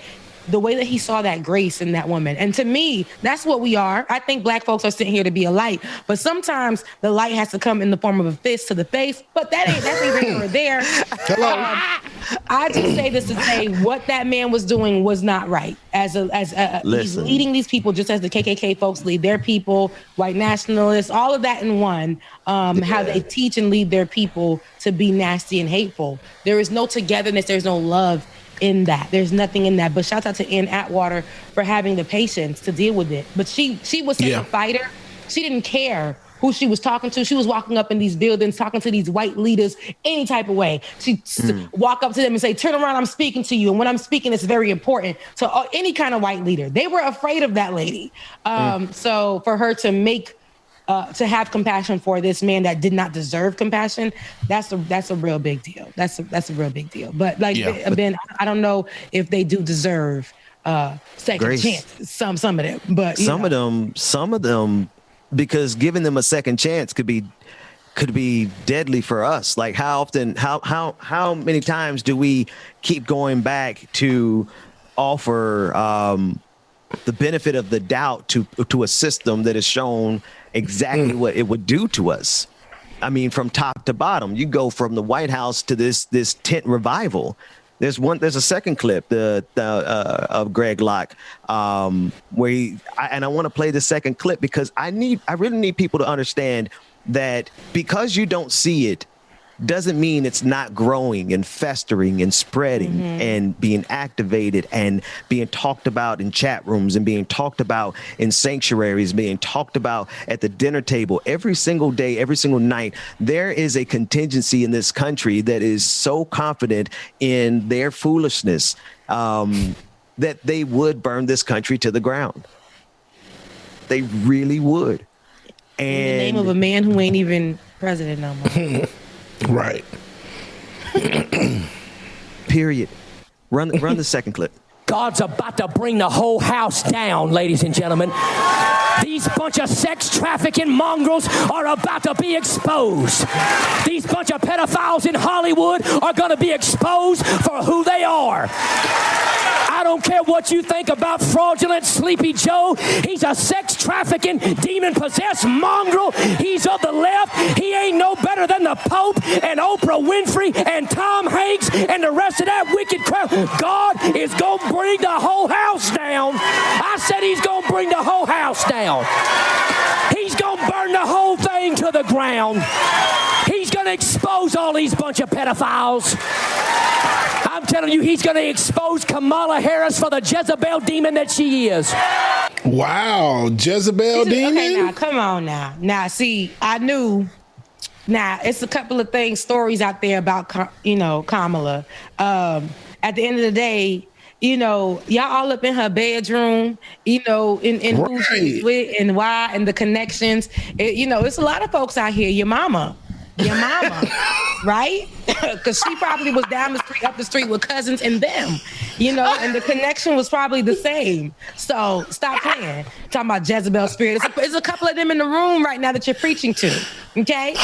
the way that he saw that grace in that woman, and to me, that's what we are. I think Black folks are sitting here to be a light, but sometimes the light has to come in the form of a fist to the face. But that's neither here nor there. I just say this to say what that man was doing was not right. He's leading these people just as the KKK folks lead their people, white nationalists, all of that in one. How they teach and lead their people to be nasty and hateful. There is no togetherness. There's no love in that. There's nothing in that. But shout out to Ann Atwater for having the patience to deal with it. But she was such a fighter. She didn't care who she was talking to. She was walking up in these buildings, talking to these white leaders any type of way. She'd walk up to them and say, turn around, I'm speaking to you. And when I'm speaking, it's very important to any kind of white leader. They were afraid of that lady. So for her to to have compassion for this man that did not deserve compassion, that's a real big deal. That's a real big deal. But Ben, I don't know if they do deserve second chances. Some of them, but some of them, because giving them a second chance could be deadly for us. Like how many times do we keep going back to offer the benefit of the doubt to a system that has shown exactly what it would do to us? I mean, from top to bottom, you go from the White House to this tent revival. There's a second clip of Greg Locke where I want to play the second clip because I really need people to understand that because you don't see it doesn't mean it's not growing and festering and spreading and being activated and being talked about in chat rooms and being talked about in sanctuaries, being talked about at the dinner table every single day, every single night. There is a contingency in this country that is so confident in their foolishness that they would burn this country to the ground. They really would. And in the name of a man who ain't even president no more. Right. Period. Run the second clip. God's about to bring the whole house down, ladies and gentlemen. These bunch of sex trafficking mongrels are about to be exposed. These bunch of pedophiles in Hollywood are going to be exposed for who they are. I don't care what you think about fraudulent Sleepy Joe. He's a sex trafficking, demon-possessed mongrel. He's of the left. He ain't no better than the Pope and Oprah Winfrey and Tom Hanks and the rest of that wicked crowd. God is going to bring the whole house down. I said he's going to bring the whole house down. He's going to burn the whole thing to the ground. He's going to expose all these bunch of pedophiles. I'm telling you, he's going to expose Kamala Harris for the Jezebel demon that she is. Wow, Jezebel demon? Okay, now, come on now. Now, see, I knew. Now, it's a couple of stories out there about, Kamala. At the end of the day, y'all all up in her bedroom, in who she's with and why and the connections. It's a lot of folks out here. Your mama, right? Because she probably was down the street, up the street with cousins and them, and the connection was probably the same. So stop playing. Talking about Jezebel spirit. There's a couple of them in the room right now that you're preaching to. Okay.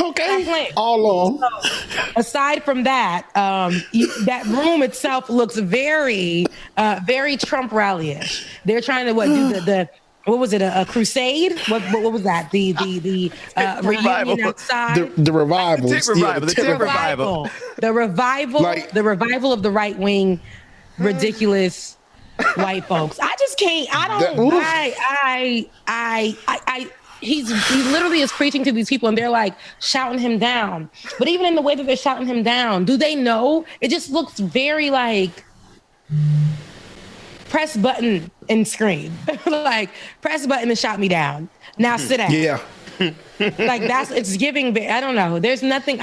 All on. So, aside from that, that room itself looks very, very Trump rally-ish. They're trying to do the what was it? A crusade? What was that? The reunion outside. The revival. The revival of the right wing, ridiculous white folks. I just can't. He literally is preaching to these people, and they're like shouting him down. But even in the way that they're shouting him down, do they know? It just looks very like press button and scream. Like, press button and shout me down. Now sit down. Yeah. Like, it's giving, I don't know. There's nothing,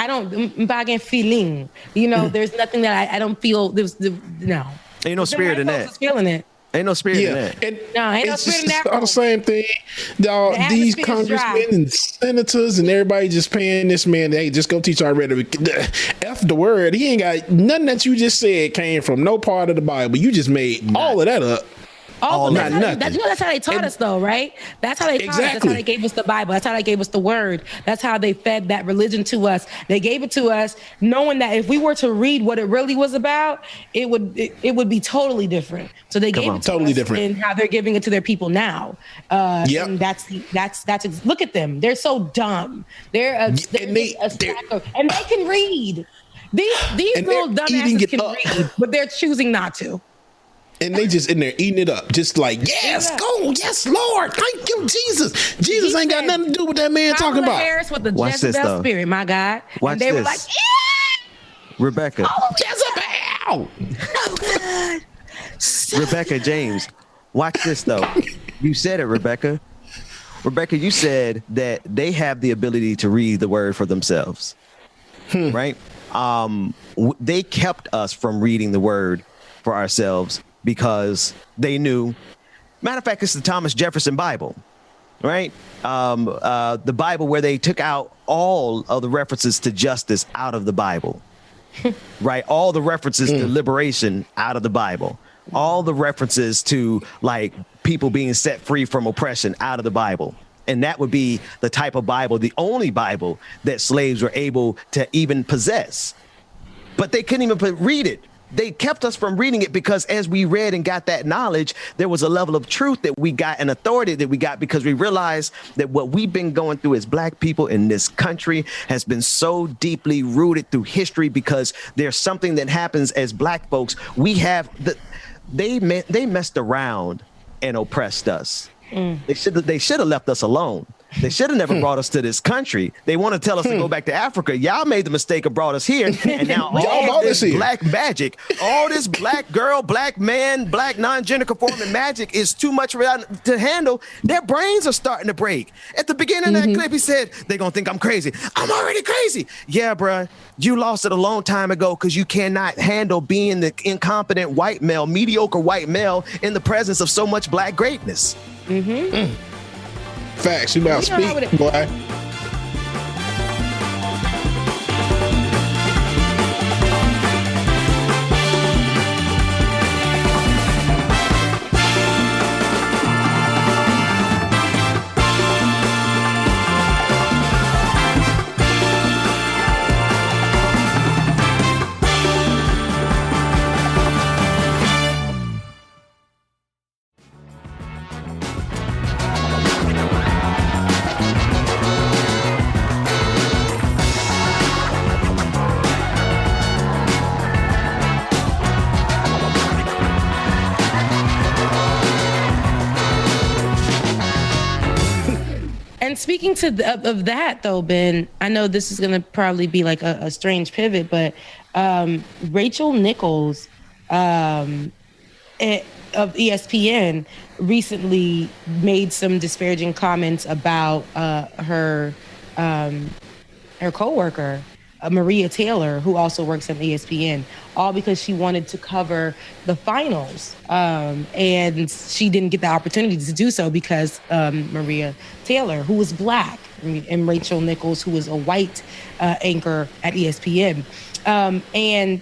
bagging feeling. There's nothing that I don't feel, no. Ain't no spirit in that. Feeling it. Ain't no spirit in that. Ain't no spirit in that. It's all the same thing. These congressmen and senators and everybody just paying this man, hey, just go teach our rhetoric. F the word. He ain't got nothing that you just said came from no part of the Bible. You just made all of that up. That's how they taught us, though, right? That's how they taught us. That's how they gave us the Bible. That's how they gave us the word. That's how they fed that religion to us. They gave it to us knowing that if we were to read what it really was about, it would be totally different. So they gave it to us different. And how they're giving it to their people now. And that's look at them. They're so dumb. And they can read. These little dumbasses can read, but they're choosing not to. And they just in there eating it up, just like, yes, go, yes, Lord, thank you, Jesus. Jesus ain't got nothing to do with that man talking about. Harris with the Jezebel spirit, my God. Watch this. Were like, Rebecca. Oh, Jezebel. Oh, God. Rebecca James, watch this though. You said it, Rebecca. Rebecca, you said that they have the ability to read the word for themselves, right? They kept us from reading the word for ourselves because they knew. Matter of fact, it's the Thomas Jefferson Bible, right? The Bible where they took out all of the references to justice out of the Bible, right? All the references to liberation out of the Bible, all the references to like people being set free from oppression out of the Bible. And that would be the type of Bible, the only Bible that slaves were able to even possess. But they couldn't even read it they kept us from reading it because as we read and got that knowledge, there was a level of truth that we got and authority that we got because we realized that what we've been going through as Black people in this country has been so deeply rooted through history because there's something that happens as Black folks. We have they messed around and oppressed us. They should have left us alone. They should have never brought us to this country. They want to tell us to go back to Africa. Y'all made the mistake of brought us here. And now all this black magic, all this black girl, black man, black non-gender conforming magic is too much for them to handle. Their brains are starting to break. At the beginning of that clip, he said, they're going to think I'm crazy. I'm already crazy. Yeah, bruh. You lost it a long time ago because you cannot handle being the incompetent white male, mediocre white male in the presence of so much black greatness. Facts. You about to speak, boy. And speaking of that, though, Ben, I know this is going to probably be like a strange pivot, but Rachel Nichols of ESPN recently made some disparaging comments about her coworker, Maria Taylor, who also works at ESPN, all because she wanted to cover the finals. And she didn't get the opportunity to do so because Maria Taylor, who was Black, and Rachel Nichols, who was a white anchor at ESPN. And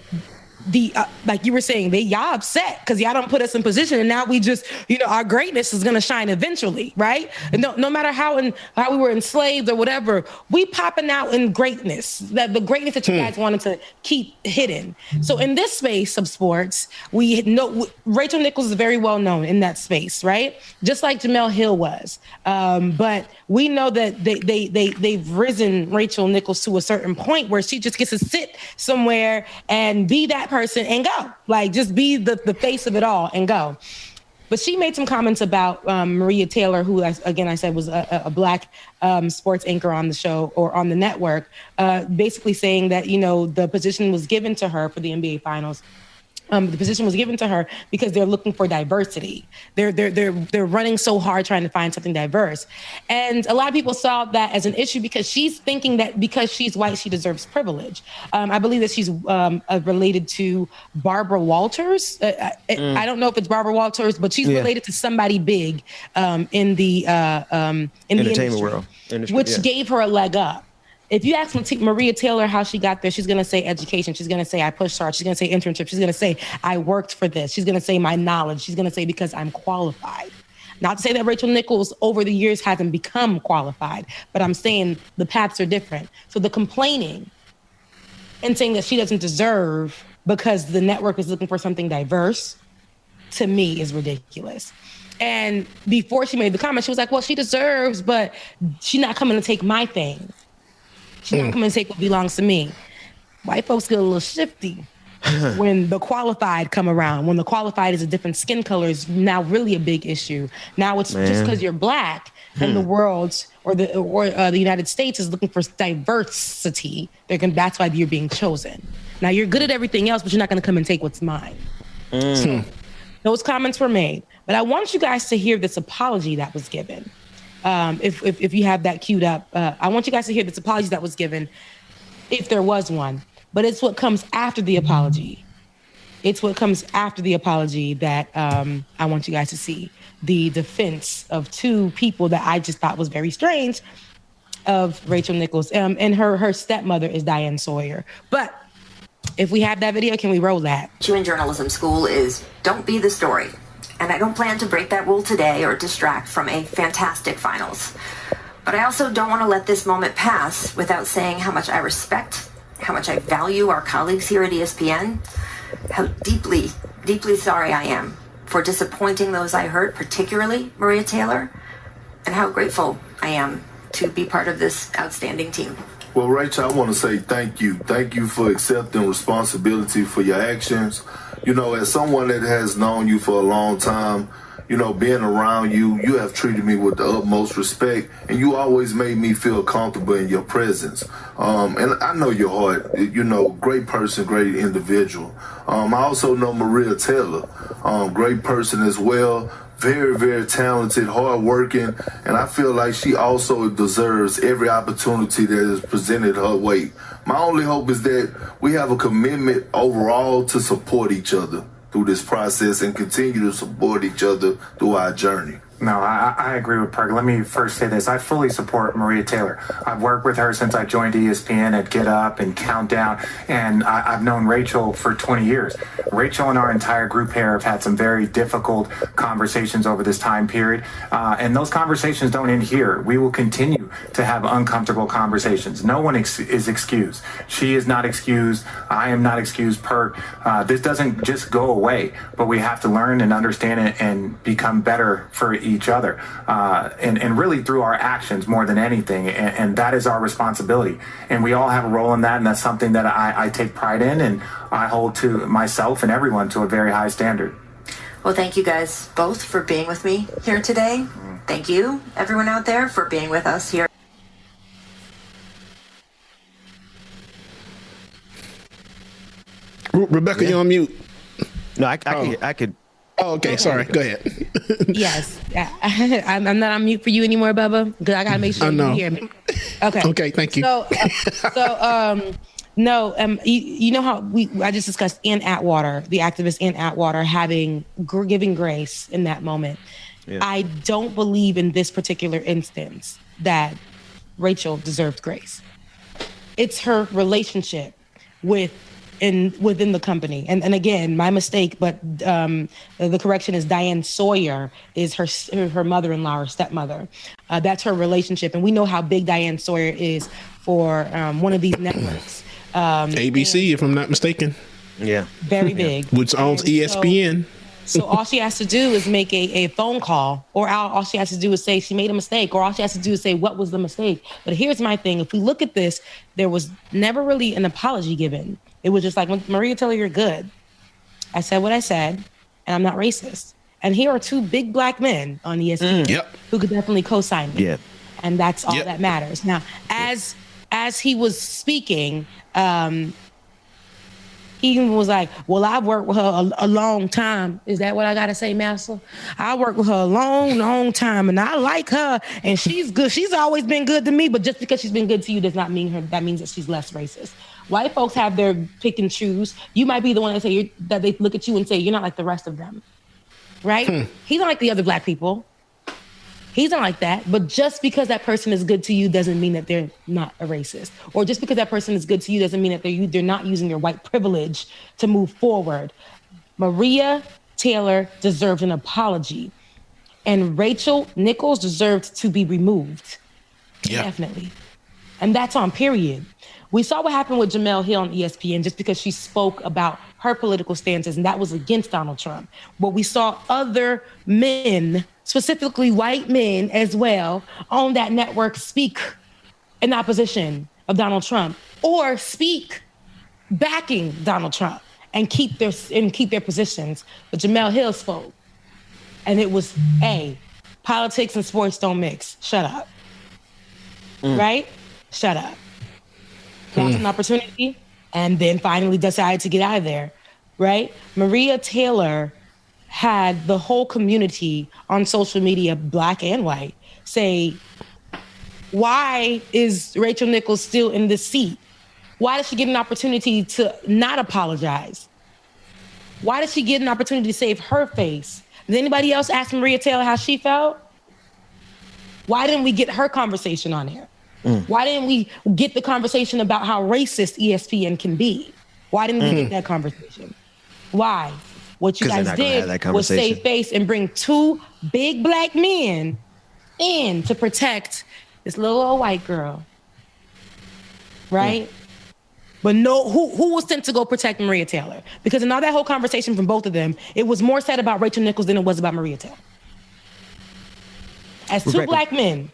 like you were saying, y'all upset because y'all don't put us in position, and now we just, our greatness is gonna shine eventually, right? And no matter how we were enslaved or whatever, we popping out in greatness, the greatness that you guys wanted to keep hidden. So in this space of sports, we know Rachel Nichols is very well known in that space, right? Just like Jemele Hill was, but we know that they've risen Rachel Nichols to a certain point where she just gets to sit somewhere and be that person and go, like just be the face of it all and go. But she made some comments about Maria Taylor, who, again, I said was a Black sports anchor on the show or on the network, basically saying that, the position was given to her for the NBA Finals. The position was given to her because they're looking for diversity. They're running so hard trying to find something diverse. And a lot of people saw that as an issue because she's thinking that because she's white, she deserves privilege. I believe that she's related to Barbara Walters. I don't know if it's Barbara Walters, but she's related to somebody big in the entertainment world, which gave her a leg up. If you ask Maria Taylor how she got there, she's going to say education. She's going to say I pushed hard. She's going to say internship. She's going to say I worked for this. She's going to say my knowledge. She's going to say because I'm qualified. Not to say that Rachel Nichols over the years hasn't become qualified, but I'm saying the paths are different. So the complaining and saying that she doesn't deserve because the network is looking for something diverse, to me, is ridiculous. And before she made the comment, she was like, well, she deserves, but she's not coming to take my thing. She's not coming to take what belongs to me. White folks get a little shifty when the qualified come around. When the qualified is a different skin color is now really a big issue. Now it's just because you're Black and the world or the United States is looking for diversity. That's why you're being chosen. Now you're good at everything else, but you're not going to come and take what's mine. So those comments were made. But I want you guys to hear this apology that was given. If you have that queued up, I want you guys to hear this apology that was given, if there was one. But it's what comes after the apology. It's what comes after the apology that I want you guys to see. The defense of two people that I just thought was very strange of Rachel Nichols. And her stepmother is Diane Sawyer. But if we have that video, can we roll that? In journalism school is don't be the story. And I don't plan to break that rule today or distract from a fantastic finals. But I also don't want to let this moment pass without saying how much I respect, how much I value our colleagues here at ESPN, how deeply, deeply sorry I am for disappointing those I hurt, particularly Maria Taylor, and how grateful I am to be part of this outstanding team. Well, Rachel, I want to say thank you. Thank you for accepting responsibility for your actions. You know, as someone that has known you for a long time, you know, being around you, you have treated me with the utmost respect, and you always made me feel comfortable in your presence. And I know your heart, you know, great person, great individual. I also know Maria Taylor, great person as well. Very, very talented, hardworking, and I feel like she also deserves every opportunity that is presented her way. My only hope is that we have a commitment overall to support each other through this process and continue to support each other through our journey. No, I agree with Perk. Let me first say this. I fully support Maria Taylor. I've worked with her since I joined ESPN at Get Up and Countdown, and I've known Rachel for 20 years. Rachel and our entire group here have had some very difficult conversations over this time period, and those conversations don't end here. We will continue to have uncomfortable conversations. No one is excused. She is not excused. I am not excused. Perk. This doesn't just go away, but we have to learn and understand it and become better for each other, and really through our actions more than anything, and that is our responsibility, and we all have a role in that, and that's something that I take pride in, and I hold to myself and everyone to a very high standard. Well, thank you guys both for being with me here today. Thank you, everyone out there, for being with us here. Rebecca, you're on mute. No, I could. Oh, okay. Sorry. Go ahead. Yes. I'm not on mute for you anymore, Bubba, because I got to make sure you hear me. Okay. Okay. Thank you. You know how I just discussed Ann Atwater, the activist Ann Atwater, giving grace in that moment. Yeah. I don't believe in this particular instance that Rachel deserved grace. It's her relationship within the company. And again, my mistake, but the correction is Diane Sawyer is her mother-in-law or stepmother. That's her relationship. And we know how big Diane Sawyer is for one of these networks. ABC, if I'm not mistaken. Yeah. Very big. Which owns ESPN. So all she has to do is make a phone call, or all she has to do is say she made a mistake, or all she has to do is say, what was the mistake? But here's my thing. If we look at this, there was never really an apology given. It was just like, Maria Taylor, you're good. I said what I said, and I'm not racist. And here are two big black men on ESPN who could definitely co-sign me. Yeah. And that's all that matters. Now, as he was speaking, he was like, well, I've worked with her a long time. Is that what I got to say, Master? I worked with her a long, long time, and I like her, and she's good. She's always been good to me, but just because she's been good to you does not mean that means that she's less racist. White folks have their pick and choose. You might be the one that they look at you and say, you're not like the rest of them, right? He's not like the other black people. He's not like that. But just because that person is good to you doesn't mean that they're not a racist. Or just because that person is good to you doesn't mean that they're not using their white privilege to move forward. Maria Taylor deserved an apology. And Rachel Nichols deserved to be removed. Yeah. Definitely. And that's on period. We saw what happened with Jemele Hill on ESPN just because she spoke about her political stances, and that was against Donald Trump. But we saw other men, specifically white men as well, on that network speak in opposition of Donald Trump or speak backing Donald Trump and keep their positions. But Jemele Hill spoke, and it was, politics and sports don't mix. Shut up. Right? Shut up. Lost an opportunity, and then finally decided to get out of there, right? Maria Taylor had the whole community on social media, black and white, say, why is Rachel Nichols still in this seat? Why does she get an opportunity to not apologize? Why does she get an opportunity to save her face? Did anybody else ask Maria Taylor how she felt? Why didn't we get her conversation on here? Why didn't we get the conversation about how racist ESPN can be? Why didn't we get that conversation? Why? What you guys did was save face and bring two big black men in to protect this little old white girl. Right? But no, who was sent to go protect Maria Taylor? Because in all that whole conversation from both of them, it was more said about Rachel Nichols than it was about Maria Taylor. As two black men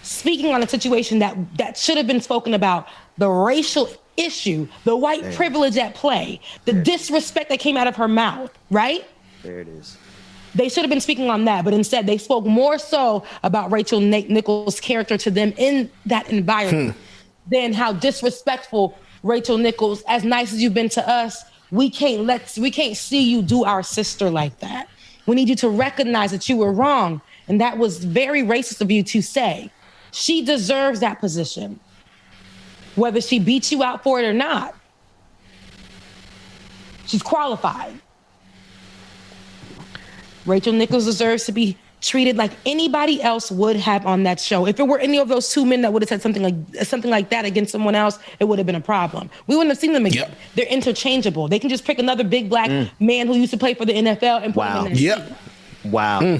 speaking on a situation that should have been spoken about, the racial issue, the white privilege at play, the disrespect that came out of her mouth, right? There it is. They should have been speaking on that, but instead they spoke more so about Rachel Nichols' character to them in that environment than how disrespectful Rachel Nichols, as nice as you've been to us, we can't see you do our sister like that. We need you to recognize that you were wrong. And that was very racist of you to say. She deserves that position, whether she beats you out for it or not. She's qualified. Rachel Nichols deserves to be treated like anybody else would have on that show. If it were any of those two men that would have said something like that against someone else, it would have been a problem. We wouldn't have seen them again. Yep. They're interchangeable. They can just pick another big black man who used to play for the NFL and put him in that seat. Wow.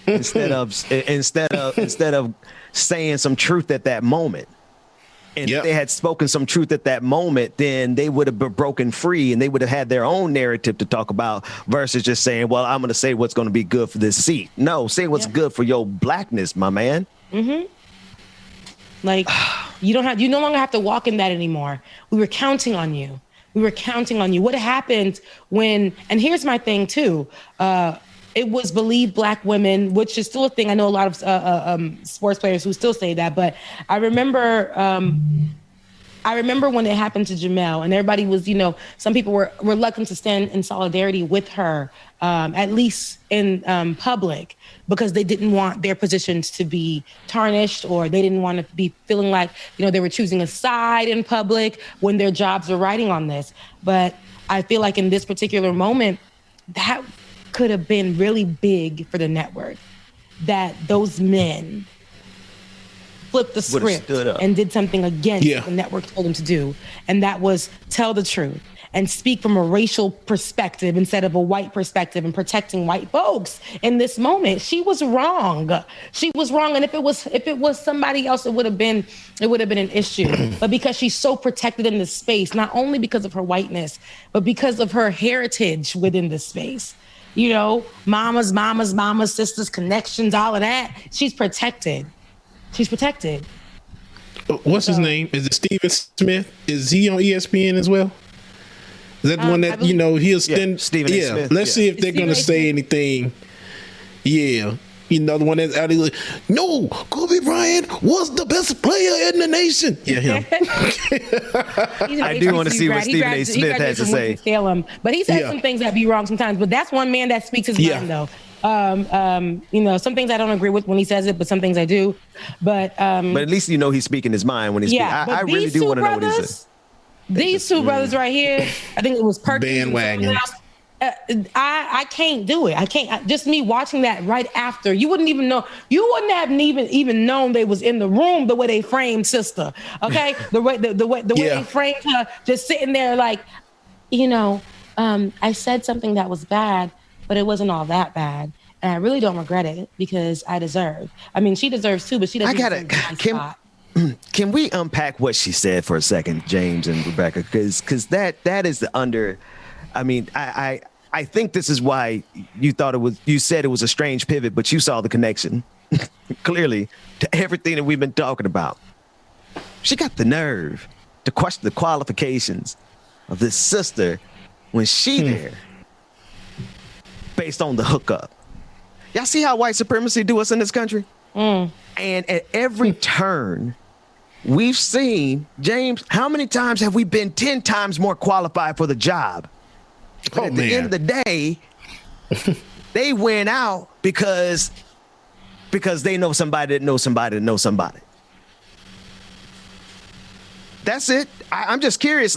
Instead of saying some truth at that moment. And if they had spoken some truth at that moment, then they would have been broken free and they would have had their own narrative to talk about versus just saying, well, I'm going to say what's going to be good for this seat. No, say what's good for your blackness, my man. Like, you no longer have to walk in that anymore. We were counting on you. What happened when, and here's my thing too, it was believed black women, which is still a thing. I know a lot of sports players who still say that, but I remember when it happened to Jamel and everybody was, some people were reluctant to stand in solidarity with her, at least in public, because they didn't want their positions to be tarnished or they didn't want to be feeling like, they were choosing a side in public when their jobs are riding on this. But I feel like in this particular moment, that could have been really big for the network, that those men flipped the script and did something against what the network told them to do. And that was tell the truth and speak from a racial perspective instead of a white perspective and protecting white folks in this moment. She was wrong. And if it was somebody else, it would have been an issue. But because she's so protected in this space, not only because of her whiteness, but because of her heritage within this space, mamas, sisters, connections, all of that. She's protected. What's his name? Is it Steven Smith? Is he on ESPN as well? Is that the one that, he'll stand? Stephen A. Smith. Let's see if they're going to say anything. Yeah. The one that's out of no, Kobe Bryant was the best player in the nation. Yeah, him. I do want to see what Stephen A. Smith has to say. Salem, but he said some things that be wrong sometimes. But that's one man that speaks his mind, though. Some things I don't agree with when he says it, but some things I do. But at least he's speaking his mind when he's speaking. I really do want to know what he says. These two brothers right here, I think it was Perkins. Bandwagon. I can't do it. I can't. Just me watching that right after, you wouldn't have even known they was in the room the way they framed sister. Okay, the way they framed her, just sitting there like, I said something that was bad, but it wasn't all that bad, and I really don't regret it because I deserve. I mean, she deserves too, but she doesn't. Can we unpack what she said for a second, James and Rebecca? Because that is the under. I mean, I think this is why you said it was a strange pivot, but you saw the connection clearly to everything that we've been talking about. She got the nerve to question the qualifications of this sister when she there based on the hookup. Y'all see how white supremacy do us in this country? And at every turn we've seen, James, how many times have we been 10 times more qualified for the job? But at the end of the day, they went out because they know somebody that knows somebody that knows somebody. That's it. I'm just curious,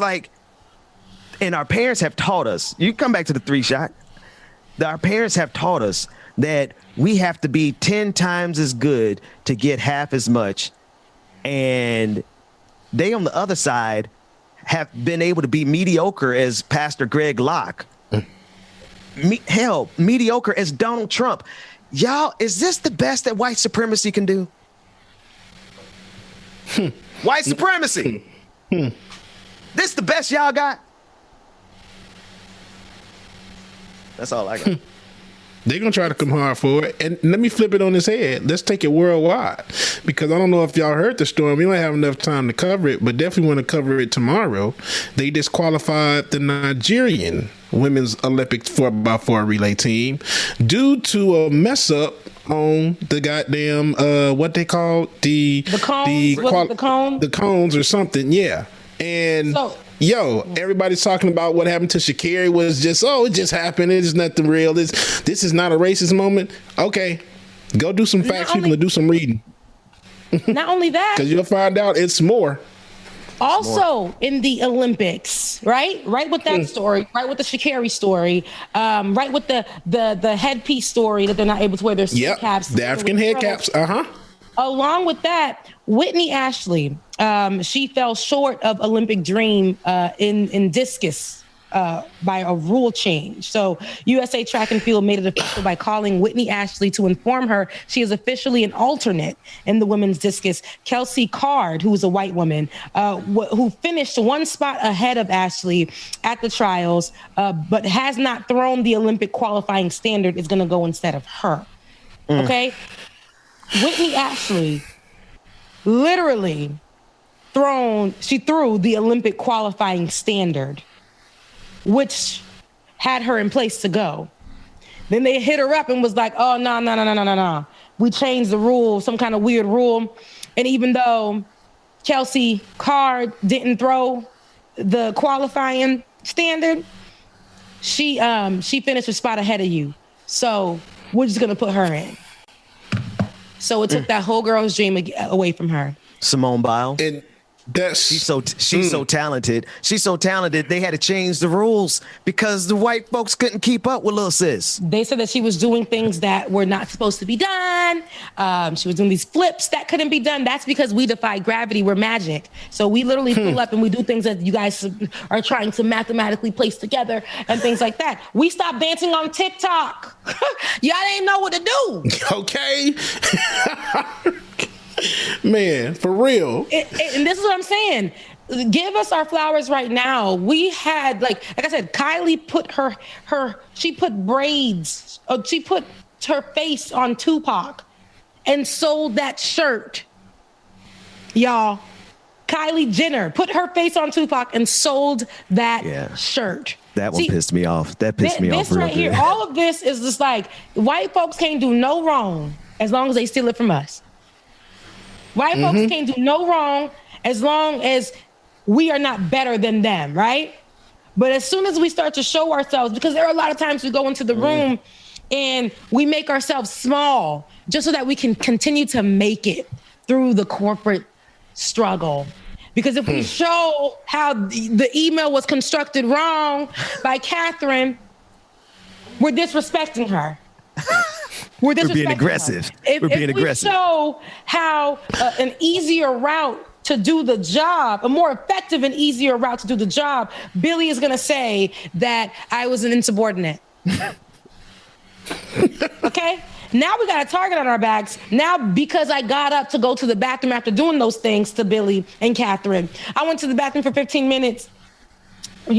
and our parents have taught us, you come back to the 3-shot, our parents have taught us that we have to be 10 times as good to get half as much. And they on the other side have been able to be mediocre as Pastor Greg Locke. Mediocre as Donald Trump. Y'all, is this the best that white supremacy can do? White supremacy. This the best y'all got? That's all I got. They're going to try to come hard for it. And let me flip it on its head. Let's take it worldwide. Because I don't know if y'all heard the story. We don't have enough time to cover it, but definitely want to cover it tomorrow. They disqualified the Nigerian women's Olympic 4x4 relay team due to a mess up on the goddamn, what they call the cones? The cones? The cones or something, yeah. And... everybody's talking about what happened to Sha'Carri was just, it just happened. It's nothing real. This is not a racist moment. Okay, go do some facts, people, and do some reading. Not only that, because you'll find out it's more. Also in the Olympics, right with that story, right with the Sha'Carri story, right with the headpiece story that they're not able to wear their caps. The African head caps. Along with that, Whitney Ashley, she fell short of Olympic dream in discus by a rule change. So USA Track and Field made it official by calling Whitney Ashley to inform her she is officially an alternate in the women's discus. Kelsey Card, who is a white woman, who finished one spot ahead of Ashley at the trials, but has not thrown the Olympic qualifying standard, is going to go instead of her. Okay? Whitney Ashley literally threw the Olympic qualifying standard, which had her in place to go. Then they hit her up and was like, oh, no. We changed the rule, some kind of weird rule. And even though Kelsey Card didn't throw the qualifying standard, she finished a spot ahead of you. So we're just going to put her in. So it took that whole girl's dream away from her. Simone Biles. And she's so talented. She's so talented. They had to change the rules because the white folks couldn't keep up with little sis. They said that she was doing things that were not supposed to be done. She was doing these flips that couldn't be done. That's because we defy gravity. We're magic. So we literally pull up and we do things that you guys are trying to mathematically place together and things like that. We stopped dancing on TikTok. Y'all didn't know what to do. Okay. Man, for real. And this is what I'm saying. Give us our flowers right now. We had, like I said, Kylie put she put braids. She put her face on Tupac and sold that shirt. Y'all, Kylie Jenner put her face on Tupac and sold that shirt. That one pissed me off. That pissed me off. This right here, all of this is just like, white folks can't do no wrong as long as they steal it from us. White folks can't do no wrong as long as we are not better than them, right? But as soon as we start to show ourselves, because there are a lot of times we go into the room and we make ourselves small just so that we can continue to make it through the corporate struggle. Because if we show how the email was constructed wrong by Catherine, we're disrespecting her. We're being aggressive. If we show how an easier route to do the job, a more effective and easier route to do the job, Billy is going to say that I was an insubordinate. Okay? Now we got a target on our backs. Now, because I got up to go to the bathroom after doing those things to Billy and Catherine, I went to the bathroom for 15 minutes, and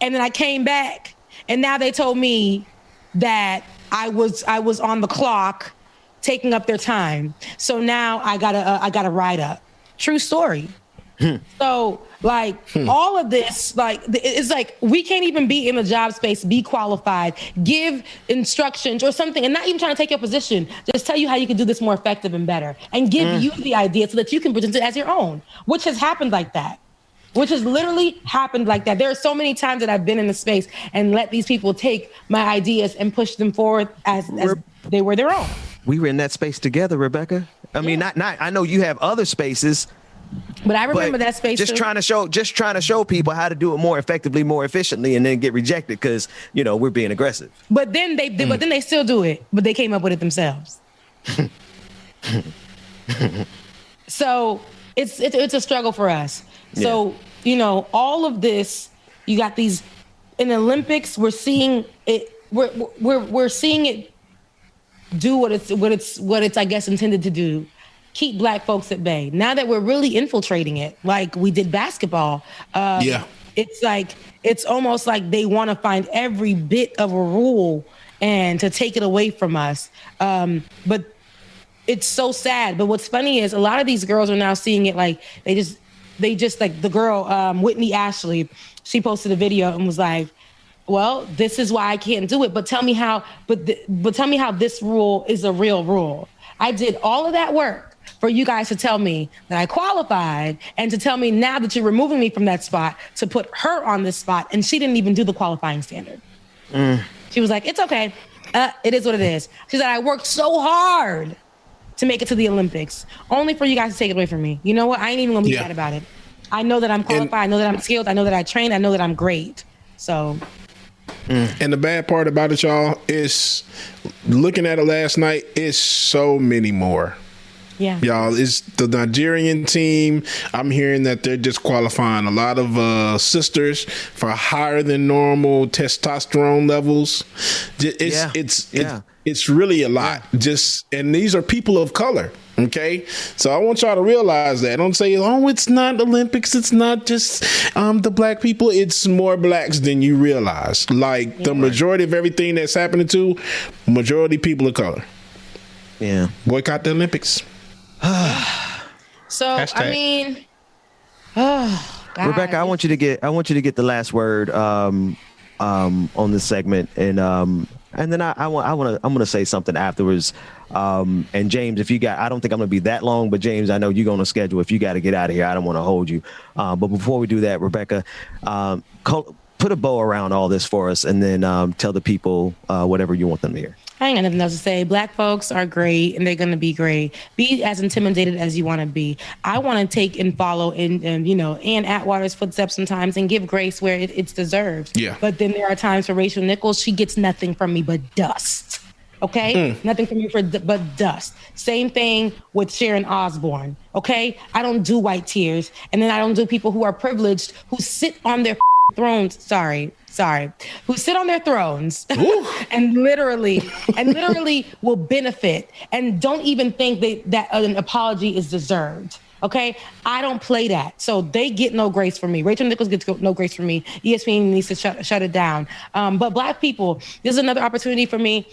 then I came back, and now they told me that I was on the clock taking up their time. So now I gotta ride up. True story. So all of this, it's like we can't even be in a job space, be qualified, give instructions or something, and not even trying to take your position. Just tell you how you can do this more effective and better, and give you the idea so that you can present it as your own, which has happened like that. Which has literally happened like that. There are so many times that I've been in the space and let these people take my ideas and push them forward as they were their own. We were in that space together, Rebecca. I mean, not. I know you have other spaces, but I remember that space. Just trying to show people how to do it more effectively, more efficiently, and then get rejected because we're being aggressive. But then they still do it. But they came up with it themselves. So it's a struggle for us. So, all of this, you got these in the Olympics, we're seeing it, we're seeing it do what it's, I guess, intended to do. keep Black folks at bay. Now that we're really infiltrating it, like we did basketball, it's like, it's almost like they want to find every bit of a rule and to take it away from us. But it's so sad. But what's funny is a lot of these girls are now seeing it like they just like the girl, Whitney Ashley, she posted a video and was like, well, this is why I can't do it. But tell me how, but tell me how this rule is a real rule. I did all of that work for you guys to tell me that I qualified and to tell me now that you're removing me from that spot to put her on this spot. And she didn't even do the qualifying standard. She was like, it's okay. It is what it is. She said, I worked so hard to make it to the Olympics, only for you guys to take it away from me. You know what? I ain't even gonna be mad about it. I know that I'm qualified. I know that I'm skilled. I know that I trained. I know that I'm great. So. And the bad part about it, y'all, is looking at it last night, is so many more. Yeah. Y'all, it's the Nigerian team. I'm hearing that they're disqualifying a lot of sisters for higher than normal testosterone levels. It's really a lot. And these are people of color. Okay, so I want y'all to realize that. Don't say, oh, it's not Olympics. It's not just the Black people. It's more Blacks than you realize. Like the majority of everything that's happening to majority people of color. Yeah. Boycott the Olympics. So I mean, God. Rebecca, I want you to get the last word on this segment, and then I'm gonna say something afterwards. And James, if you got, I don't think I'm gonna be that long, but James, I know you're gonna schedule. If you got to get out of here, I don't want to hold you. But before we do that, Rebecca, put a bow around all this for us, and then tell the people whatever you want them to hear. I ain't got nothing else to say. Black folks are great, and they're going to be great. Be as intimidated as you want to be. I want to take and follow in Ann Atwater's footsteps sometimes and give grace where it's deserved. Yeah. But then there are times for Rachel Nichols, she gets nothing from me but dust. Okay? Nothing from you but dust. Same thing with Sharon Osbourne. Okay? I don't do white tears. And then I don't do people who are privileged, who sit on their thrones. Sorry, who sit on their thrones and literally will benefit and don't even think that an apology is deserved. Okay, I don't play that, so they get no grace from me. Rachel Nichols gets no grace from me. ESPN needs to shut it down. But Black people, this is another opportunity for me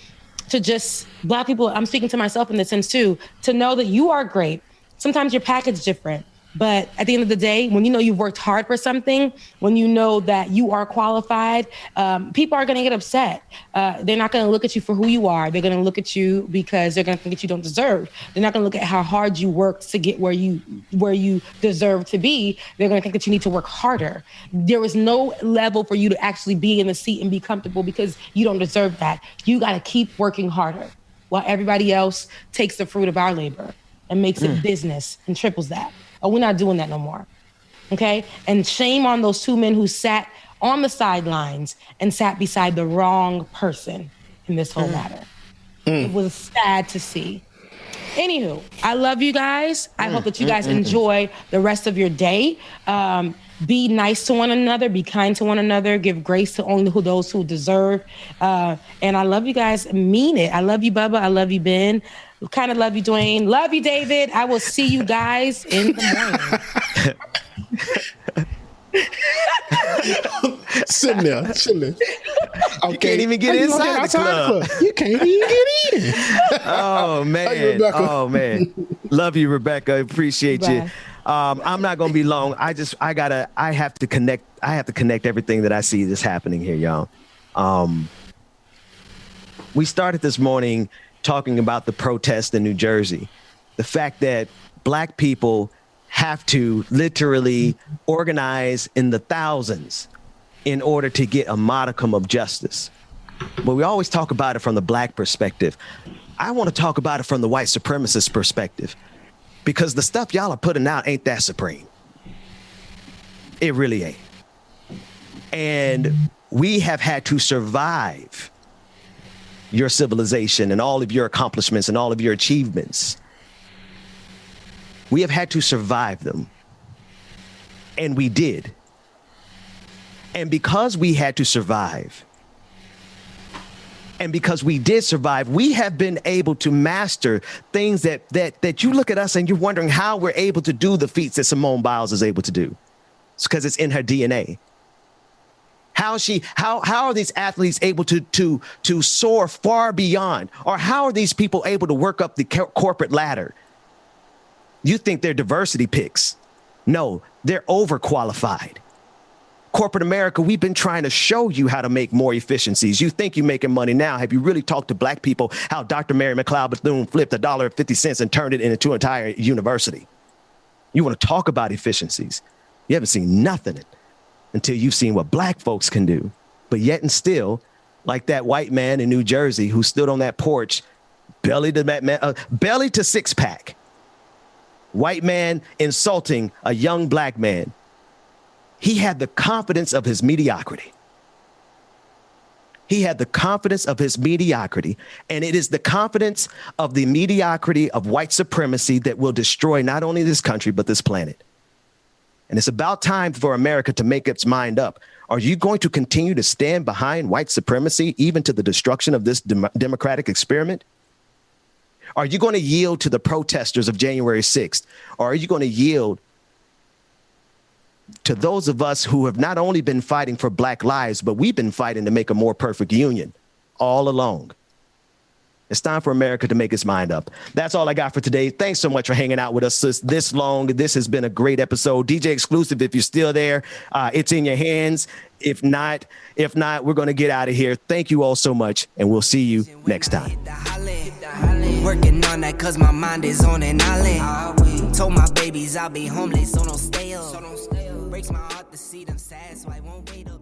to just Black people. I'm speaking to myself in this sense too, to know that you are great. Sometimes your package different. But at the end of the day, when you know you've worked hard for something, when you know that you are qualified, people are going to get upset. They're not going to look at you for who you are. They're going to look at you because they're going to think that you don't deserve. They're not going to look at how hard you worked to get where you deserve to be. They're going to think that you need to work harder. There is no level for you to actually be in the seat and be comfortable because you don't deserve that. You got to keep working harder while everybody else takes the fruit of our labor and makes it business and triples that. Oh, we're not doing that no more. Okay? And shame on those two men who sat on the sidelines and sat beside the wrong person in this whole matter. It was sad to see. Anywho, I love you guys. I hope that you guys enjoy the rest of your day. Be nice to one another. Be kind to one another. Give grace to only those who deserve. And I love you guys. Mean it. I love you, Bubba. I love you, Ben. Kind of love you, Dwayne. Love you, David. I will see you guys in the morning. Sitting there. Okay. You can't even get inside the club. You can't even get in. Oh, man. Oh, man. Love you, Rebecca. Appreciate you. I'm not going to be long. I have to connect everything that I see that's happening here, y'all. We started this morning talking about the protest in New Jersey. The fact that Black people have to literally organize in the thousands in order to get a modicum of justice. But we always talk about it from the Black perspective. I want to talk about it from the white supremacist perspective, because the stuff y'all are putting out ain't that supreme. It really ain't. And we have had to survive your civilization and all of your accomplishments and all of your achievements. We have had to survive them. And we did. And because we had to survive, And because we did survive, we have been able to master things that you look at us and you're wondering how we're able to do the feats that Simone Biles is able to do. It's because it's in her DNA. How are these athletes able to soar far beyond? Or how are these people able to work up the corporate ladder? You think they're diversity picks. No, they're overqualified. Corporate America, we've been trying to show you how to make more efficiencies. You think you're making money now. Have you really talked to black people how Dr. Mary McLeod Bethune flipped $1.50 and turned it into an entire university? You want to talk about efficiencies. You haven't seen nothing until you've seen what black folks can do. But yet and still, like that white man in New Jersey who stood on that porch, belly to six pack. White man insulting a young black man. He had the confidence of his mediocrity. He had the confidence of his mediocrity. And it is the confidence of the mediocrity of white supremacy that will destroy not only this country, but this planet. And it's about time for America to make its mind up. Are you going to continue to stand behind white supremacy, even to the destruction of this democratic experiment? Are you going to yield to the protesters of January 6th? Or are you going to yield to those of us who have not only been fighting for black lives, but we've been fighting to make a more perfect union all along? It's time for America to make its mind up. That's all I got for today. Thanks so much for hanging out with us this long. This has been a great episode. DJ Exclusive, if you're still there, it's in your hands. If not, we're going to get out of here. Thank you all so much, and we'll see you next time. Working on that cause my mind is on an island. Told my babies I'll be homeless, so don't stay up. Breaks my heart to see them sad, so I won't wait up.